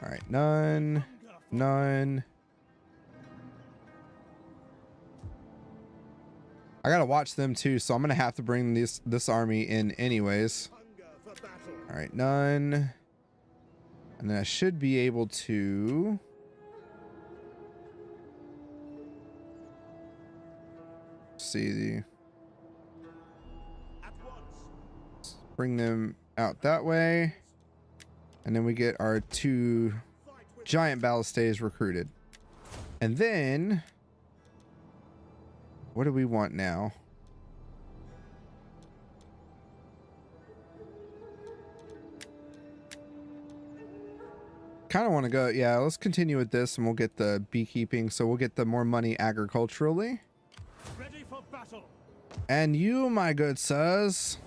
All right, none. I gotta watch them too, so I'm gonna have to bring this army in anyways. Hunger for battle. All right, none. And then I should be able to see the bring them out that way, and then we get our 2 giant ballistas recruited. And then what do we want now? Kind of want to go, yeah, let's continue with this and we'll get the beekeeping, so we'll get the more money agriculturally. Ready for battle. And you, my good sirs.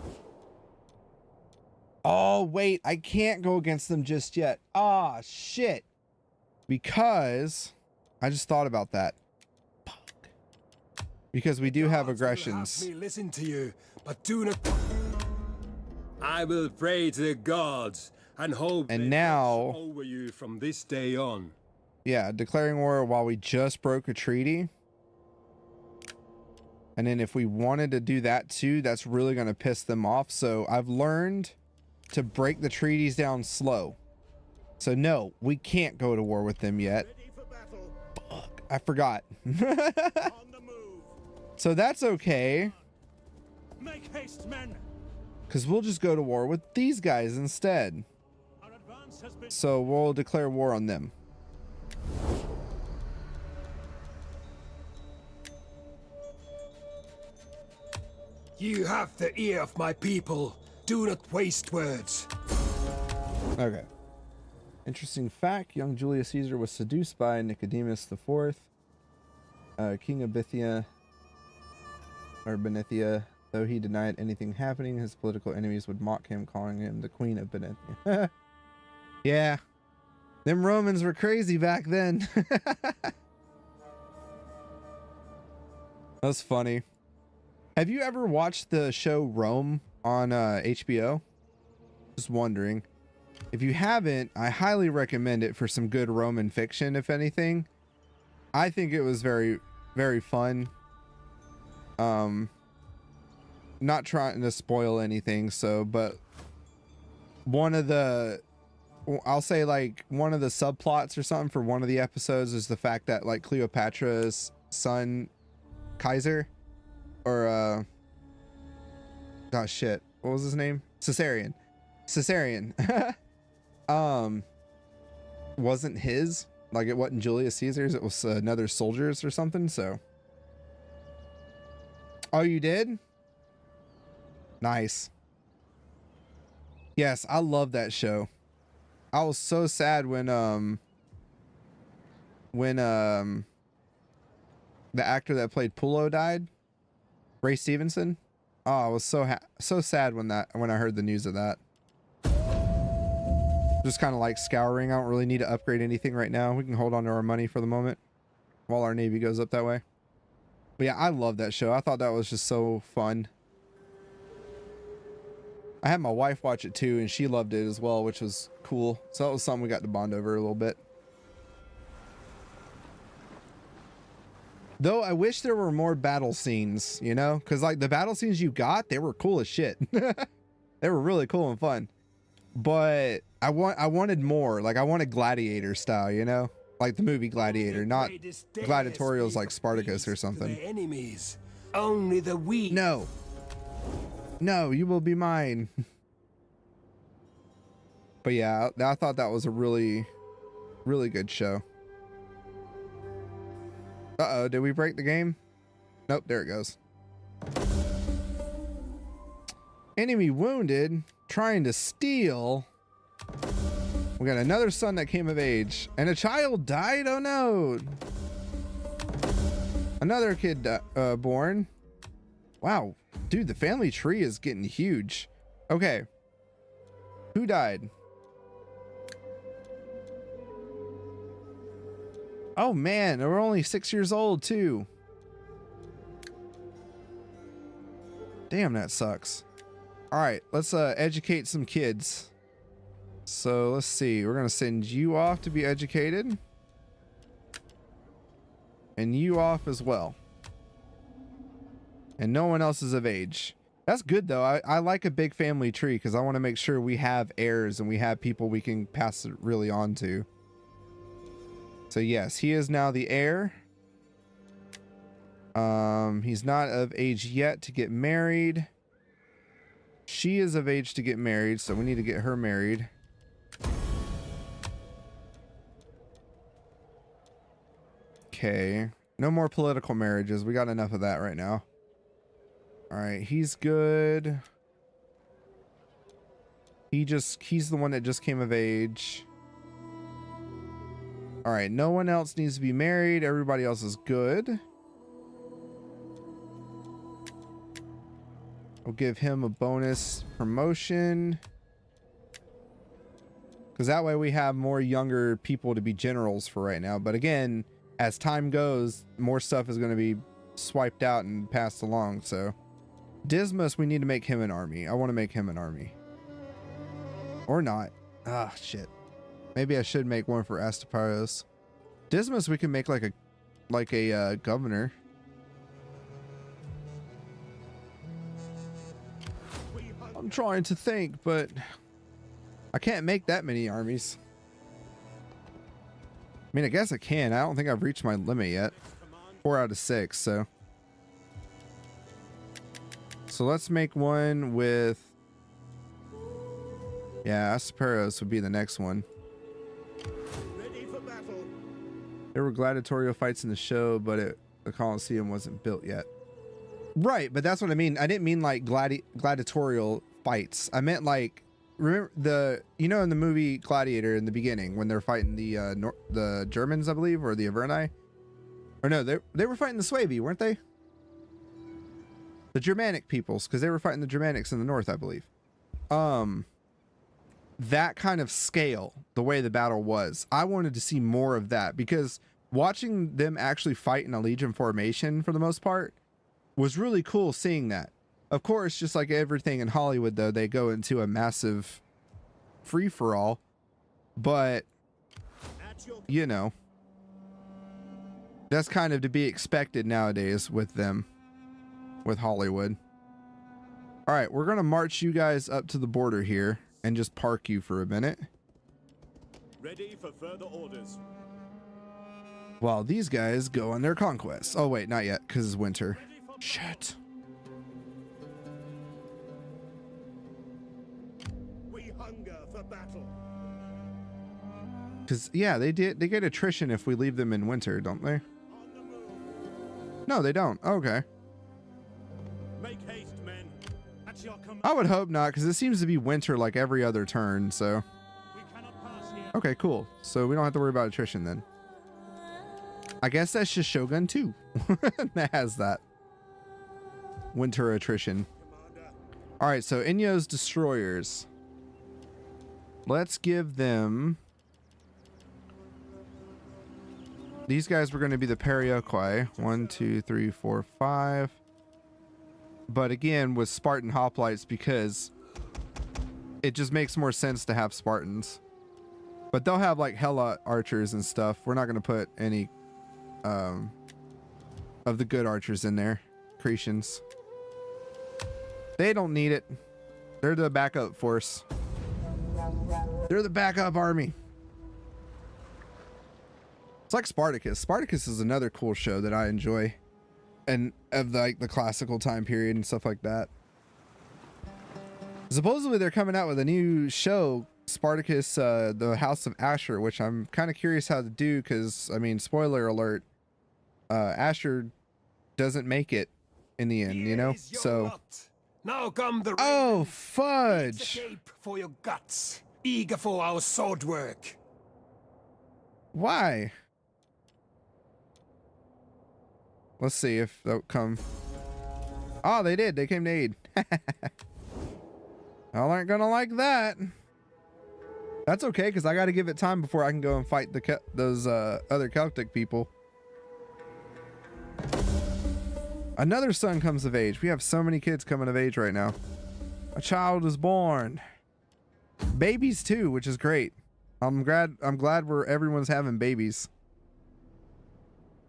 Oh, wait, I can't go against them just yet. Ah, shit. Because I just thought about that. Fuck. Because we do have aggressions. Have me listen to you, but do not. I will pray to the gods and hope And they now, watch over you from this day on. yeah, declaring war while we just broke a treaty. And then if we wanted to do that too, that's really going to piss them off. So I've learned to break the treaties down slow. So no, we can't go to war with them yet. Ready for battle. Fuck, I forgot. On the move. So that's okay, Make haste, men! because we'll just go to war with these guys instead. Our advance has been... So we'll declare war on them. You have the ear of my people. Do not waste words. Okay. Interesting fact, young Julius Caesar was seduced by Nicodemus IV, king of Bithynia, or Benithia. Though he denied anything happening, his political enemies would mock him, calling him the queen of Benithia. Yeah. Them Romans were crazy back then. That's funny. Have you ever watched the show Rome on HBO? Just wondering. If you haven't, I highly recommend it for some good Roman fiction, if anything. I think it was very, very fun. Not trying to spoil anything, so, but one of the, I'll say like one of the subplots or something for one of the episodes is the fact that like Cleopatra's son, Kaiser, or oh shit, what was his name? Caesarion. Wasn't his, like it wasn't Julius Caesar's, it was another soldier's or something. So oh, you did? Nice. Yes, I love that show. I was so sad when the actor that played Pulo died, Ray Stevenson. Oh, I was so sad when I heard the news of that. Just kind of like scouring. I don't really need to upgrade anything right now. We can hold on to our money for the moment while our navy goes up that way. But yeah, I love that show. I thought that was just so fun. I had my wife watch it too, and she loved it as well, which was cool. So that was something we got to bond over a little bit. Though I wish there were more battle scenes, you know, because like the battle scenes you got, they were cool as shit. They were really cool and fun. But I wanted more. Like I wanted gladiator style, you know, like the movie Gladiator, not gladiatorials like Spartacus or something. Enemies. Only the weak. No, you will be mine. But yeah, I thought that was a really, really good show. Uh-oh, did we break the game? Nope, there it goes. Enemy wounded, trying to steal. We got another son that came of age, and a child died. Oh no. Another kid born. Wow, dude, the family tree is getting huge. Okay. Who died? Oh man, they were only 6 years old too. Damn, that sucks. All right, let's educate some kids. So let's see, we're gonna send you off to be educated. And you off as well. And no one else is of age. That's good though. I like a big family tree because I want to make sure we have heirs and we have people we can pass it really on to. So yes, he is now the heir. He's not of age yet to get married. She is of age to get married, so we need to get her married. Okay. No more political marriages. We got enough of that right now. All right, he's good. He's the one that just came of age. All right, no one else needs to be married. Everybody else is good. We'll give him a bonus promotion. Because that way we have more younger people to be generals for right now. But again, as time goes, more stuff is going to be swiped out and passed along. So Dismas, we need to make him an army. I want to make him an army. Or not. Ah, shit. Maybe I should make one for Astiparos. Dismas, we can make like a governor. I'm trying to think, but I can't make that many armies. mean, I guess I can. I don't think I've reached my limit yet. 4 out of 6, so. So let's make one with... Yeah, Asperos would be the next one. Ready for battle. There were gladiatorial fights in the show, but the Colosseum wasn't built yet. Right, but that's what I mean. I didn't mean like gladiatorial fights. I meant like, remember in the movie Gladiator in the beginning when they're fighting the Germans, I believe, or the Averni, or no, they were fighting the Suevi, weren't they? The Germanic peoples, because they were fighting the Germanics in the north, I believe. That kind of scale, the way the battle was, I wanted to see more of that, because watching them actually fight in a legion formation for the most part was really cool seeing that. Of course, just like everything in Hollywood, though, they go into a massive free-for-all, but you know, that's kind of to be expected nowadays with them, with Hollywood. All right, we're gonna march you guys up to the border here and just park you for a minute. Ready for further orders. While these guys go on their conquests. Oh wait, not yet, because it's winter. Shit. We hunger for battle. Because yeah, they get attrition if we leave them in winter, don't they? No, they don't. Okay. Make haste, men. At your command. I would hope not, because it seems to be winter like every other turn, so. We cannot pass here. Okay, cool. So we don't have to worry about attrition then. I guess that's just Shogun 2 that has that. Winter attrition. All right, so Inyo's destroyers. Let's give them... These guys were going to be the Perioquai. 1, 2, 3, 4, 5. But again, with Spartan hoplites, because it just makes more sense to have Spartans. But they'll have like Hella archers and stuff. We're not going to put any of the good archers in there. Cretians. They don't need it. They're the backup force. They're the backup army. It's like Spartacus. Spartacus is another cool show that I enjoy, and of the classical time period and stuff like that. Supposedly they're coming out with a new show, Spartacus, the House of Asher, which I'm kind of curious how to do, because I mean, spoiler alert, Asher doesn't make it in the end, you know. So now come the oh It's a fudge! cape for your guts, eager for our sword work. Why? Let's see if they'll come. Oh, they did. They came to aid. Y'all aren't gonna like that. That's okay, because I got to give it time before I can go and fight those other Celtic people. Another son comes of age. We have so many kids coming of age right now. A child is born. Babies too, which is great. I'm glad everyone's having babies.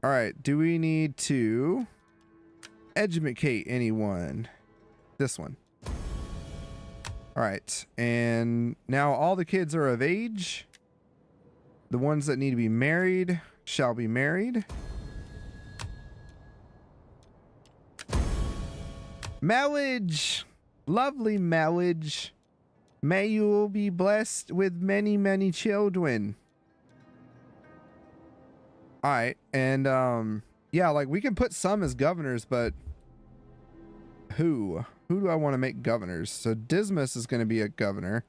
All right, do we need to educate anyone? This one. All right, and now all the kids are of age. The ones that need to be married shall be married. Marriage, lovely marriage. May you be blessed with many, many children. All right, and yeah, like we can put some as governors, but who do I want to make governors? So Dismas is going to be a governor.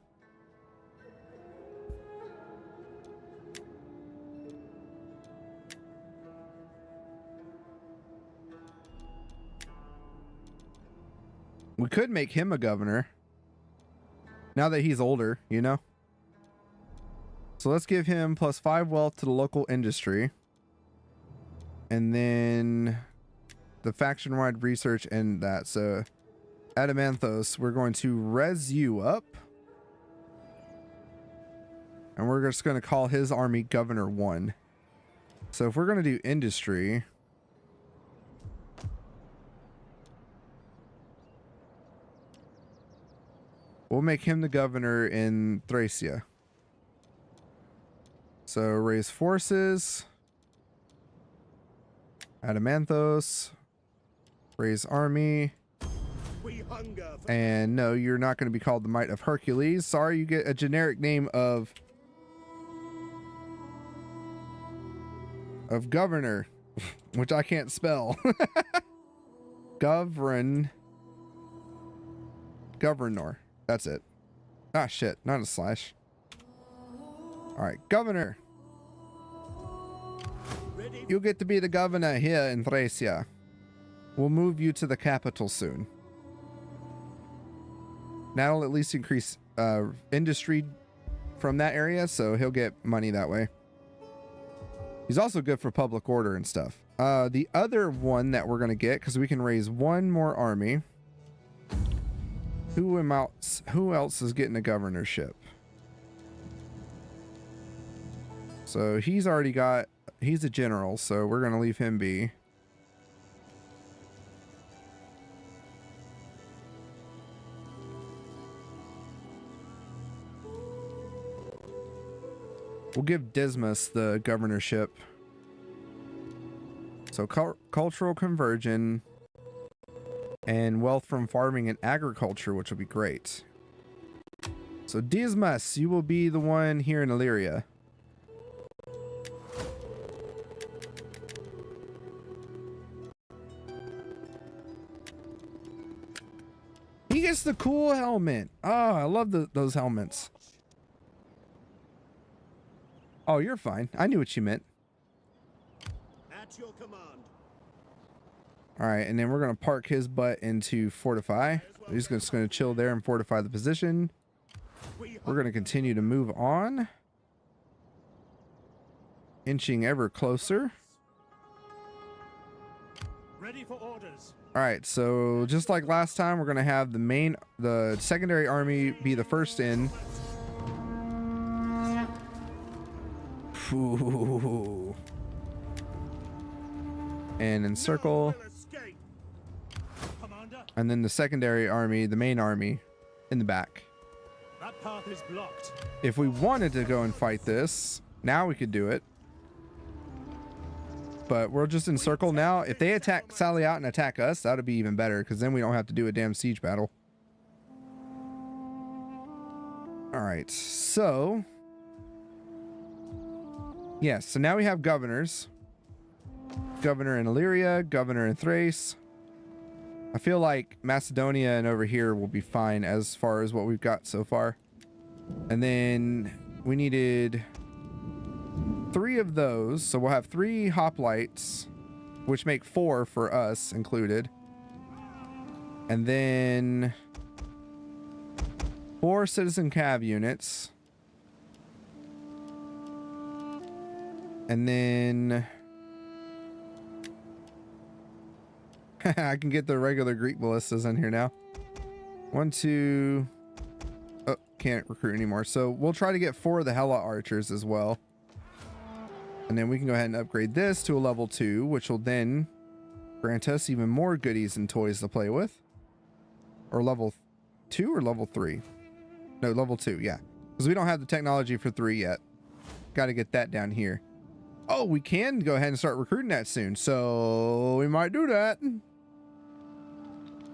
We could make him a governor now that he's older, you know. So let's give him +5 wealth to the local industry. And then the faction-wide research and that. So Adamanthos, we're going to res you up. And we're just going to call his army Governor 1. So if we're going to do industry... we'll make him the governor in Thracia. So So raise forces. Adamanthos. Raise army. We hunger for And no, you're not going to be called the Might of Hercules. Sorry, you get a generic name of governor, which I can't spell. Governor. That's it. Ah, shit. Not a slash. All right, governor. You get to be the governor here in Thracia. We'll move you to the capital soon. That'll at least increase industry from that area, so he'll get money that way. He's also good for public order and stuff. The other one that we're going to get, because we can raise one more army. Who else is getting a governorship? So he's already got, he's a general, so we're going to leave him be. We'll give Dismas the governorship. So cultural conversion and wealth from farming and agriculture, which will be great. So Dismas, you will be the one here in Illyria. He gets the cool helmet. Oh, I love those helmets. Oh, you're fine. I knew what you meant. at your command. All right, and then we're going to park his butt into fortify. He's just going to chill there and fortify the position. We're going to continue to move on. Inching ever closer. Ready for orders. All right, so just like last time, we're going to have the secondary army be the first in. Ooh. And encircle. And then the secondary army, the main army, in the back. That path is blocked. If we wanted to go and fight this, now we could do it. But we'll just encircle now. If they sally out and attack us, that would be even better, because then we don't have to do a damn siege battle. All right, so... yes, so now we have governors. Governor in Illyria, governor in Thrace. I feel like Macedonia and over here will be fine as far as what we've got so far. And then we needed 3 of those, so we'll have 3 hoplites, which make 4 for us included. And then 4 citizen cav units. And then I can get the regular Greek ballistas in here now. 1, 2. Oh, can't recruit anymore. So we'll try to get 4 of the Hella archers as well. And then we can go ahead and upgrade this to a level 2, which will then grant us even more goodies and toys to play with. Or level 2 or level 3? No, level 2, yeah. Because we don't have the technology for 3 yet. Got to get that down here. Oh, we can go ahead and start recruiting that soon. So we might do that.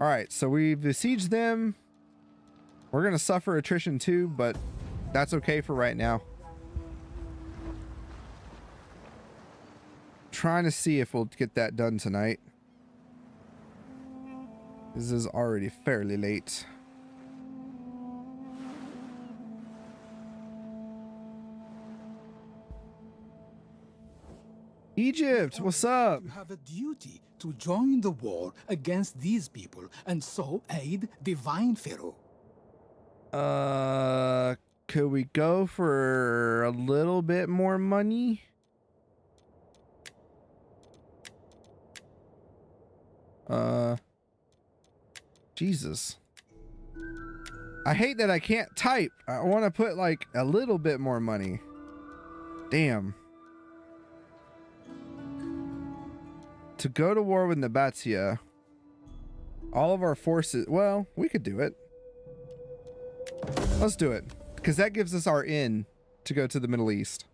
All right, so we've besieged them. We're going to suffer attrition too, but that's okay for right now. Trying to see if we'll get that done tonight. This is already fairly late. Egypt, what's up? You have a duty to join the war against these people and so aid divine Pharaoh. Could we go for a little bit more money? Jesus. I hate that I can't type. I want to put like a little bit more money. Damn. To go to war with Nabatea, all of our forces, well, we could do it. Let's do it, because that gives us our in to go to the Middle East.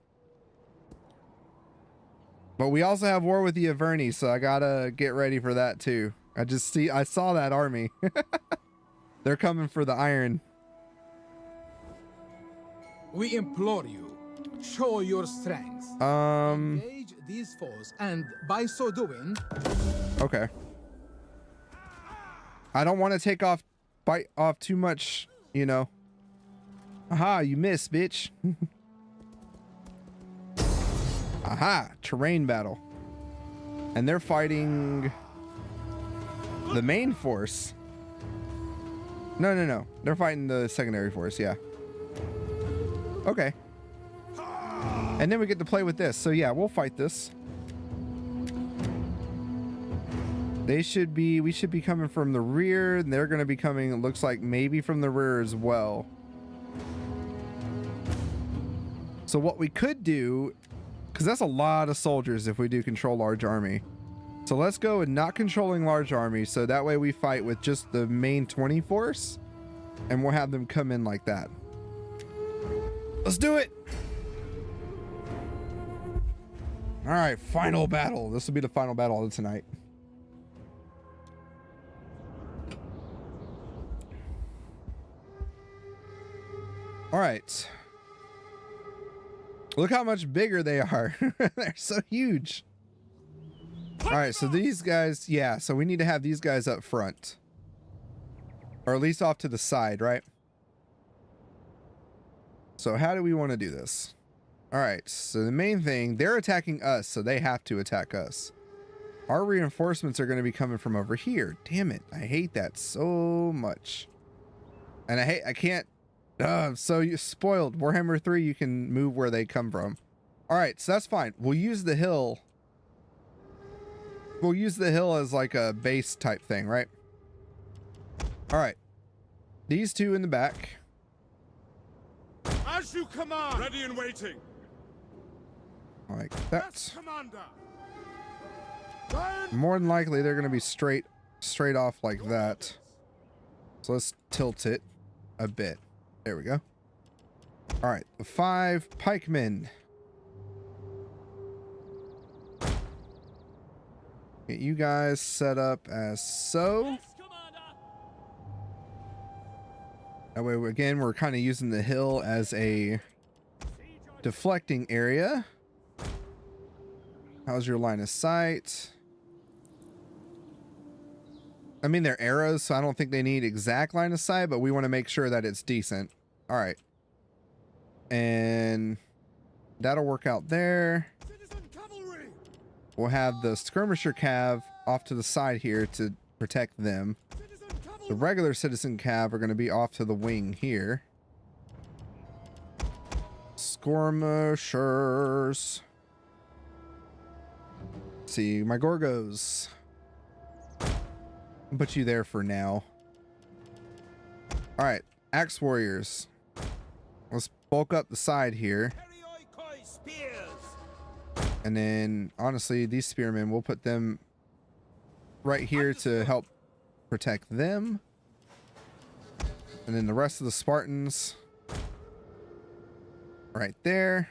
But we also have war with the Averni, so I gotta get ready for that too. I saw that army. They're coming for the iron. We implore you, show your strength. Engage these foes, and by so doing, Okay. I don't want to bite off too much, you know. Aha, you missed, bitch. Aha, terrain battle. And they're fighting the main force. No. They're fighting the secondary force, yeah. Okay. And then we get to play with this. So yeah, we'll fight this. We should be coming from the rear, and they're going to be coming, it looks like, maybe from the rear as well. So what we could do, because that's a lot of soldiers if we do control large army. So let's go with not controlling large army, so that way we fight with just the main 20 force, and we'll have them come in like that. Let's do it! Alright, final battle. This will be the final battle of tonight. Alright. Look how much bigger they are. They're so huge. Alright, so these guys, yeah, so we need to have these guys up front. Or at least off to the side, right? So how do we want to do this? Alright, so the main thing, they're attacking us, so they have to attack us. Our reinforcements are going to be coming from over here. Damn it, I hate that so much. And I can't, so you spoiled. Warhammer 3, you can move where they come from. Alright, so that's fine. We'll use the hill. We'll use the hill as like a base type thing, right? Alright. These two in the back. As you command. Ready and waiting. Like that. Yes, Commander. More than likely, they're going to be straight off like that. So let's tilt it a bit. There we go. All right, the 5 pikemen. Get you guys set up as so. That way, again, we're kind of using the hill as a deflecting area. How's your line of sight? I mean, they're arrows, so I don't think they need exact line of sight, but we want to make sure that it's decent. All right. And that'll work out there. We'll have the skirmisher cav off to the side here to protect them. The regular citizen cav are going to be off to the wing here. Skirmishers. See, my Gorgos. I'll put you there for now. Alright, Axe Warriors. Let's bulk up the side here. And then, honestly, these spearmen, we'll put them right here to help protect them. And then the rest of the Spartans right there.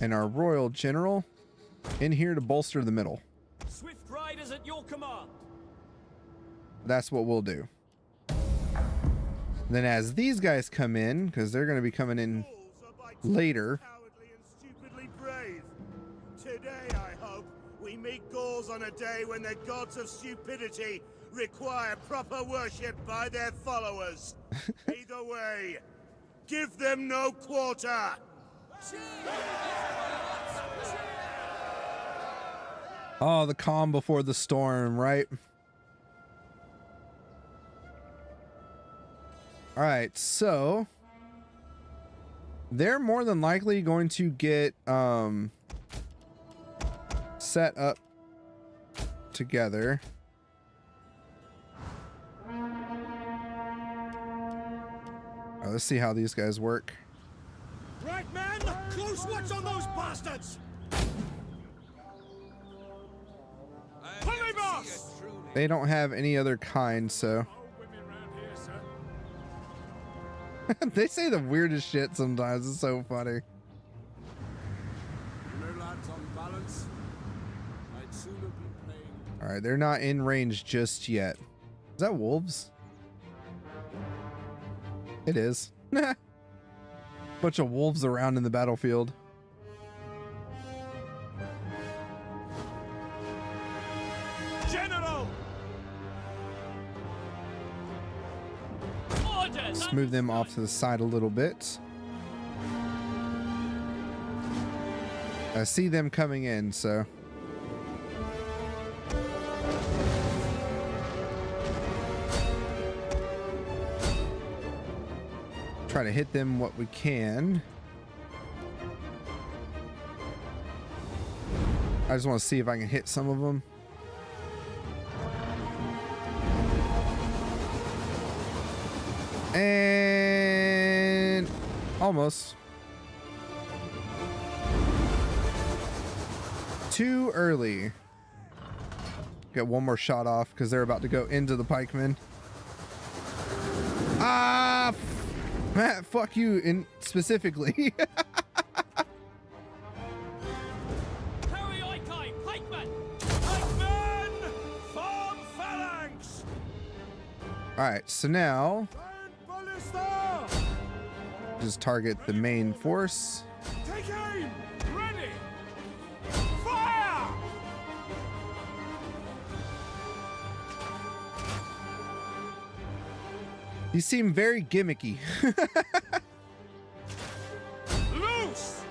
And our Royal General in here to bolster the middle. Swift riders at your command. That's what we'll do. Then as these guys come in, because they're going to be coming in later. Today, I hope, we meet Gauls on a day when the gods of stupidity require proper worship by their followers. Either way, give them no quarter. Oh, the calm before the storm, right? All right, so they're more than likely going to get set up together. Let's see how these guys work. Right, man, close watch on those bastards. Hurry, boss! They don't have any other kind, so they say the weirdest shit sometimes. It's so funny. You know, lads, on balance, All right, they're not in range just yet. Is that wolves? It is. Bunch of wolves around in the battlefield. General! Orders! Let's move them off to the side a little bit. I see them coming in, so. Try to hit them what we can. I just want to see if I can hit some of them. And almost. Too early. Get one more shot off because they're about to go into the pikemen. Ah, fuck you in specifically. Pikemen! Pikemen! Form phalanx! Alright, so now Ballista! just target the main force. Take aim! Ready! Fire! You seem very gimmicky. Loose!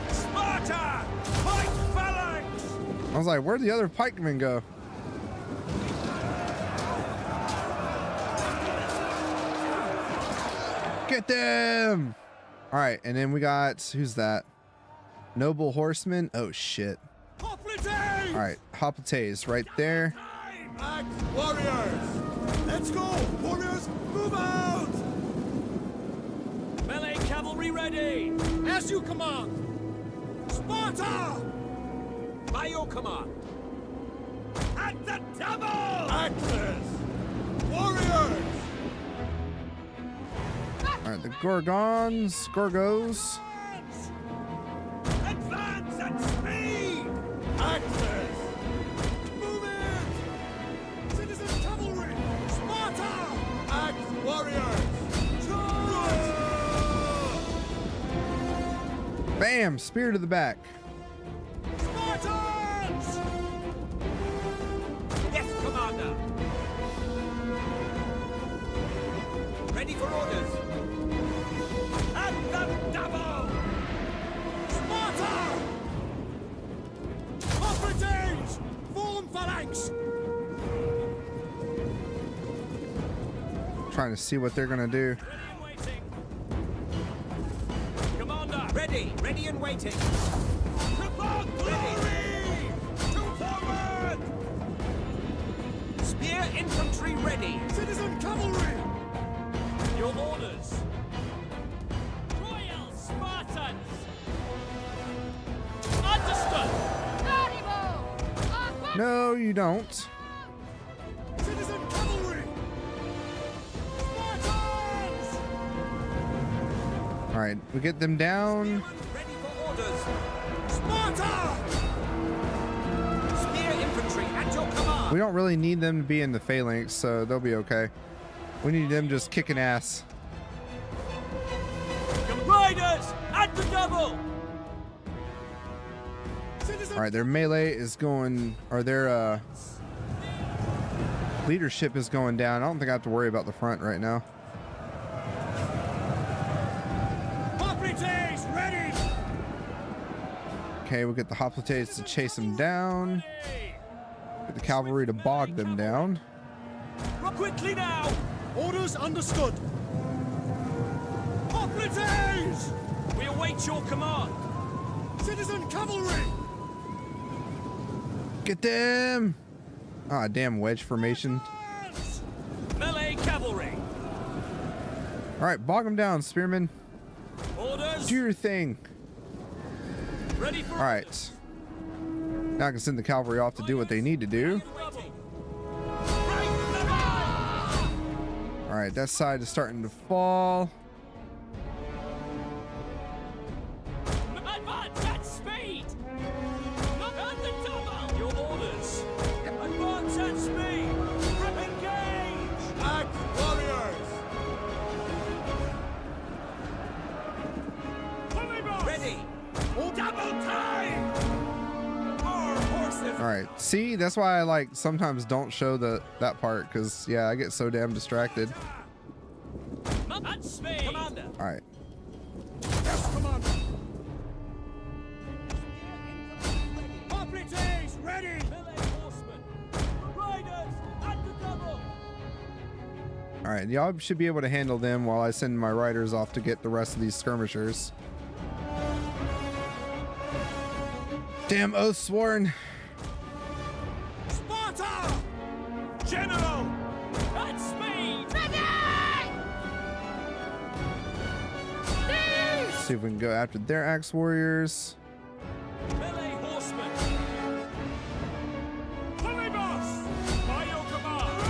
Sparta! Pike phalanx! I was like, where'd the other pikemen go? Get them! Alright, and then we got, who's that? Noble horseman? Oh shit. Hoplites! Alright, hoplites right there. Act warriors! Let's go! Warriors, move out! Melee cavalry ready! As you command! Sparta! By your command! At the double! Axes! Warriors! Alright, the Gorgos. Advance at speed! Axes! Move it! Citizen cavalry! Sparta! Axe warriors! Charge! Bam! Spear to the back. Spartans! Yes, Commander! Ready for orders! At the double! Sparta! Hoplites! Form phalanx! Trying to see what they're gonna do. Ready and waiting! Commander! Ready and waiting! Prepare glory! To forward! Spear infantry ready! Citizen cavalry! Your orders! Royal Spartans! Understood! No, you don't. Citizen cavalry! Spartans! Alright, we get them down. Ready for orders! Sparta! Spear infantry at your command! We don't really need them to be in the phalanx, so they'll be okay. We need them just kicking ass. Riders at the double! Alright, their melee is going, or their leadership is going down. I don't think I have to worry about the front right now. Hoplites ready! Okay, we'll get the hoplites to chase them down. Get the cavalry to bog them down. Quickly now! Orders understood! Hoplites! We await your command! Citizen cavalry! Get them! Ah, damn wedge formation. Melee cavalry! Alright, bog them down, spearmen. Orders! Do your thing. Ready for Alright. Now I can send the cavalry off to do what they need to do. Alright, that side is starting to fall. Advance at speed! Look at the double! All right, see, that's why I like sometimes don't show that part, because yeah, I get so damn distracted. At speed! Commander! All right, Yes, Commander. Operatives ready! Melee horsemen! Riders at the double! all right, y'all should be able to handle them while I send my riders off to get the rest of these skirmishers. Damn oath sworn. Sparta! General! At speed! See if we can go after their axe warriors. Melee horsemen! Polybus! By your command!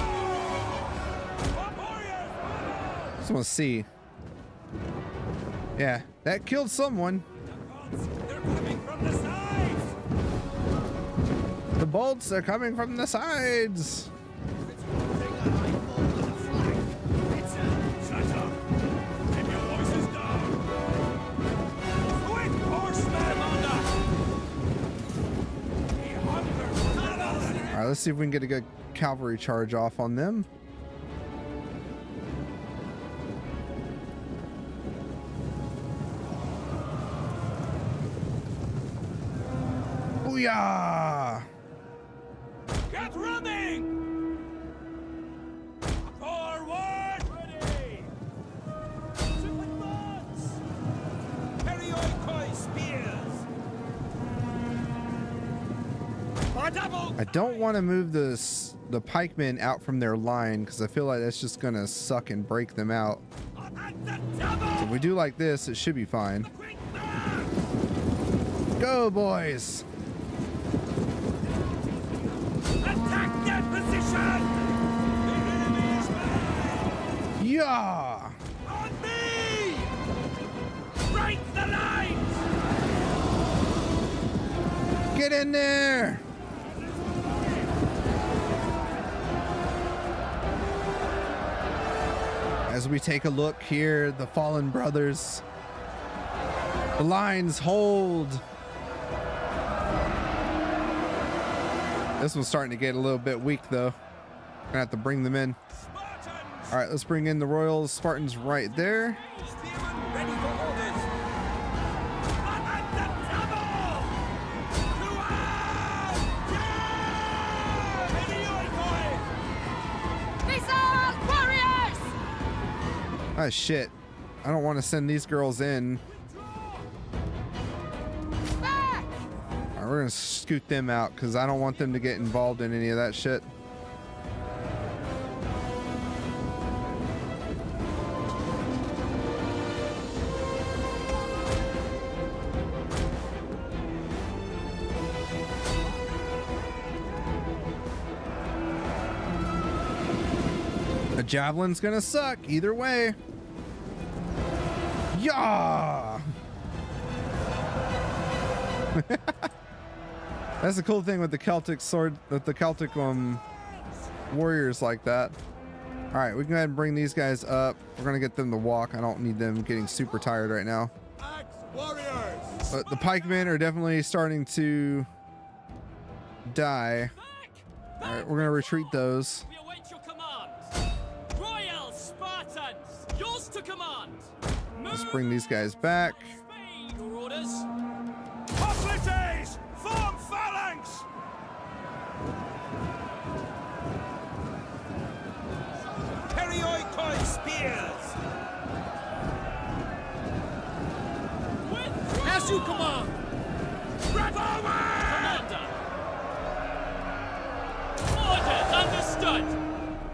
Warriors! Just want to see. Yeah, that killed someone. They're coming from the sides! The bolts are coming from the sides. Shut up! Keep your voices down! Quick, horsemen! All right, let's see if we can get a good cavalry charge off on them. Booyah! Get running! Forward! Ready! To advance! Perioikoi spears! For double! I don't want to move the pikemen out from their line because I feel like that's just gonna suck and break them out. At the double! If we do like this, it should be fine. Quick march! Go, boys! Attack their position! The enemy is back! Yeah! On me! Break the lines! Get in there! As we take a look here, the fallen brothers. The lines hold. This one's starting to get a little bit weak though. Gonna have to bring them in. Spartans! All right, let's bring in the Royal Spartans right there. Spearmen ready for orders! At the double! Throughout! Yeah! Missile warriors! Ah, shit. I don't want to send these girls in. Back! All right, we're gonna scoot them out because I don't want them to get involved in any of that shit. The javelin's gonna suck either way. Yeah. That's the cool thing with the Celtic sword, with the Celtic warriors like that. All right, we can go ahead and bring these guys up. We're gonna get them to walk. I don't need them getting super tired right now. Axe warriors! But the pikemen are definitely starting to die. All right, we're gonna retreat those. We await your command! Royal Spartans! Yours to command! Let's bring these guys back. Speed! Your orders! Hoplites! Form phalanx! Perioikoi spears! As you command! Commander! Orders understood!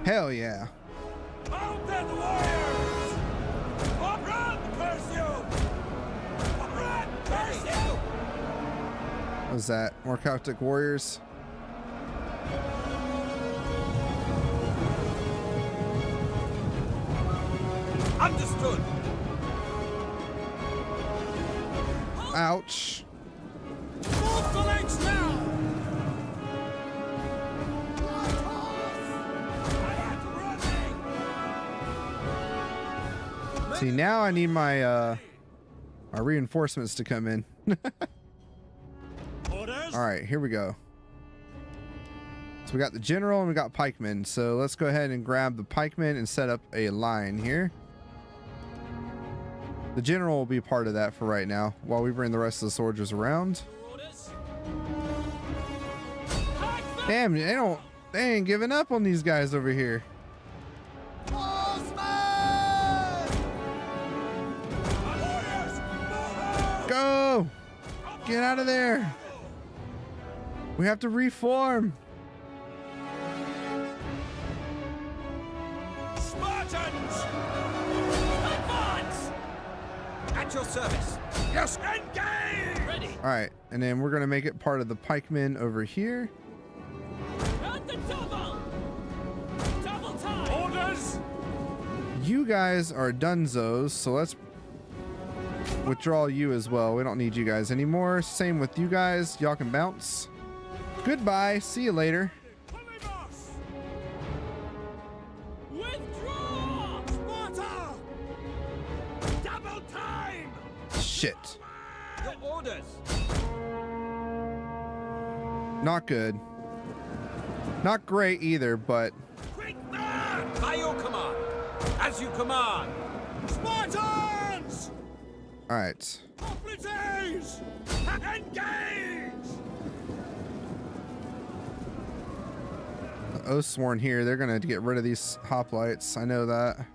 Hell yeah. Mounted warriors! Run, curse you! Run, curse you! What was that? More Celtic warriors? Understood! Ouch. Move the legs now! See, now I need my my reinforcements to come in. Orders? All right, here we go. we got the general and we got pikemen. So let's go ahead and grab the pikemen and set up a line here. The general will be part of that for right now while we bring the rest of the soldiers around. Damn, they ain't giving up on these guys over here. Go! Get out of there. We have to reform. Spartans! Advance! At your service. Yes, engage! Ready. All right, and then we're gonna make it part of the pikemen over here. At the double! Double time! Orders! You guys are dunzos, so let's withdraw you as well. We don't need you guys anymore. Same with you guys. Y'all can bounce. Goodbye. See you later. Withdraw! Sparta! Double time! Shit. Your orders! Not good. Not great either, but Quick man! By your command! As you command! Spartans! all right. Hoplites! Engage! The Oathsworn here, they're gonna get rid of these hoplites. I know that.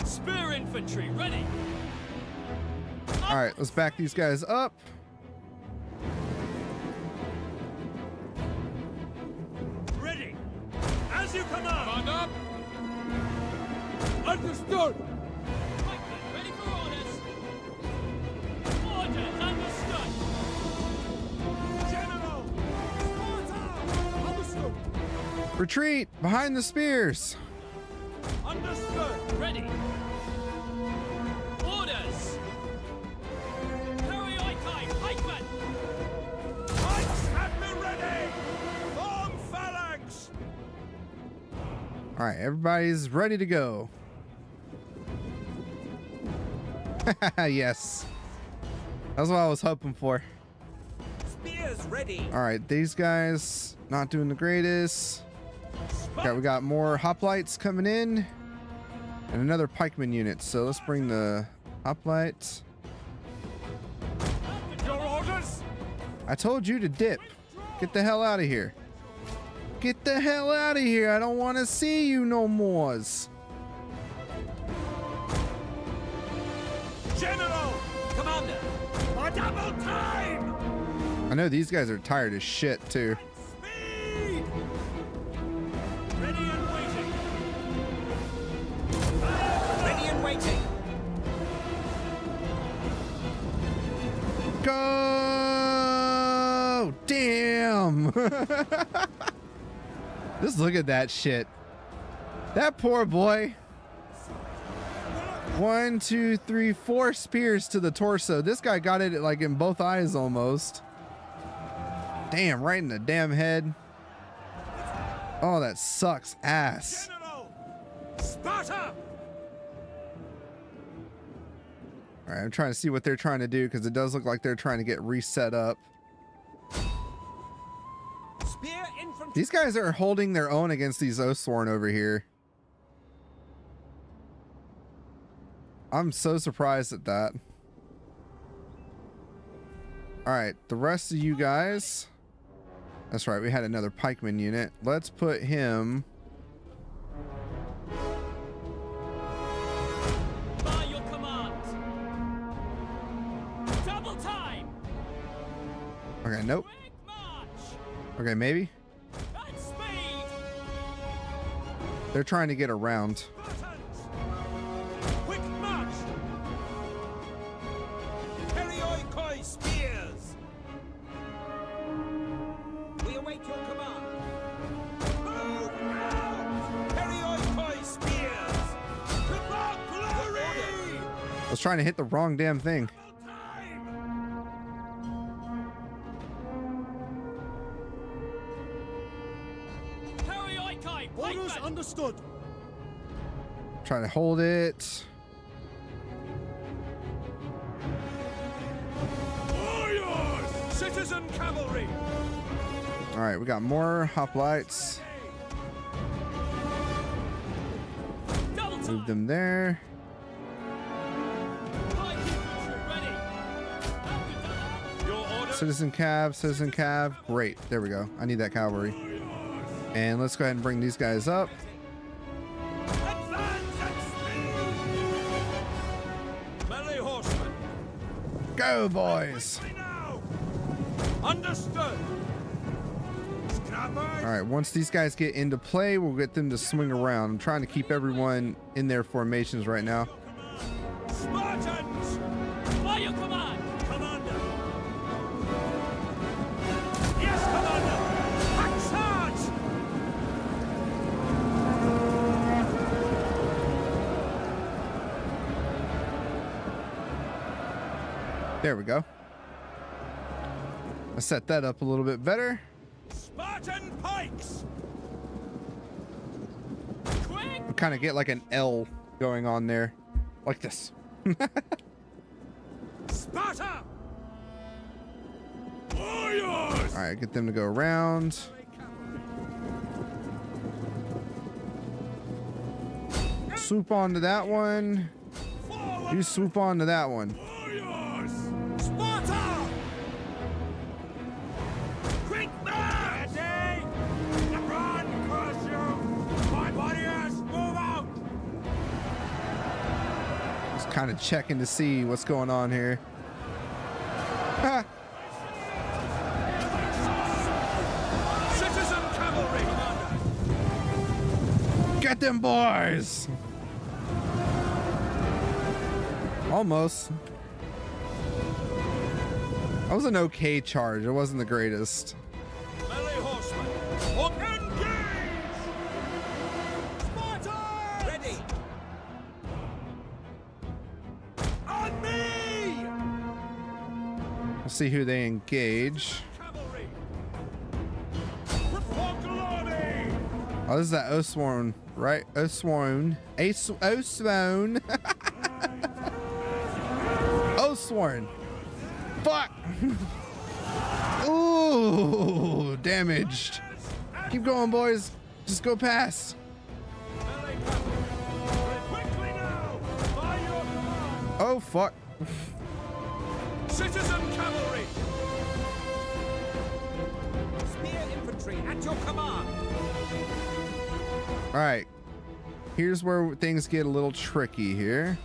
Spear infantry ready! All right, let's back these guys up. Ready! As you command! Up! Understood! Ready for orders! Orders understood! General! Sparta! Understood! Retreat behind the spears. Understood! Ready! Orders! Periodikai, pikemen! Pikes have been ready! Form phalanx! All right, everybody's ready to go. Yes. That's what I was hoping for. Spears ready! All right, these guys not doing the greatest. Okay, we got more hoplites coming in and another pikeman unit. So let's bring the hoplites. Your orders! I told you to dip. Get the hell out of here. Get the hell out of here. I don't want to see you no mores. General! Commander! For double time! I know these guys are tired as shit too. Speed! Ready and waiting! Ready and waiting! Go! Damn! Just look at that shit. That poor boy. 1, 2, 3, 4 spears to the torso. This guy got it like in both eyes almost. Damn, right in the damn head. Oh, that sucks ass. General! Sparta! All right, I'm trying to see what they're trying to do because it does look like they're trying to get reset up. Spear infantry! These guys are holding their own against these Oathsworn over here. I'm so surprised at that. All right, the rest of you guys. That's right, we had another pikeman unit. Let's put him. By your command! Double time! Okay, nope. Quick march! Okay, maybe. At speed! They're trying to get around. Spartans! Quick march! Perioikoi spears! We await your command! Move out! Perioikoi spears! To our glory! I was trying to hit the wrong damn thing. Time! Perioikoi Orders pikemen! understood. Trying to hold it. Warriors! Sit Citizen cavalry. All right, we got more hoplites. Double time. Move them there. Light infantry ready. Your order. Citizen cav. Great. There we go. I need that cavalry. And let's go ahead and bring these guys up. Advance at speed. Melee horsemen. Go, boys. Now. Understood. Scrappers. All right, once these guys get into play, we'll get them to swing around. I'm trying to keep everyone in their formations right now. Spartans. By your command, Commander. Yes, Commander. Act charge. There we go. I set that up a little bit better. Spartan pikes. Quick. Kind of get like an L going on there, like this. Sparta. Warriors. All right, get them to go around. Swoop onto that one. You swoop onto that one. Warriors. Sparta. Quick march. Ready. Run, curse you. My warriors, move out. Just kind of checking to see what's going on here. Ha! Citizen cavalry. Get them boys! Almost. That was an okay charge. It wasn't the greatest. Melee horsemen. Engage. Sparta. Ready. On me. We'll see who they engage. Cavalry. For glory. Oh, this is that Osworn, right? Osworn. Osworn. Osworn. Fuck. Ooh, damaged. Keep going, boys. Just go past. Melee cavalry. Quickly now. By your command. Oh, fuck. Citizen cavalry. Spear infantry at your command. All right. Here's where things get a little tricky here.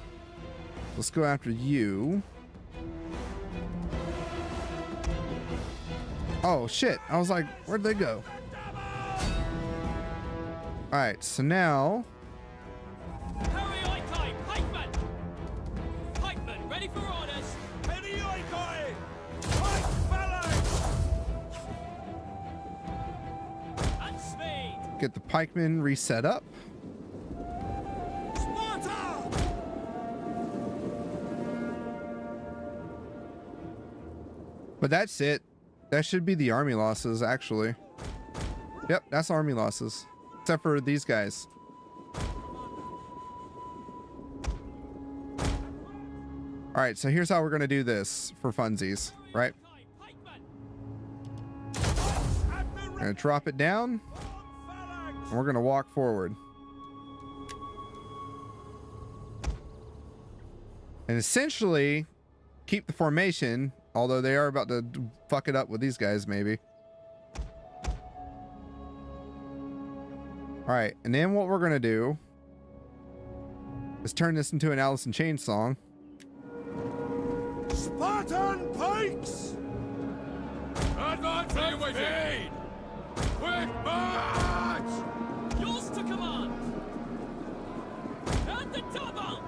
Let's go after you. Oh, shit. I was like, where'd they go? All right, so now... Hurry, Oikoi, pikemen! Pikemen, ready for orders! Hurry, Oikoi! Pike phalanx! And speed! get the pikemen reset up. Sparta! But that's it. That should be the army losses, actually. Yep, that's army losses. Except for these guys. All right, so here's how we're going to do this for funsies, right? We're going to drop it down, and we're going to walk forward. And essentially, keep the formation, although they are about to fuck it up with these guys, maybe. All right, and then what we're going to do is turn this into an Alice in Chains song. Spartan pikes! Advance and speed! Quick march! Yours to command! And the double!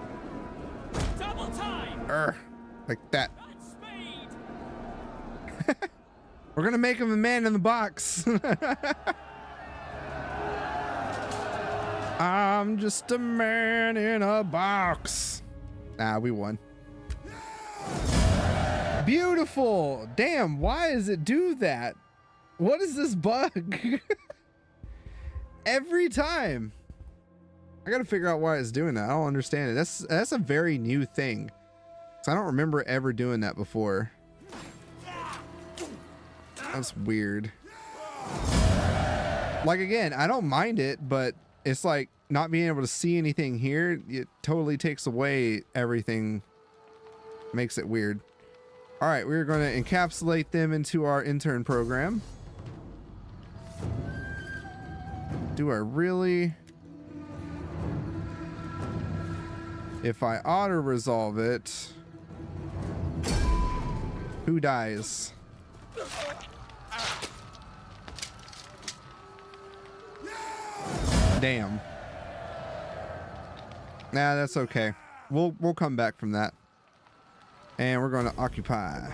Double time! Like that. And speed! We're gonna make him a man in the box. I'm just a man in a box. Ah, we won. Beautiful. Damn, why does it do that? What is this bug? Every time. I gotta figure out why it's doing that. I don't understand it. That's a very new thing. So I don't remember ever doing that before. That's weird. Like, again, I don't mind it, but it's like not being able to see anything here. It totally takes away everything. Makes it weird. All right, we're going to encapsulate them into our intern program. Do I really? If I auto resolve it, who dies? Damn. Nah, that's okay. We'll come back from that. And we're going to occupy.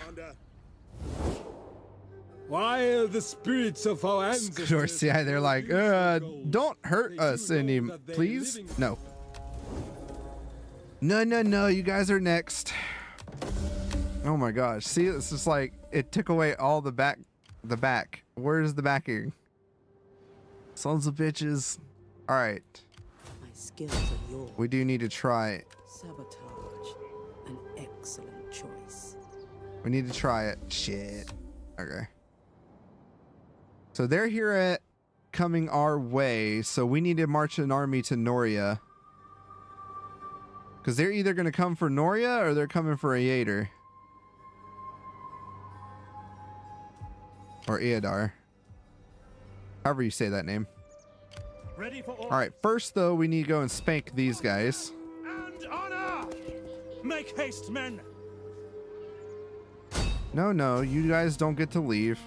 While the spirits of our ancestors... Yeah, they're like, don't hurt us any, please. No. No, you guys are next. Oh my gosh. See, it's just like, it took away all the back. Where's the backing? Sons of bitches. All right. My skills are yours. We do need to try it. Sabotage. An excellent choice. We need to try it. Shit. Okay. So they're here at coming our way. So we need to march an army to Noria. Because they're either going to come for Noria or they're coming for Aeater. Or Eadar. However you say that name. Ready for all right, first though, we need to go and spank these guys. And honor! Make haste, men! No, you guys don't get to leave.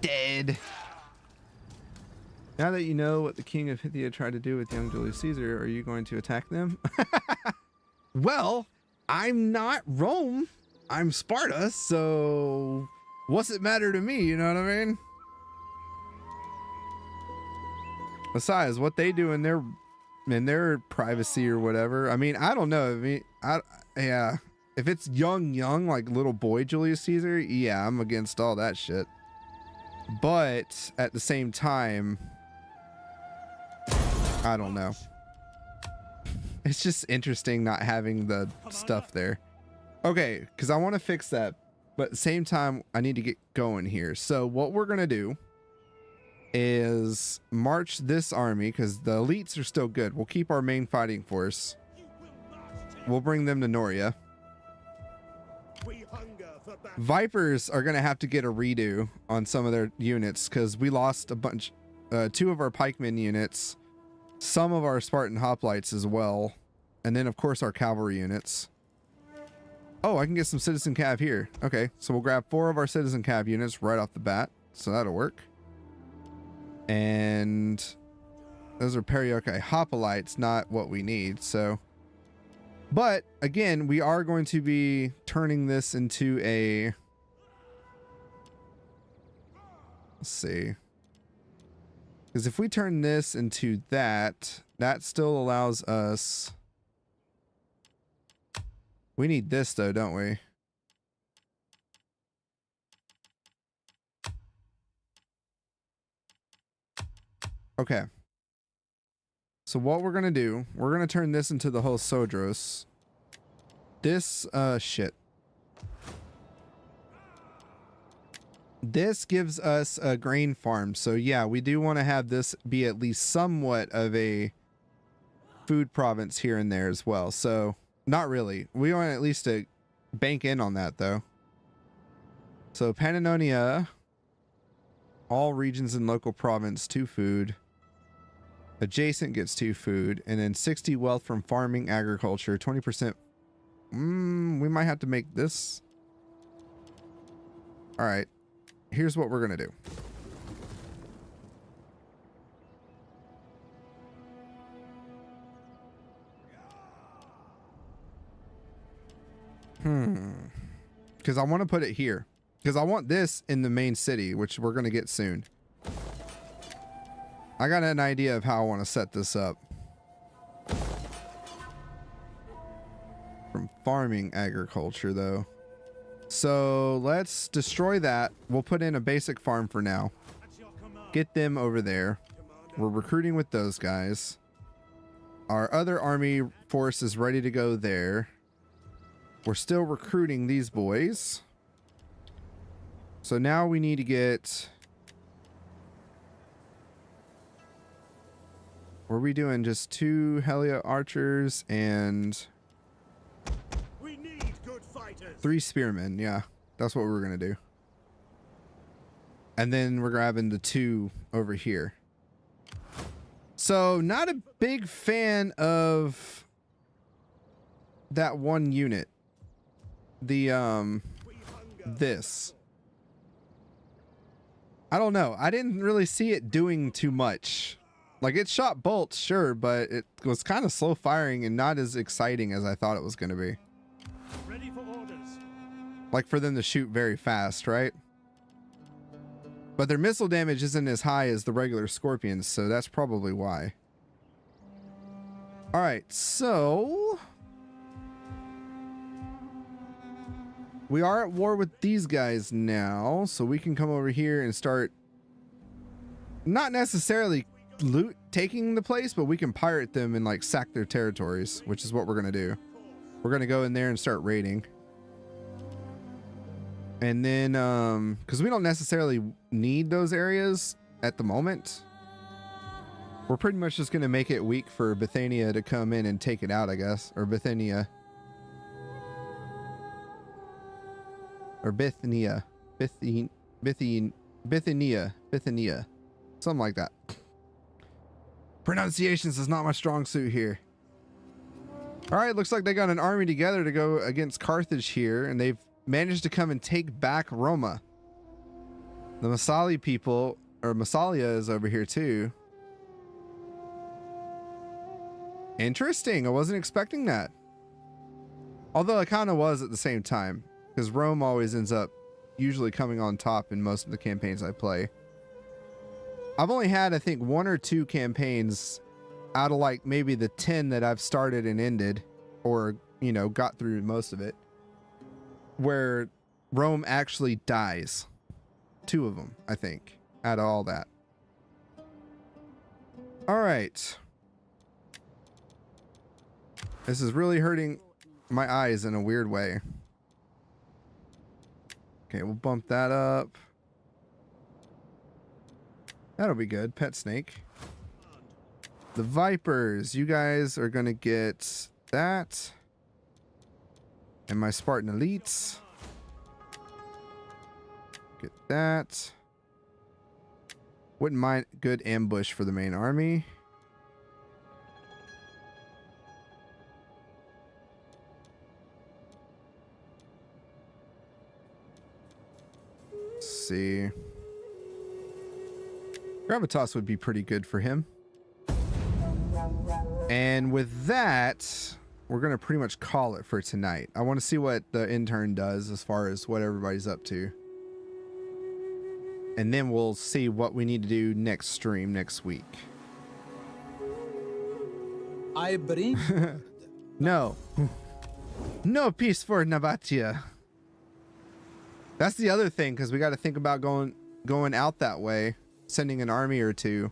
Dead. Now that you know what the king of Scythia tried to do with young Julius Caesar, are you going to attack them? Well, I'm not Rome. I'm Sparta, so what's it matter to me, you know what I mean? Besides, what they do in their privacy or whatever. I mean, I don't know. I mean, yeah. If it's young, like little boy Julius Caesar, yeah, I'm against all that shit. But at the same time, I don't know. It's just interesting not having the stuff there. Okay, because I want to fix that. But at the same time, I need to get going here. So what we're going to do is march this army, because the elites are still good. We'll keep our main fighting force. We'll bring them to Noria. Vipers are going to have to get a redo on some of their units, because we lost a bunch, 2 of our pikemen units, some of our Spartan hoplites as well, and then of course our cavalry units. Oh, I can get some citizen cav here. Okay, so we'll grab 4 of our citizen cav units right off the bat, so that'll work. And those are Periokai hoplites, not what we need, so. But again, we are going to be turning this into a, let's see, because if we turn this into that, that still allows us, we need this though, don't we? Okay. So what we're going to do, we're going to turn this into the whole Sodros. This, shit. This gives us a grain farm. So yeah, we do want to have this be at least somewhat of a food province here and there as well. So not really. We want at least to bank in on that though. So Pannonia, all regions in local province, 2 food. Adjacent gets 2 food, and then 60 wealth from farming, agriculture, 20%. We might have to make this. All right, here's what we're gonna do. Because I want to put it here, because I want this in the main city, which we're gonna get soon. I got an idea of how I want to set this up. From farming agriculture though. So let's destroy that. We'll put in a basic farm for now. Get them over there. We're recruiting with those guys. Our other army force is ready to go there. We're still recruiting these boys. So now we need to get... Were we doing just 2 Helia archers and We need good fighters. 3 spearmen? Yeah, that's what we're gonna do. And then we're grabbing the 2 over here. So not a big fan of that one unit. The this. I don't know. I didn't really see it doing too much. Like, it shot bolts, sure, but it was kind of slow firing and not as exciting as I thought it was going to be. Ready for orders. Like, for them to shoot very fast, right? But their missile damage isn't as high as the regular Scorpions, so that's probably why. Alright, so... we are at war with these guys now, so we can come over here and start... not necessarily taking the place, but we can pirate them and like sack their territories, which is what we're gonna do. We're gonna go in there and start raiding. And then, because we don't necessarily need those areas at the moment, we're pretty much just gonna make it weak for Bithynia to come in and take it out, I guess. Or Bithynia. Or Bithynia. Bithynia. Something like that. Pronunciations is not my strong suit here. All right, looks like they got an army together to go against Carthage here, and they've managed to come and take back Roma. The Masali people, or Massalia, is over here too. Interesting. I wasn't expecting that. Although I kind of was at the same time, because Rome always ends up usually coming on top in most of the campaigns I play. I've only had, I think, 1 or 2 campaigns out of like maybe the 10 that I've started and ended, or, you know, got through most of it, where Rome actually dies. 2 of them, I think, out of all that. All right. This is really hurting my eyes in a weird way. Okay, we'll bump that up. That'll be good. Pet snake. The Vipers. You guys are going to get that. And my Spartan elites. Get that. Wouldn't mind good ambush for the main army. Let's see. Gravitas would be pretty good for him. And with that, we're going to pretty much call it for tonight. I want to see what the intern does as far as what everybody's up to. And then we'll see what we need to do next stream next week. I bring... No. No peace for Nabatea. That's the other thing, because we got to think about going out that way. Sending an army or 2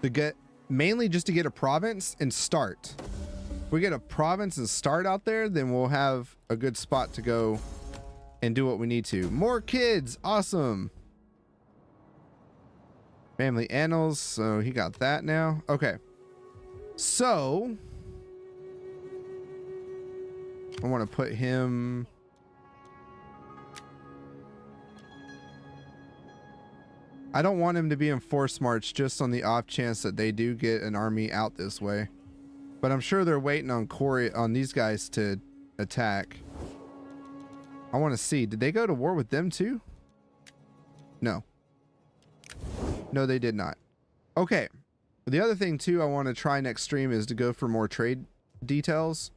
to get, mainly just to get a province and start. If we get a province and start out there, then we'll have a good spot to go and do what we need to. More kids, awesome. Family annals, so he got that now. Okay, so I want to put him... I don't want him to be in force march just on the off chance that they do get an army out this way. But I'm sure they're waiting on these guys to attack. I want to see. Did they go to war with them too? No. No, they did not. Okay. The other thing too I want to try next stream is to go for more trade details.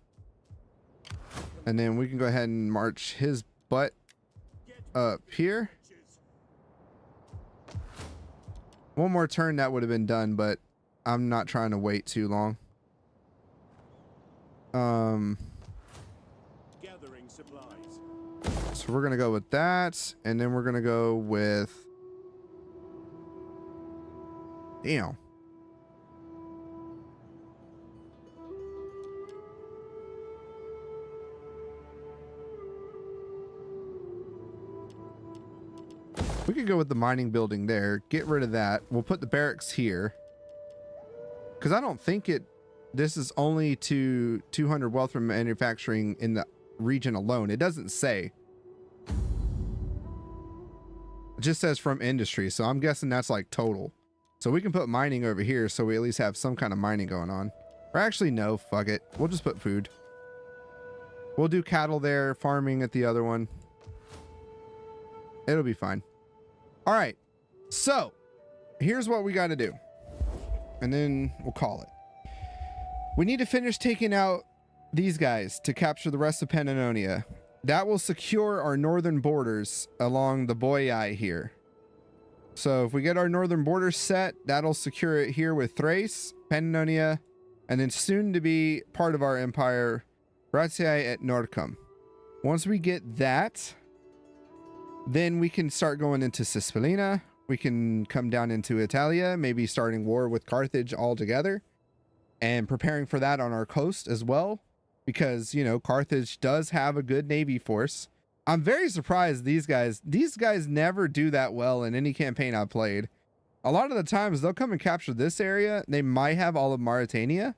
And then we can go ahead and march his butt up here. One more turn, that would have been done, but I'm not trying to wait too long. Gathering supplies. So we're gonna go with that, and then we're gonna go with... Damn. We could go with the mining building there. Get rid of that. We'll put the barracks here. Because I don't think this is only to 200 wealth from manufacturing in the region alone. It doesn't say. It just says from industry. So I'm guessing that's like total. So we can put mining over here so we at least have some kind of mining going on. Or actually, no, fuck it. We'll just put food. We'll do cattle there, farming at the other one. It'll be fine. All right. So here's what we got to do. And then we'll call it. We need to finish taking out these guys to capture the rest of Pannonia. That will secure our northern borders along the Boii here. So if we get our northern border set, that'll secure it here with Thrace, Pannonia, and then soon to be part of our empire, Bratiae et Nordcum. Once we get that, then we can start going into Cispolina. We can come down into Italia, maybe starting war with Carthage altogether, and preparing for that on our coast as well, because, you know, Carthage does have a good navy force. I'm very surprised these guys never do that well in any campaign I've played. A lot of the times they'll come and capture this area. They might have all of Mauritania,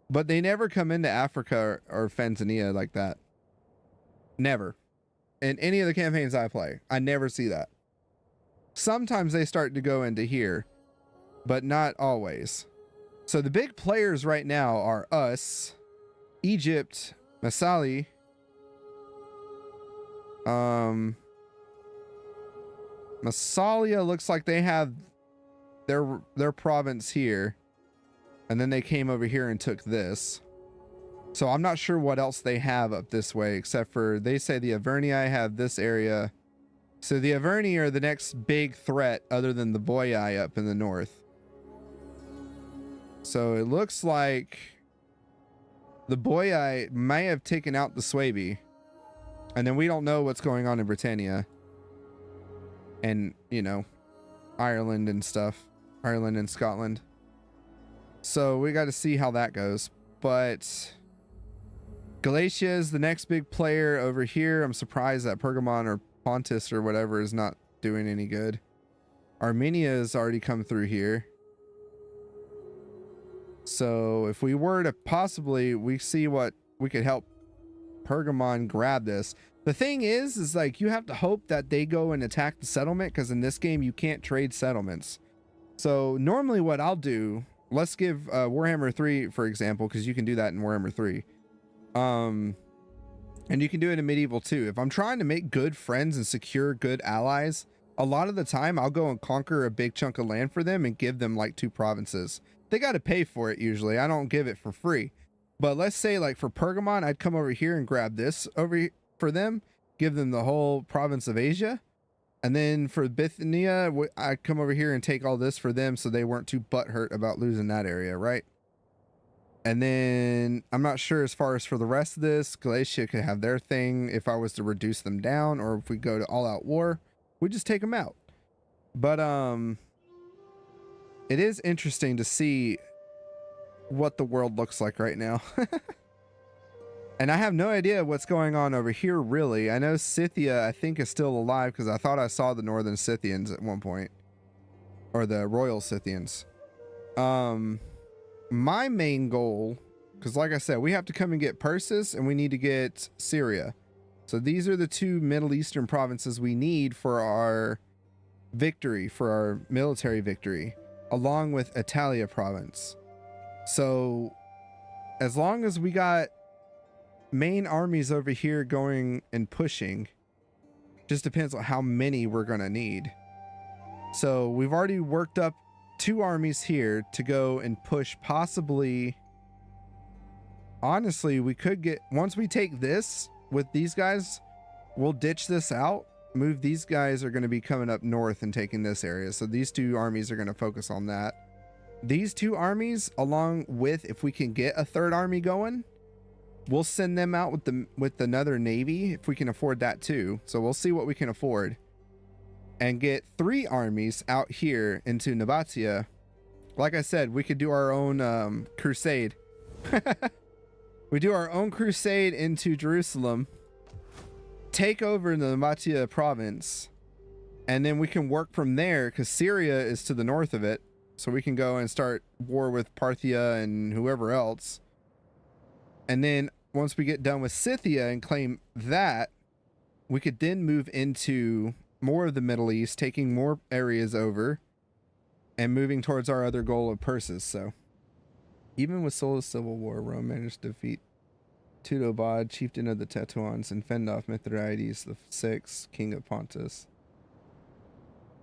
but they never come into Africa or Fentanilla like that. Never. In any of the campaigns I play, I never see that. Sometimes they start to go into here, but not always. So the big players right now are us, Egypt, Massalia, Massalia looks like they have their province here, and then they came over here and took this. So I'm not sure what else they have up this way, except for they say the Avernii have this area. So the Averni are the next big threat other than the Boii up in the north. So it looks like the Boii may have taken out the Suebi, and then we don't know what's going on in Britannia and, you know, Ireland and stuff, Ireland and Scotland. So we got to see how that goes. But Galatia is the next big player over here. I'm surprised that Pergamon or Pontus or whatever is not doing any good. Armenia has already come through here. So if we were to possibly, we see what we could help Pergamon grab this. The thing is like you have to hope that they go and attack the settlement, because in this game you can't trade settlements. So normally what I'll do, let's give Warhammer 3 for example, because you can do that in Warhammer 3. And you can do it in Medieval too. If I'm trying to make good friends and secure good allies, a lot of the time I'll go and conquer a big chunk of land for them and give them like 2 provinces. They got to pay for it usually. I don't give it for free. But let's say like for Pergamon, I'd come over here and grab this over here for them, give them the whole province of Asia. And then for Bithynia, I'd come over here and take all this for them so they weren't too butthurt about losing that area, right? And then I'm not sure as far as for the rest of this, Galatia could have their thing if I was to reduce them down, or if we go to all out war, we just take them out. But it is interesting to see what the world looks like right now. And I have no idea what's going on over here really. I know Scythia I think is still alive, because I thought I saw the northern Scythians at one point, or the royal Scythians. My main goal, because like I said, we have to come and get Persis and we need to get Syria. So these are the 2 Middle Eastern provinces we need for our victory, for our military victory, along with Italia province. So as long as we got main armies over here going and pushing, just depends on how many we're going to need. So we've already worked up 2 armies here to go and push. Possibly, honestly, we could get, once we take this with these guys, we'll ditch this out, move these guys are going to be coming up north and taking this area. So these 2 armies are going to focus on that. These 2 armies, along with, if we can get a 3rd army going, we'll send them out with another navy if we can afford that too. So we'll see what we can afford, and get 3 armies out here into Nabatea. Like I said, we could do our own crusade. We do our own crusade into Jerusalem, take over the Nabatea province, And then we can work from there because Syria is to the north of it. So we can go and start war with Parthia and whoever else. And then once we get done with Scythia and claim that, we could then move into more of the Middle East, taking more areas over and moving towards our other goal of Persis. So even with Sulla's civil war, Rome managed to defeat Teutobod, chieftain of the Tetuans, and fend off Mithridates VI, king of Pontus.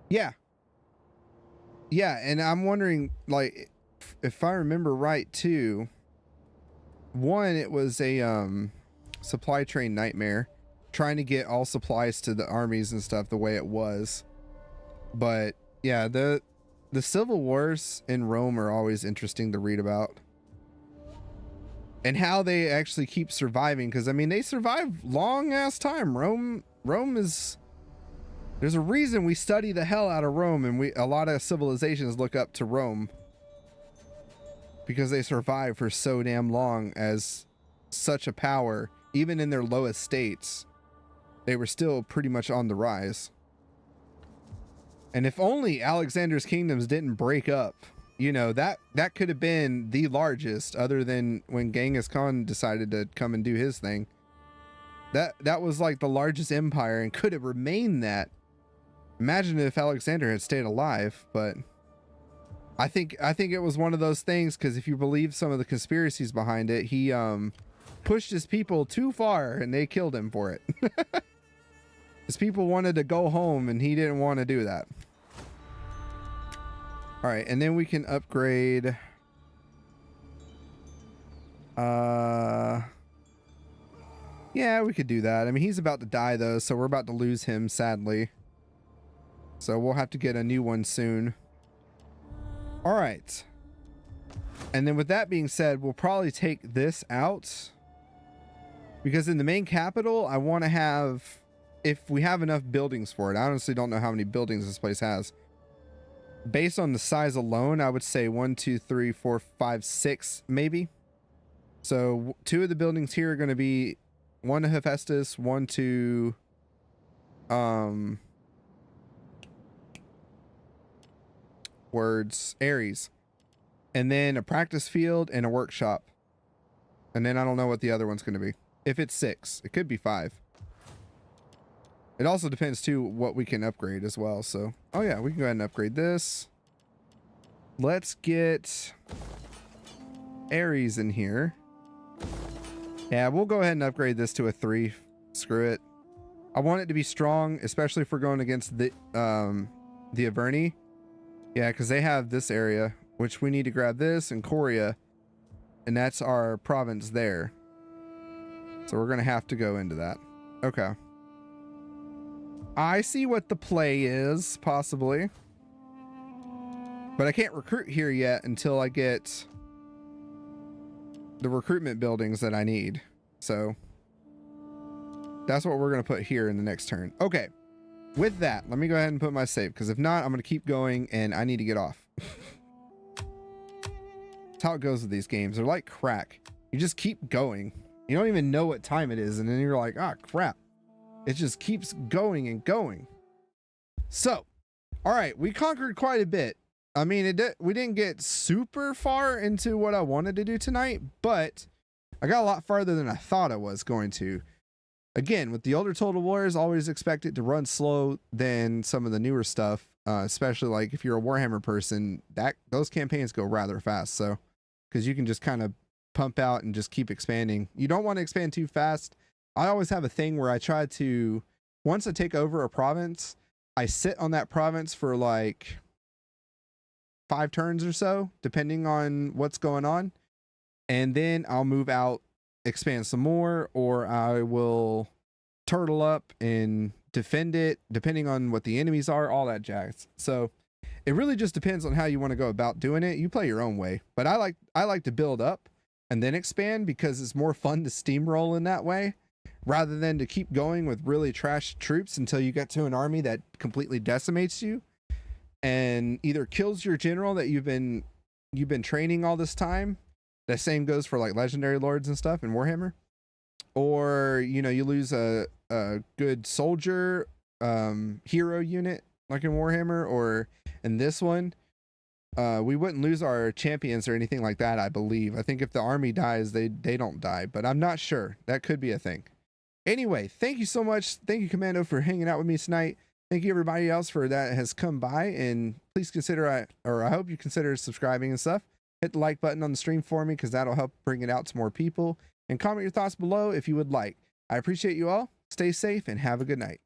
Yeah. Yeah, and I'm wondering, like, if I remember right, too, one, it was a supply train nightmare, trying to get all supplies to the armies and stuff the way it was. But, yeah, the civil wars in Rome are always interesting to read about. And how they actually keep surviving, because I mean they survive long ass time. Rome is, there's a reason we study the hell out of Rome, and a lot of civilizations look up to Rome because they survived for so damn long as such a power. Even in their lowest states, they were still pretty much on the rise. And if only Alexander's kingdoms didn't break up, you know, that could have been the largest, other than when Genghis Khan decided to come and do his thing. That was like the largest empire and could have remained that. Imagine if Alexander had stayed alive. But I think it was one of those things, because if you believe some of the conspiracies behind it, he pushed his people too far and they killed him for it. His people wanted to go home and he didn't want to do that. All right, and then we can upgrade. Yeah, we could do that. I mean, he's about to die though, so we're about to lose him, sadly. So we'll have to get a new one soon. All right. And then with that being said, we'll probably take this out, because in the main capital, I want to have, if we have enough buildings for it. I honestly don't know how many buildings this place has. Based on the size alone, I would say 1, 2, 3, 4, 5, 6, maybe. So 2 of the buildings here are going to be 1 to Hephaestus, 1 to Ares, and then a practice field and a workshop. And then I don't know what the other one's going to be. If it's 6, it could be 5. It also depends too what we can upgrade as well. So, oh yeah, we can go ahead and upgrade this. Let's get Ares in here. Yeah, we'll go ahead and upgrade this to a 3. Screw it. I want it to be strong, especially if we're going against the Averni. Yeah, because they have this area, which we need to grab this and Coria, and that's our province there. So we're gonna have to go into that. Okay. I see what the play is, possibly. But I can't recruit here yet until I get the recruitment buildings that I need. So that's what we're going to put here in the next turn. Okay. With that, let me go ahead and put my save, because if not, I'm going to keep going and I need to get off. That's how it goes with these games. They're like crack. You just keep going. You don't even know what time it is, and then you're like, ah, crap. It just keeps going and going. So, all right, we conquered quite a bit. I mean, we didn't get super far into what I wanted to do tonight, but I got a lot farther than I thought I was going to. Again, with the older Total Wars, always expect it to run slow than some of the newer stuff, especially like if you're a Warhammer person, those campaigns go rather fast. So, because you can just kind of pump out and just keep expanding. You don't want to expand too fast. I always have a thing where I try to, once I take over a province, I sit on that province for like 5 turns or so, depending on what's going on. And then I'll move out, expand some more, or I will turtle up and defend it, depending on what the enemies are, all that jazz. So it really just depends on how you want to go about doing it. You play your own way, but I like to build up and then expand, because it's more fun to steamroll in that way, rather than to keep going with really trash troops until you get to an army that completely decimates you and either kills your general that you've been training all this time. The same goes for like legendary lords and stuff in Warhammer. Or, you know, you lose a good soldier, hero unit like in Warhammer, or in this one, we wouldn't lose our champions or anything like that, I believe. I think if the army dies, they don't die, but I'm not sure. That could be a thing. Anyway, thank you so much. Thank you, Commando, for hanging out with me tonight. Thank you, everybody else, for that has come by, and please consider, I hope you consider subscribing and stuff. Hit the like button on the stream for me, because that'll help bring it out to more people, and comment your thoughts below if you would like. I appreciate you all. Stay safe and have a good night.